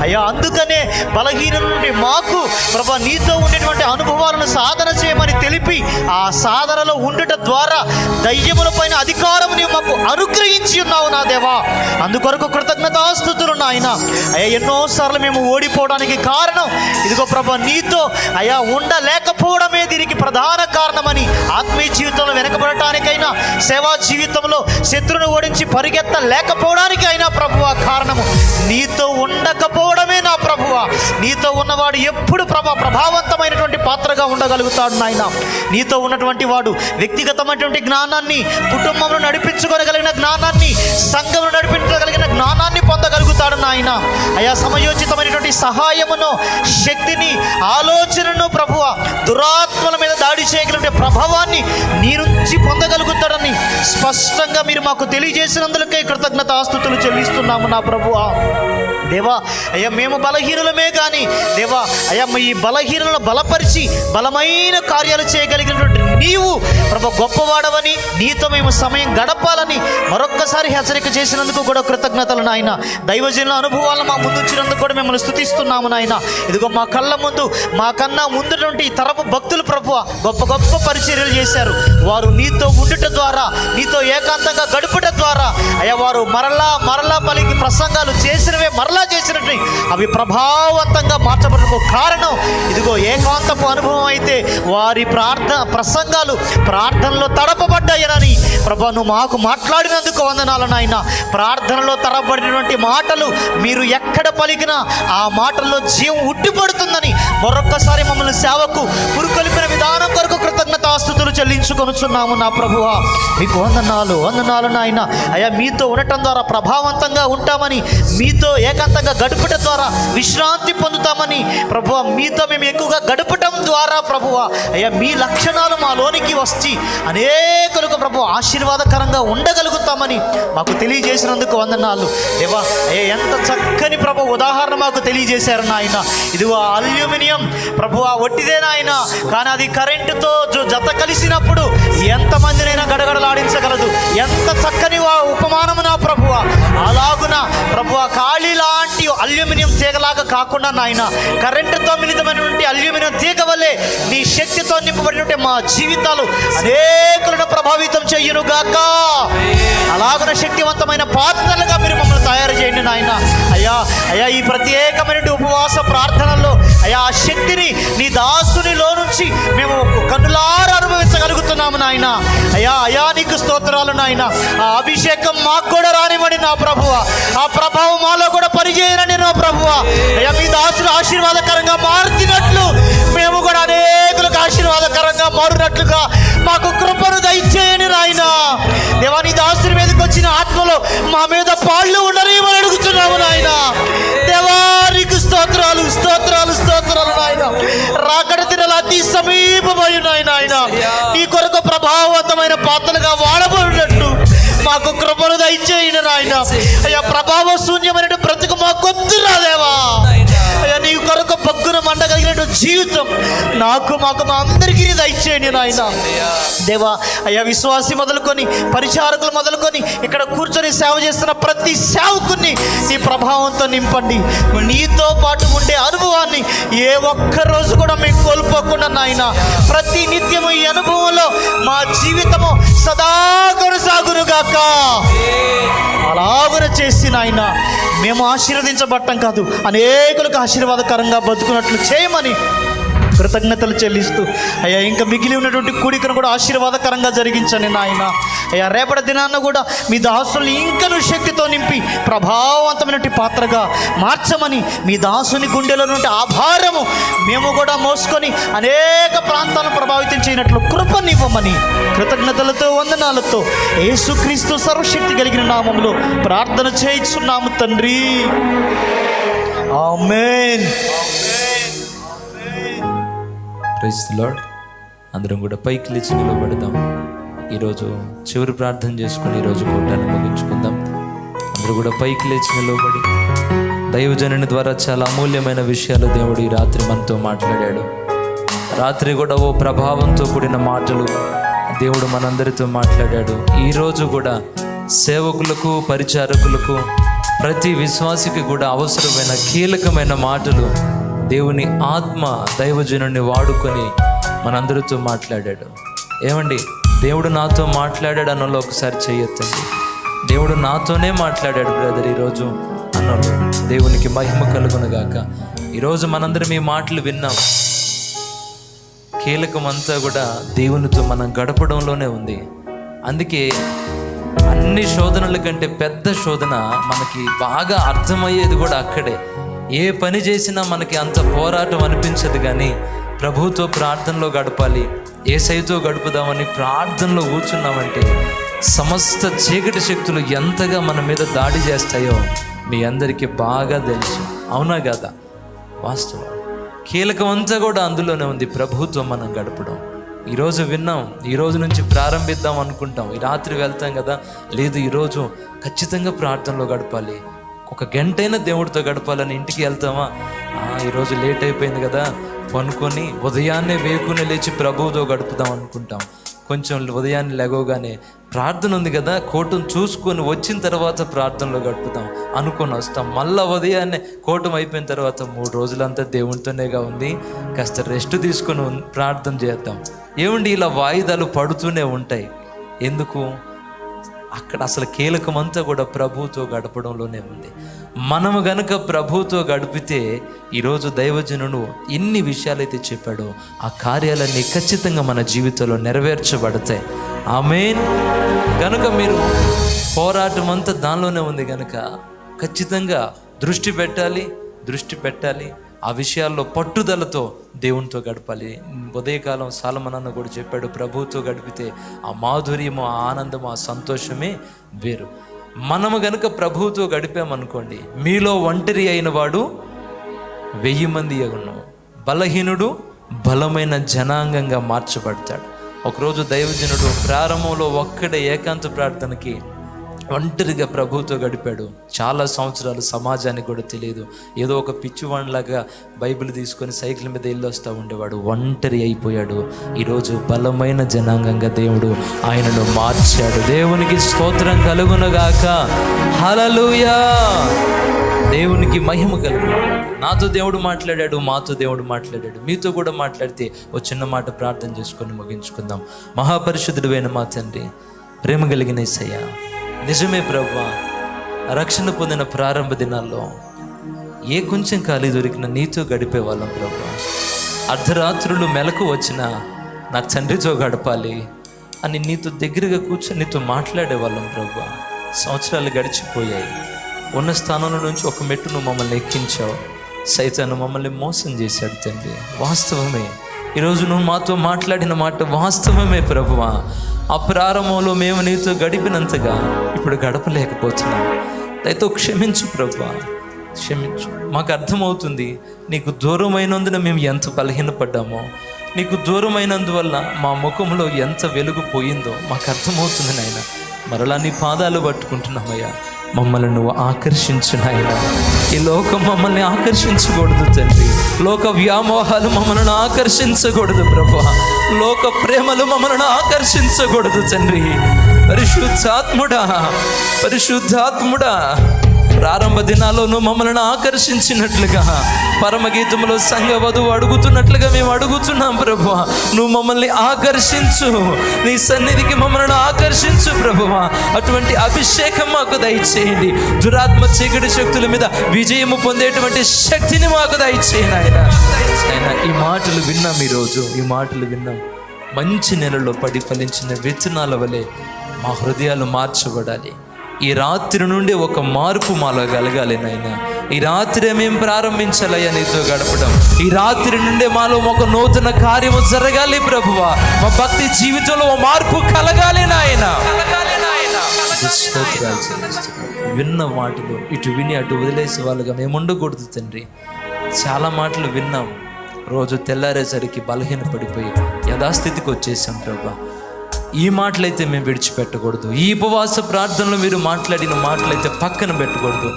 అయ్యా అందుకనే బలహీనుల నుండి మాకు ప్రభా నీతో ఉండేటువంటి అనుభవాలను సాధన చేయమని తెలిపి ఆ సాధనలో ఉండుట ద్వారా దయ్యముల పైన అధికారం నీవు మాకు అనుగ్రహించి ఉన్నావు నా దేవా. అందుకొరకు కృతజ్ఞతాస్తుతులు నాయన. అయ్యా ఎన్నోసార్లు మేము ఓడిపోవడానికి కారణం ఇదిగో ప్రభా నీతో అయ్యా ఉండలేకపోవడమే దీనికి ప్రధాన కారణమని, ఆత్మీయ జీవితంలో వెనకబడటానికైనా సేవా జీవితంలో శత్రువును ఓడించి పరిగెత్తలేకపోవడానికి అయినా ప్రభువా కారణము నీతో ఉండకపోవడమే నా ప్రభువా. నీతో ఉన్నవాడు ఎప్పుడు ప్రభావవంతమైనటువంటి పాత్రగా ఉండగలుగుతాడు నాయన. నీతో ఉన్నటువంటి వాడు వ్యక్తిగతమైనటువంటి జ్ఞానాన్ని, కుటుంబంలో నడిపించుకోగలిగిన జ్ఞానాన్ని, సంఘంలో నడిపించగలిగిన జ్ఞానాన్ని పొందగలుగుతాడు నాయన. అయా సమయోచితమైనటువంటి సహాయమును, శక్తిని, ఆలోచనను ప్రభువా దురాత్మల మీద దాడి చేయగలిగిన ప్రభావాన్ని నీ నుంచి పొందగలుగుతాడని స్పష్టంగా మీరు మాకు తెలియజేసినందుకే కృతజ్ఞతాస్తుతులు చెల్లిస్తున్నాము నా ప్రభువా. దేవా అయ్యా మేము బలహీనులమే కానీ దేవా అయ్యా ఈ బలహీనులను బలపరిచి బలమైన కార్యాలు చేయగలిగినటువంటి నీవు ప్రభు గొప్పవాడవని, నీతో మేము సమయం గడపాలని మరొక్కసారి హెచ్చరిక చేసినందుకు కూడా కృతజ్ఞతలు నాయన. దైవజనుల అనుభవాలను మా ముందుంచినందుకు కూడా మిమ్మల్ని స్తుతిస్తున్నాము నాయన. ఇదిగో మా కళ్ళ ముందు మాకన్నా ముందుటువంటి తరపు భక్తులు ప్రభువా గొప్ప గొప్ప పరిచర్యలు చేశారు. వారు నీతో ఉండుట ద్వారా, నీతో ఏకాంతంగా గడుపుట ద్వారా అయ్యా వారు మరలా మరలా పలికి ప్రసంగాలు చేసినవే మరలా చేసినట్టు అవి ప్రభావవంతంగా మార్చబడటకు కారణం ఇదిగో ఏకాంతపు అనుభవం అయితే వారి ప్రసంగాలు ప్రార్థనలో తడపబడ్డాయనని ప్రభా నువ్వు మాకు మాట్లాడినందుకు వందనాలు నాయన. ప్రార్థనలో తడపబడినటువంటి మాటలు మీరు ఎక్కడ పలికినా ఆ మాటల్లో జీవం ఉట్టిపడుతుందని మరొక్కసారి మమ్మల్ని సేవకు పురుకొలిపిన విధానం కొరకు కృతజ్ఞతాస్తుతులు చెల్లించుకొనుచున్నాము నా ప్రభువా. మీకు వందనాలు వందనాలు నాయన. అయ్యా మీతో ఉండటం ద్వారా ప్రభావవంతంగా ఉంటామని, మీతో ఏకాంతంగా గడుపుట ద్వారా విశ్రాంతి పొందుతామని ప్రభువా, మీతో మేము ఎక్కువగా గడపటం ద్వారా ప్రభువా అయ్యా మీ లక్షణాలు మాలోనికి వచ్చి అనేకులకు ప్రభు ఆశీర్వాదకరంగా ఉండగలుగుతామని మాకు తెలియజేసినందుకు వందనాలు దేవా. అయ్యా ఎంత చక్కని ప్రభు ఉదాహరణ మాకు తెలియజేశారు నాయన. ఇదిగో అల్యూమినియం ప్రభువా ఒట్టిదే నాయన, కానీ అది కరెంటుతో జత కలిసినప్పుడు ఎంతమందినైనా గడగడలాడించగలదు. ఎంత చక్కని ఉపమానము నా ప్రభువా. అలాగున ప్రభువా ఖాళీ లాంటి అల్యూమినియం తీగలాగా కాకుండా నాయన కరెంటుతో మిళితమైనటువంటి అల్యూమినియం తీగ వల్లే నీ శక్తితో నింపబడినటువంటి మా జీవితాలు అనేకులను ప్రభావితం చెయ్యును గాక. అలాగున శక్తివంతమైన పాత్రలుగా మీరు మమ్మల్ని తయారు చేయండి నాయన. అయ్యా అయ్యా ఈ ప్రత్యేకమైన ఉపవాస ప్రార్థనల్లో అయ్యా ఆ శక్తిని నీ దాసునిలో నుంచి మేము కన్నులారా అనుభవించగలుగుతున్నాము నాయన. అయ్యా అయ్యా నీకు స్తోత్రాలు నాయన. ఆ అభిషేకం మాకు కూడా రానివ్వండి నా ప్రభువా. ఆ ప్రభావం మాలో కూడా పనిచేయనండి నా ప్రభువా. అయ్యా మీ దాసులు ఆశీర్వాదకరంగా మారుతున్నట్లు మేము కూడా అనేకులకు ఆశీర్వాదకరంగా మారునట్లుగా మాకు కృపను దయచేయండి నాయన. దేవా నీ దాసుని మీదకి వచ్చిన ఆత్మలో మా మీద పాళ్ళు ఉండరేమని అడుగుతున్నాము నాయన. దేవా నీకు స్తోత్రాలు స్తోత్రాలు స్తోత్రాలు నాయన. రాకడ దినాలు అతి సమీపమై ఉన్నాయి నాయన. నీ కొరకు ప్రభావవంతమైన పాత్రలుగా వాడబడినట్టు మాకు కృపను దయచేయండి నాయన. అయ్యా ప్రభావ శూన్యమైన బ్రతుకు మాకొద్దు రాదేవా. అయ్యా నీ కొరకు బగ్గున మండగలిగిన జీవితం నాకు మాకు మా అందరికీ దయచేయండి నాయన. దేవా అయ్యా విశ్వాసి మొదలుకొని పరిచారకులు మొదలుకొని ఇక్కడ కూర్చొని సేవ చేస్తున్న ప్రతి సేవకుని నీ ప్రభావంతో నింపండి. నీతో పాటు ఉండే అనుభవాన్ని ఏ ఒక్క రోజు కూడా మేము కోల్పోకుండా నాయన ప్రతి నిత్యము ఈ అనుభవంలో మా జీవితము సదా కొనసాగునుగాక. అలాగున చేసి నాయన మేము ఆశీర్వదించబడటం కాదు అనేకులకు ఆశీర్వాదకరంగా బతుకున్నట్లు చేయమని కృతజ్ఞతలు చెల్లిస్తూ అయ్యా ఇంకా మిగిలి ఉన్నటువంటి కూడికను కూడా ఆశీర్వాదకరంగా జరిగించండి నాయన. అయ్యా రేపటి దినాన్న కూడా మీ దాసుల్ని ఇంకను శక్తితో నింపి ప్రభావవంతమైనటువంటి పాత్రగా మార్చమని మీ దాసుని గుండెలో నుండి ఆభారము మేము కూడా మోసుకొని అనేక ప్రాంతాలను ప్రభావితం చేయనట్లు కృపనివ్వమని కృతజ్ఞతలతో వందనాలతో యేసుక్రీస్తు సర్వశక్తి కలిగిన నామములో ప్రార్థన చేయించున్నాము తండ్రి. ఆమేన్. Praise the lord. అందరం కూడా పైకి లేచి నిలబడదాం. ఈరోజు చివరి ప్రార్థన చేసుకుని ఈరోజు కూటాన్ని ముగించుకుందాం. అందరూ కూడా పైకి లేచి నిలబడి, దైవజనుని ద్వారా చాలా అమూల్యమైన విషయాలు దేవుడు ఈ రాత్రి మనతో మాట్లాడాడు. రాత్రి కూడా ఓ ప్రభావంతో కూడిన మాటలు దేవుడు మనందరితో మాట్లాడాడు. ఈరోజు కూడా సేవకులకు, పరిచారకులకు, ప్రతి విశ్వాసికి కూడా అవసరమైన కీలకమైన మాటలు దేవుని ఆత్మ దైవజనుని వాడుకొని మనందరితో మాట్లాడాడు. ఏమండి, దేవుడు నాతో మాట్లాడాడు అన్నలో ఒకసారి చేయొద్దండి. దేవుడు నాతోనే మాట్లాడాడు బ్రదర్ ఈరోజు అన్నలో దేవునికి మహిమ కలుగునుగాక. ఈరోజు మనందరం ఈ మాటలు విన్నాం. కీలకమంతా కూడా దేవునితో మనం గడపడంలోనే ఉంది. అందుకే అన్ని శోధనల కంటే పెద్ద శోధన మనకి బాగా అర్థమయ్యేది కూడా అక్కడే. ఏ పని చేసినా మనకి అంత పోరాటం అనిపించదు, కానీ ప్రభువుతో ప్రార్థనలో గడపాలి, యేసయ్యతో గడుపుదామని ప్రార్థనలో కూర్చున్నామంటే సమస్త చీకటి శక్తులు ఎంతగా మన మీద దాడి చేస్తాయో మీ అందరికీ బాగా తెలుసు. అవునా కదా? వాస్తవం. కీలకం అంతా కూడా అందులోనే ఉంది, ప్రభుత్వం మనం గడపడం. ఈరోజు విన్నాం, ఈరోజు నుంచి ప్రారంభిద్దాం అనుకుంటాం, ఈ రాత్రి వెళ్తాం కదా, లేదు ఈరోజు ఖచ్చితంగా ప్రార్థనలో గడపాలి, ఒక గంటైనా దేవుడితో గడపాలని ఇంటికి వెళ్తామా? ఈరోజు లేట్ అయిపోయింది కదా, పనుకొని ఉదయాన్నే వేకునే లేచి ప్రభువుతో గడుపుదాం అనుకుంటాం. కొంచెం ఉదయాన్నే లెగవగానే ప్రార్థన ఉంది కదా, కోటం చూసుకొని వచ్చిన తర్వాత ప్రార్థనలో గడుపుదాం అనుకొని వస్తాం. మళ్ళీ ఉదయాన్నే కోటం అయిపోయిన తర్వాత 3 రోజులంతా దేవునితోనేగా ఉంది, కాస్త రెస్ట్ తీసుకొని ప్రార్థన చేద్దాం. ఏమండి, ఇలా వాయిదాలు పడుతూనే ఉంటాయి. ఎందుకు? అక్కడ అసలు కీలకమంతా కూడా ప్రభువుతో గడపడంలోనే ఉంది. మనము గనుక ప్రభువుతో గడిపితే ఈరోజు దైవజనుడు ఎన్ని విషయాలైతే చెప్పాడో ఆ కార్యాలన్నీ ఖచ్చితంగా మన జీవితంలో నెరవేర్చబడతాయి. ఆమేన్. గనుక మీరు పోరాటం అంతా దానిలోనే ఉంది గనుక ఖచ్చితంగా దృష్టి పెట్టాలి. ఆ విషయాల్లో పట్టుదలతో దేవునితో గడపాలి. ఉదయకాలం సాలమనన్న కూడా చెప్పాడు, ప్రభువుతో గడిపితే ఆ మాధుర్యము, ఆ ఆనందము, ఆ సంతోషమే వేరు. మనము గనుక ప్రభువుతో గడిపామనుకోండి, మీలో ఒంటరి అయిన వాడు 1000 మంది అగును, బలహీనుడు బలమైన జనాంగంగా మార్చబడతాడు. ఒకరోజు దైవజనుడు ప్రారంభంలో ఒక్కడే ఏకాంత ప్రార్థనకి ఒంటరిగా ప్రభువుతో గడిపాడు. చాలా సంవత్సరాలు సమాజానికి కూడా తెలియదు. ఏదో ఒక పిచ్చివాడిలాగా బైబిల్ తీసుకొని సైకిల్ మీద వెళ్ళొస్తూ ఉండేవాడు. ఒంటరి అయిపోయాడు. ఈరోజు బలమైన జనాంగంగా దేవుడు ఆయనను మార్చాడు. దేవునికి స్తోత్రం కలుగునుగాక. హల్లెలూయా. దేవునికి మహిమ కలుగు. నాతో దేవుడు మాట్లాడాడు, మాతో దేవుడు మాట్లాడాడు, మీతో కూడా మాట్లాడితే ఓ చిన్న మాట ప్రార్థన చేసుకొని ముగించుకుందాం. మహాపరిశుద్ధుడైన మా తండ్రి, ప్రేమ కలిగిన యేసయ్యా, నిజమే ప్రభువా, రక్షణ పొందిన ప్రారంభ దినాల్లో ఏ కొంచెం ఖాళీ దొరికినా నీతో గడిపే వాళ్ళం ప్రభువా. అర్ధరాత్రులు మెలకు వచ్చినా నా తండ్రితో గడపాలి అని నీతో దగ్గరగా కూర్చొని నీతో మాట్లాడేవాళ్ళం ప్రభువా. సంవత్సరాలు గడిచిపోయాయి. ఉన్న స్థానంలో నుంచి ఒక మెట్టు నువ్వు మమ్మల్ని ఎక్కించావు. సైతాను మమ్మల్ని మోసం చేశాడు తండ్రి. వాస్తవమే, ఈరోజు నువ్వు మాతో మాట్లాడిన మాట వాస్తవమే ప్రభువా. ఆ ప్రారంభంలో మేము నీతో గడిపినంతగా ఇప్పుడు గడపలేకపోతున్నాం. దయతో క్షమించు ప్రభువా, క్షమించు. మాకు అర్థమవుతుంది నీకు దూరమైనందున మేము ఎంత బలహీనపడ్డామో, నీకు దూరమైనందువల్ల మా ముఖంలో ఎంత వెలుగు పోయిందో మాకు అర్థమవుతుంది నాయన. మరలా నీ పాదాలు పట్టుకుంటున్నామయ్యా. మమ్మల్ని నువ్వు ఆకర్షించు నాయన. ఈ లోకం మమ్మల్ని ఆకర్షించకూడదు తండ్రి. లోక వ్యామోహాలు మమ్మల్ని ఆకర్షించకూడదు ప్రభువా. లోక ప్రేమలు మమ్మల్ని ఆకర్షించకూడదు తండ్రి. పరిశుద్ధాత్ముడా, ప్రారంభ దినాల్లో నువ్వు మమ్మల్ని ఆకర్షించినట్లుగా, పరమగీతంలో సంఘ వధువు అడుగుతున్నట్లుగా మేము అడుగుతున్నాం ప్రభువా. నువ్వు మమ్మల్ని ఆకర్షించు, నీ సన్నిధికి మమ్మల్ని ఆకర్షించు ప్రభువా. అటువంటి అభిషేకం మాకు దయచేయండి. దురాత్మ చీకటి శక్తుల మీద విజయము పొందేటువంటి శక్తిని మాకు దయచేయండి ఆయన. ఈ మాటలు విన్నాం, ఈరోజు ఈ మాటలు విన్నాం. మంచి నెలలో పడి ఫలించిన విత్తనాల వలె మా హృదయాలు మార్చబడాలి. ఈ రాత్రి నుండి ఒక మార్పు మాలో కలగాలి నాయన. ఈ రాత్రి మేము ప్రారంభించాలయ్యా నీతో గడపడం. ఈ రాత్రి నుండే మాలో ఒక నూతన కార్యము జరగాలి ప్రభువా. మా భక్తి జీవితంలో ఓ మార్పు కలగాలి నాయన. విన్న మాటలు ఇటు విని అటు వదిలేసే వాళ్ళుగా మేము ఉండకూడదు తండ్రి. చాలా మాటలు విన్నాం, రోజు తెల్లారేసరికి బలహీన పడిపోయి యథాస్థితికి వచ్చేసాం ప్రభా. ఈ మాటలైతే మేము విడిచిపెట్టకూడదు. ఈ ఉపవాస ప్రార్థనలో మీరు మాట్లాడిన మాటలైతే పక్కన పెట్టకూడదు.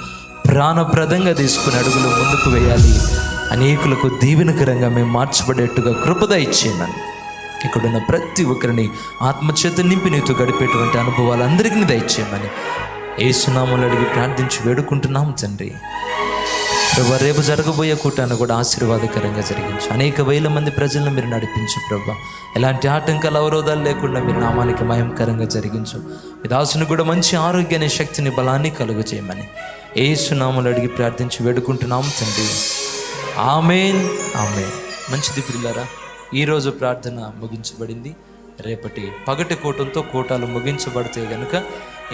ప్రాణప్రదంగా తీసుకుని అడుగులు ముందుకు వేయాలి. అనేకులకు దీవెనకరంగా మేము మార్చబడేట్టుగా కృపద ఇచ్చేయమని, ఇక్కడున్న ప్రతి ఒక్కరిని ఆత్మచేత నింపి నీతో గడిపేటువంటి అనుభవాలు అందరికీ దయచేయమని యేసునామములో అడిగి ప్రార్థించి వేడుకుంటున్నాం తండ్రి. ప్రభా, రేపు జరగబోయే కూటాన్ని కూడా ఆశీర్వాదకరంగా జరిగించు. అనేక వేల మంది ప్రజలను మీరు నడిపించు ప్రభా. ఎలాంటి ఆటంకాలు అవరోధాలు లేకుండా మీరు నామానికి మహిమకరంగా జరిగించు. మీ దాసుని కూడా మంచి ఆరోగ్యాన్ని, శక్తిని, బలాన్ని కలుగ చేయమని యేసునామములో అడిగి ప్రార్థించి వేడుకుంటున్నాం తండ్రి. ఆమేన్, ఆమేన్. మంచిది పిల్లారా, ఈరోజు ప్రార్థన ముగించబడింది. రేపటి పగటి కూటంతో కూటాలు ముగించబడితే కనుక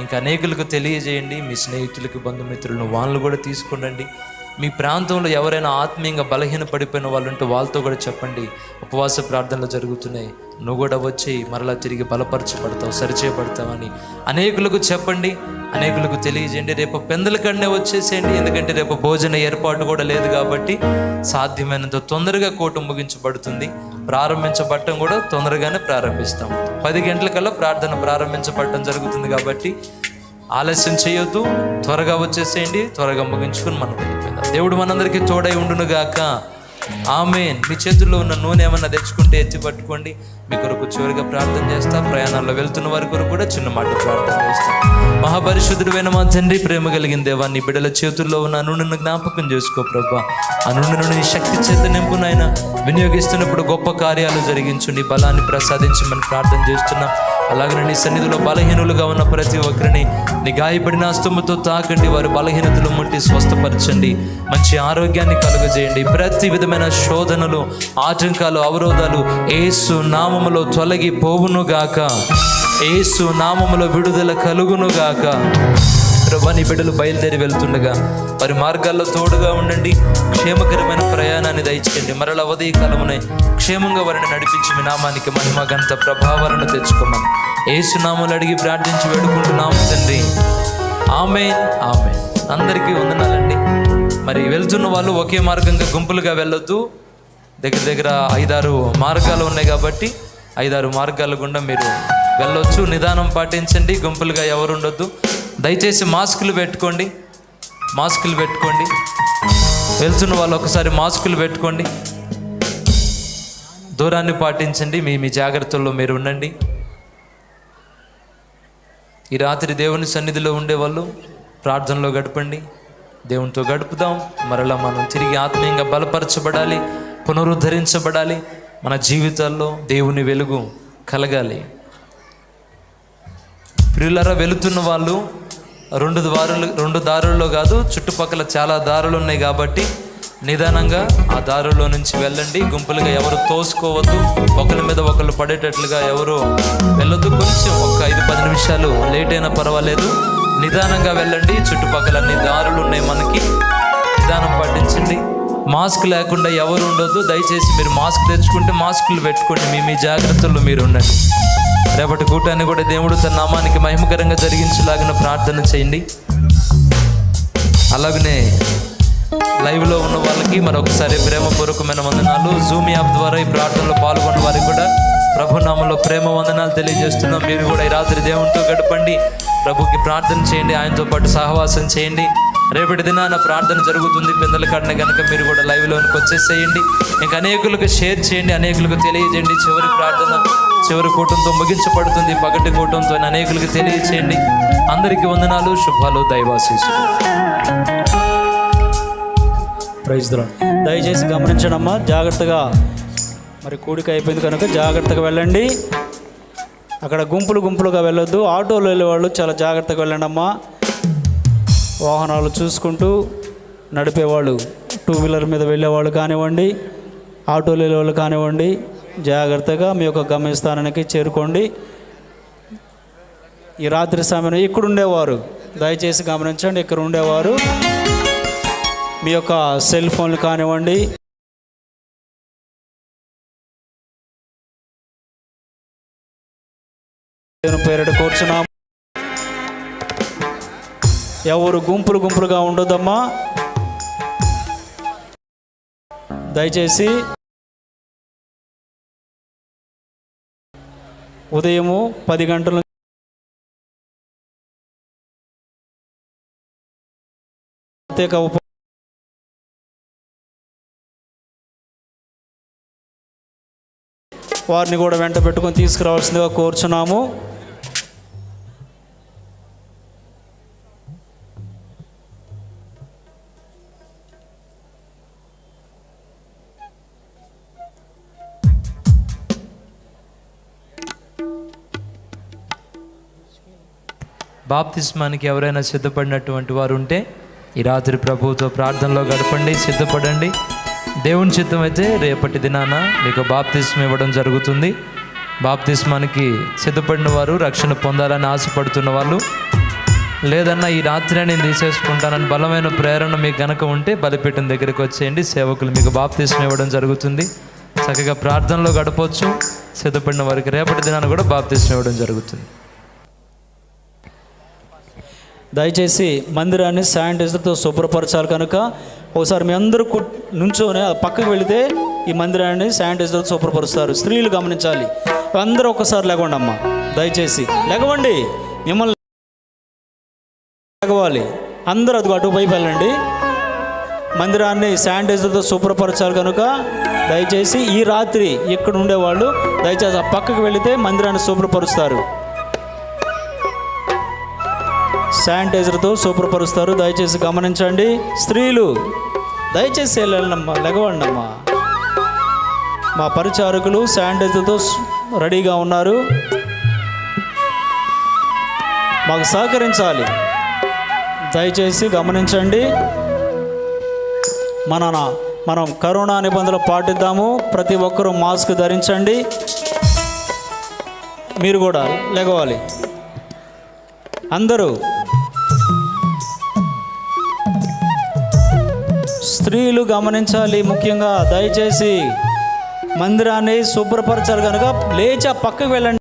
ఇంకా అనేకులకు తెలియజేయండి. మీ స్నేహితులకు, బంధుమిత్రులను వాళ్ళు కూడా తీసుకురండి. మీ ప్రాంతంలో ఎవరైనా ఆత్మీయంగా బలహీన పడిపోయిన వాళ్ళు ఉంటే వాళ్ళతో కూడా చెప్పండి, ఉపవాస ప్రార్థనలు జరుగుతున్నాయి, నువ్వు కూడా వచ్చి మరలా తిరిగి బలపరచబడతావు, సరిచేయబడతావని అనేకులకు చెప్పండి, అనేకులకు తెలియజేయండి. రేపు పెందల కన్నే వచ్చేసేయండి, ఎందుకంటే రేపు భోజన ఏర్పాటు కూడా లేదు కాబట్టి సాధ్యమైనంత తొందరగా కూటం ముగించబడుతుంది. ప్రారంభించబడటం కూడా తొందరగానే ప్రారంభిస్తాం. 10 గంటలకల్లా ప్రార్థన ప్రారంభించబడటం జరుగుతుంది కాబట్టి ఆలస్యం చేయొద్దు, త్వరగా వచ్చేసేయండి, త్వరగా ముగించుకుని మనం వెళ్ళిపోయిందాం. దేవుడు మనందరికీ తోడై ఉండునుగాక. ఆమేన్. మీ చేతుల్లో ఉన్న నూనె ఏమన్నా తెచ్చుకుంటే ఎత్తి పట్టుకోండి. మీ కొరకు చివరిగా ప్రార్థన చేస్తా. ప్రయాణాల్లో వెళ్తున్న వారి కొరకు కూడా చిన్న మాట ప్రార్థన చేస్తాం. మహాపరిశుద్ధుడైన మా తండ్రి, ప్రేమ కలిగిన దేవా, నీ బిడ్డల చేతుల్లో ఉన్న నూనెను జ్ఞాపకం చేసుకో ప్రభా. ఆ నూనెను నీ శక్తి చేత నింపునైనా వినియోగిస్తున్నప్పుడు గొప్ప కార్యాలు జరిగించు, నీ బలాన్ని ప్రసాదించమని ప్రార్థన చేస్తున్నాం. అలాగనే నీ సన్నిధిలో బలహీనులుగా ఉన్న ప్రతి ఒక్కరిని నీ గాయపడిన హస్తముతో తాకండి, వారి బలహీనతలు ముట్టి స్వస్థపరచండి, మంచి ఆరోగ్యాన్ని కలుగజేయండి. ప్రతి విధమైన శోధనలు, ఆటంకాలు, అవరోధాలు యేసు నామములో తొలగిపోవునుగాక. యేసు నామములో విడుదల కలుగునుగాక. ప్రభా, నీ బిడ్డలు బయలుదేరి వెళ్తుండగా వారి మార్గాల్లో తోడుగా ఉండండి. క్షేమకరమైన ప్రయాణాన్ని దయచేయండి. మరల ఉదయ కాలమునే క్షేమంగా వారిని నడిపించి మీ నామానికి మహిమ, ఘనత, ప్రభావాలను తెచ్చుకోమని యేసు నామములో అడిగి ప్రార్థించి వేడుకుంటున్నాము తండ్రి. ఆమేన్, ఆమేన్. అందరికీ వందనాలండి. మరి వెళ్తున్న వాళ్ళు ఒకే మార్గంగా గుంపులుగా వెళ్ళొద్దు. దగ్గర దగ్గర 5-6 మార్గాలు ఉన్నాయి కాబట్టి 5-6 మార్గాల గుండా మీరు వెళ్ళొచ్చు. నిదానం పాటించండి, గుంపులుగా ఎవరు ఉండొద్దు. దయచేసి మాస్కులు పెట్టుకోండి, మాస్కులు పెట్టుకోండి. వెళ్తున్న వాళ్ళు ఒకసారి మాస్కులు పెట్టుకోండి. దూరాన్ని పాటించండి. మీ జాగ్రత్తల్లో మీరు ఉండండి. ఈ రాత్రి దేవుని సన్నిధిలో ఉండేవాళ్ళు ప్రార్థనలో గడపండి, దేవునితో గడుపుదాం. మరలా మనం తిరిగి ఆత్మీయంగా బలపరచబడాలి, పునరుద్ధరించబడాలి. మన జీవితాల్లో దేవుని వెలుగు కలగాలి. ప్రియులారా, వెళుతున్న వాళ్ళు 2 దారుల్లో కాదు, చుట్టుపక్కల చాలా దారులు ఉన్నాయి కాబట్టి నిదానంగా ఆ దారుల్లో నుంచి వెళ్ళండి. గుంపులుగా ఎవరు తోసుకోవద్దు, ఒకరి మీద ఒకళ్ళు పడేటట్లుగా ఎవరు వెళ్ళొద్దు. కొంచెం ఒక 5-10 నిమిషాలు లేట్ అయినా పర్వాలేదు, నిదానంగా వెళ్ళండి. చుట్టుపక్కల అన్ని దారులు ఉన్నాయి మనకి, నిదానం పాటించండి. మాస్క్ లేకుండా ఎవరు ఉండొద్దు. దయచేసి మీరు మాస్క్ తెచ్చుకుంటే మాస్కులు పెట్టుకోండి. మీ జాగ్రత్తల్లో మీరు ఉండండి. రేపటి కూటాన్ని కూడా దేవుడు తన నామానికి మహిమకరంగా జరిగించేలాగిన ప్రార్థన చేయండి. అలాగనే లైవ్లో ఉన్న వాళ్ళకి మరొకసారి ప్రేమపూర్వకమైన వందనాలు. జూమ్ యాప్ ద్వారా ఈ ప్రార్థనలో పాల్గొన్న వారికి కూడా ప్రభునామంలో ప్రేమ వందనాలు తెలియజేస్తున్నాం. మీరు కూడా ఈ రాత్రి దేవునితో గడపండి, ప్రభుకి ప్రార్థన చేయండి, ఆయనతో పాటు సహవాసం చేయండి. రేపటి దినాన ప్రార్థన జరుగుతుంది పెందల కాడనే కనుక మీరు కూడా లైవ్లోనికి వచ్చేసేయండి. ఇంకా అనేకులకు షేర్ చేయండి, అనేకులకు తెలియజేయండి. చివరి ప్రార్థన చివరి కూటంతో ముగించబడుతుంది, పగటి కూటంతో అనేకులకు తెలియచేయండి. అందరికీ వందనాలు, శుభాలు, దైవాశీస్సులు. Praise the lord. దయచేసి గమనించడమ్మా, జాగ్రత్తగా మరి కూడిక అయిపోయింది కనుక జాగ్రత్తగా వెళ్ళండి. అక్కడ గుంపులుగా వెళ్ళొద్దు. ఆటోలో వెళ్ళేవాళ్ళు చాలా జాగ్రత్తగా వెళ్ళండి అమ్మా. వాహనాలు చూసుకుంటూ నడిపేవాళ్ళు, 2 వీలర్ మీద వెళ్ళేవాళ్ళు కానివ్వండి, ఆటోలో వెళ్ళేవాళ్ళు కానివ్వండి, జాగ్రత్తగా మీ యొక్క గమ్యస్థానానికి చేరుకోండి. ఈ రాత్రి సమయంలో ఇక్కడ ఉండేవారు దయచేసి గమనించండి, ఇక్కడ ఉండేవారు మీ యొక్క సెల్ ఫోన్లు కానివ్వండి, పేరిట కూర్చున్నాము. ఎవరు గుంపులుగా ఉండొద్దమ్మా. దయచేసి ఉదయము 10 గంటల ప్రత్యేక వారిని కూడా వెంట పెట్టుకొని తీసుకురావాల్సిందిగా కోరుచున్నాము. బాప్తిస్మానికి ఎవరైనా సిద్ధపడినటువంటి వారు ఉంటే ఈ రాత్రి ప్రభువుతో ప్రార్థనలో గడపండి, సిద్ధపడండి. దేవుని చిత్తం అయితే రేపటి దినాన మీకు బాప్తిస్మం ఇవ్వడం జరుగుతుంది. బాప్తిస్మానికి సిద్ధపడిన వారు, రక్షణ పొందాలని ఆశపడుతున్న వాళ్ళు, లేదన్నా ఈ రాత్రి నేను తీసేసుకుంటానని బలమైన ప్రేరణ మీకు గనక ఉంటే బలిపీఠం దగ్గరికి వచ్చేయండి. సేవకులు మీకు బాప్తిస్మం ఇవ్వడం జరుగుతుంది. చక్కగా ప్రార్థనలో గడపవచ్చు. సిద్ధపడిన వారికి రేపటి దినాన కూడా బాప్తిస్మం ఇవ్వడం జరుగుతుంది. దయచేసి మందిరాన్ని శానిటైజర్తో శుభ్రపరచాలి కనుక ఒకసారి మీ అందరూ నుంచోనే పక్కకు వెళితే ఈ మందిరాన్ని శానిటైజర్తో శుభ్రపరుస్తారు. స్త్రీలు గమనించాలి. అందరూ ఒక్కసారి లేవండి అమ్మా, దయచేసి లేవండి. మిమ్మల్ని లేవాలి అందరూ. అది అటువైపు వెళ్ళండి. మందిరాన్ని శానిటైజర్తో శుభ్రపరచాలి కనుక దయచేసి ఈ రాత్రి ఇక్కడ ఉండేవాళ్ళు దయచేసి ఆ పక్కకు వెళితే మందిరాన్ని శుభ్రపరుస్తారు. శానిటైజర్తో శుభ్రపరుస్తారు. దయచేసి గమనించండి. స్త్రీలు దయచేసి వెళ్ళండమ్మా, లెగవండి అమ్మా. మా పరిచారకులు శానిటైజర్తో రెడీగా ఉన్నారు. మాకు సహకరించాలి. దయచేసి గమనించండి. మనం కరోనా నిబంధనలు పాటిద్దాము. ప్రతి ఒక్కరూ మాస్క్ ధరించండి. మీరు కూడా లెగవాలి అందరూ. స్త్రీలు గమనించాలి ముఖ్యంగా. దయచేసి మందిరాన్ని శుభ్రపరచాలి కనుక లేచి ఆ పక్కకు వెళ్ళండి.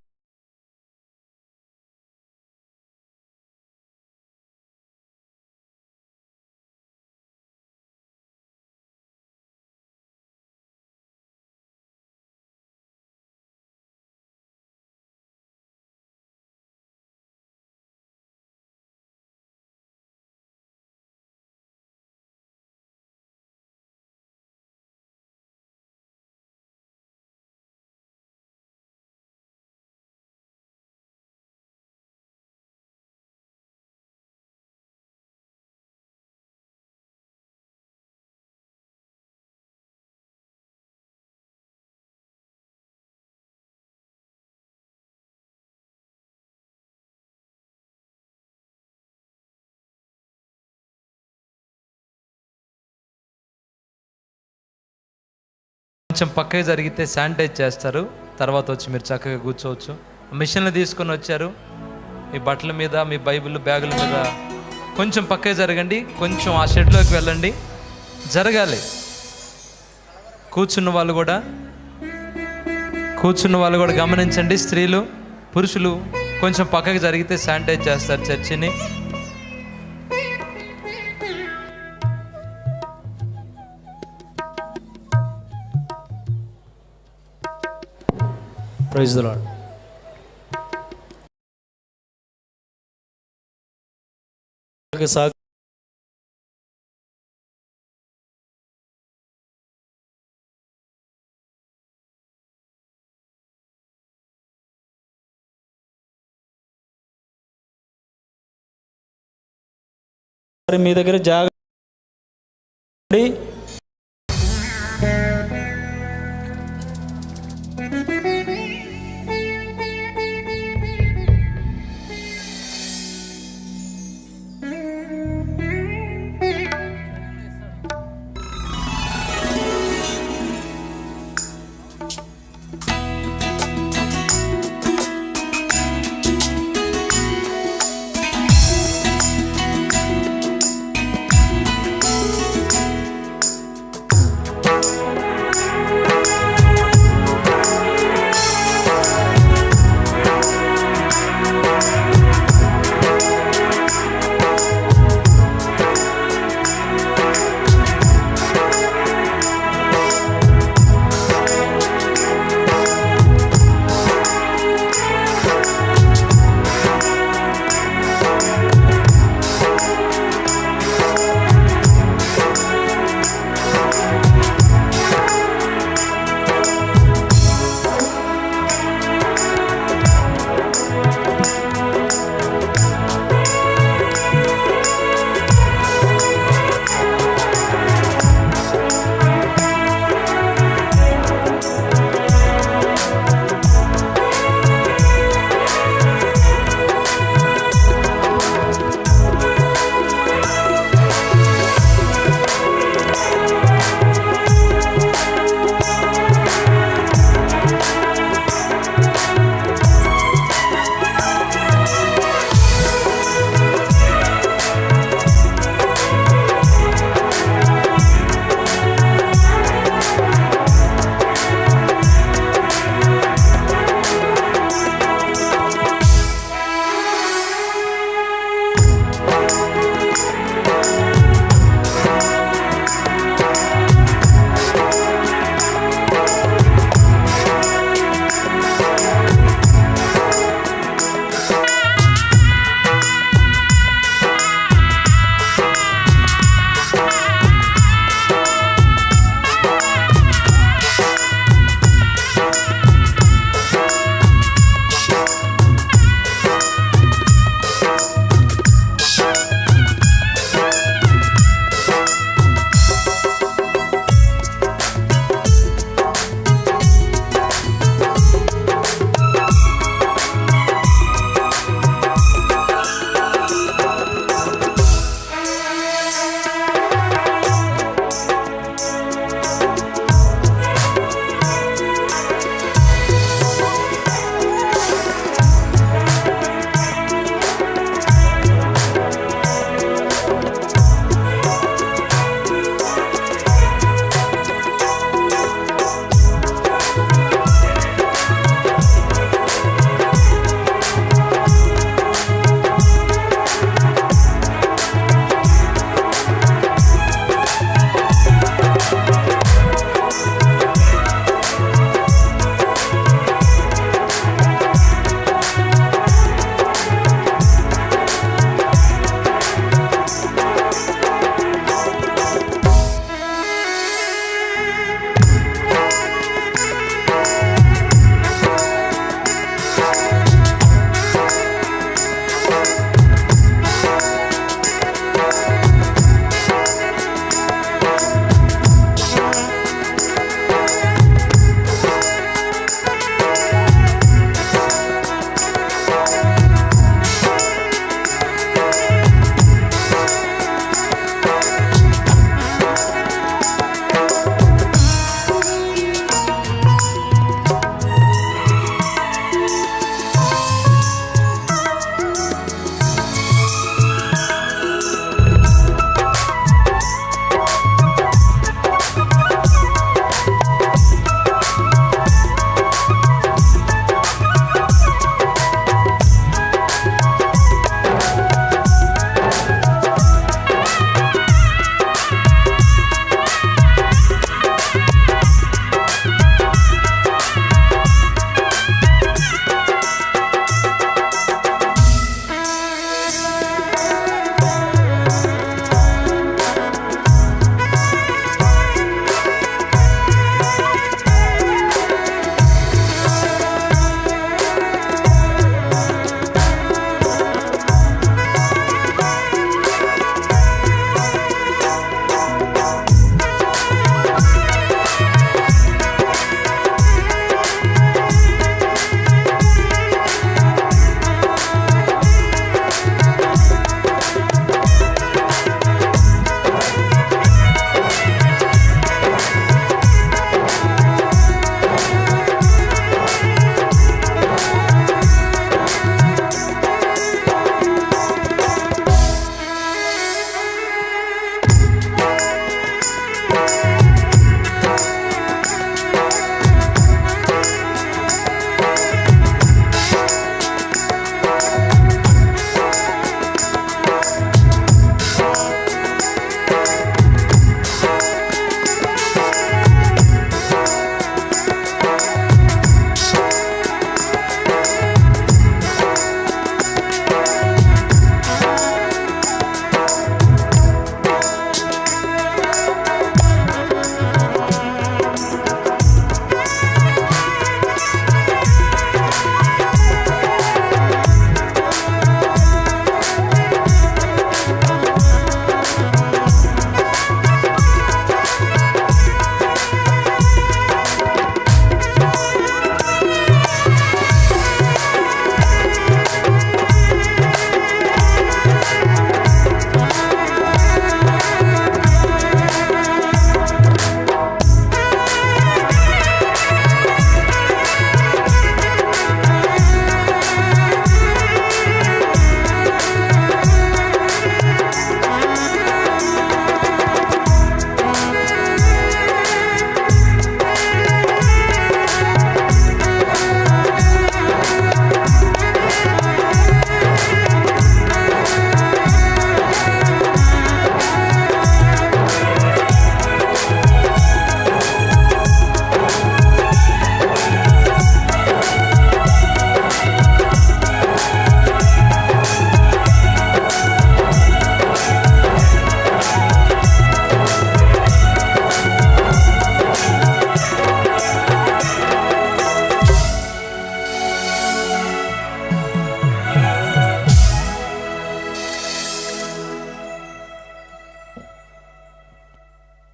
కొంచెం పక్కకి జరిగితే శానిటైజ్ చేస్తారు. తర్వాత వచ్చి మీరు చక్కగా కూర్చోవచ్చు. మిషన్లు తీసుకొని వచ్చారు. మీ బట్టల మీద, మీ బైబిల్ బ్యాగుల మీద కొంచెం పక్కకి జరగండి. కొంచెం ఆ షెడ్లోకి వెళ్ళండి. జరగాలి. కూర్చున్న వాళ్ళు కూడా గమనించండి. స్త్రీలు, పురుషులు కొంచెం పక్కకి జరిగితే శానిటైజ్ చేస్తారు చర్చిని. Praise the lord. మీ దగ్గర జాగ్రత్త.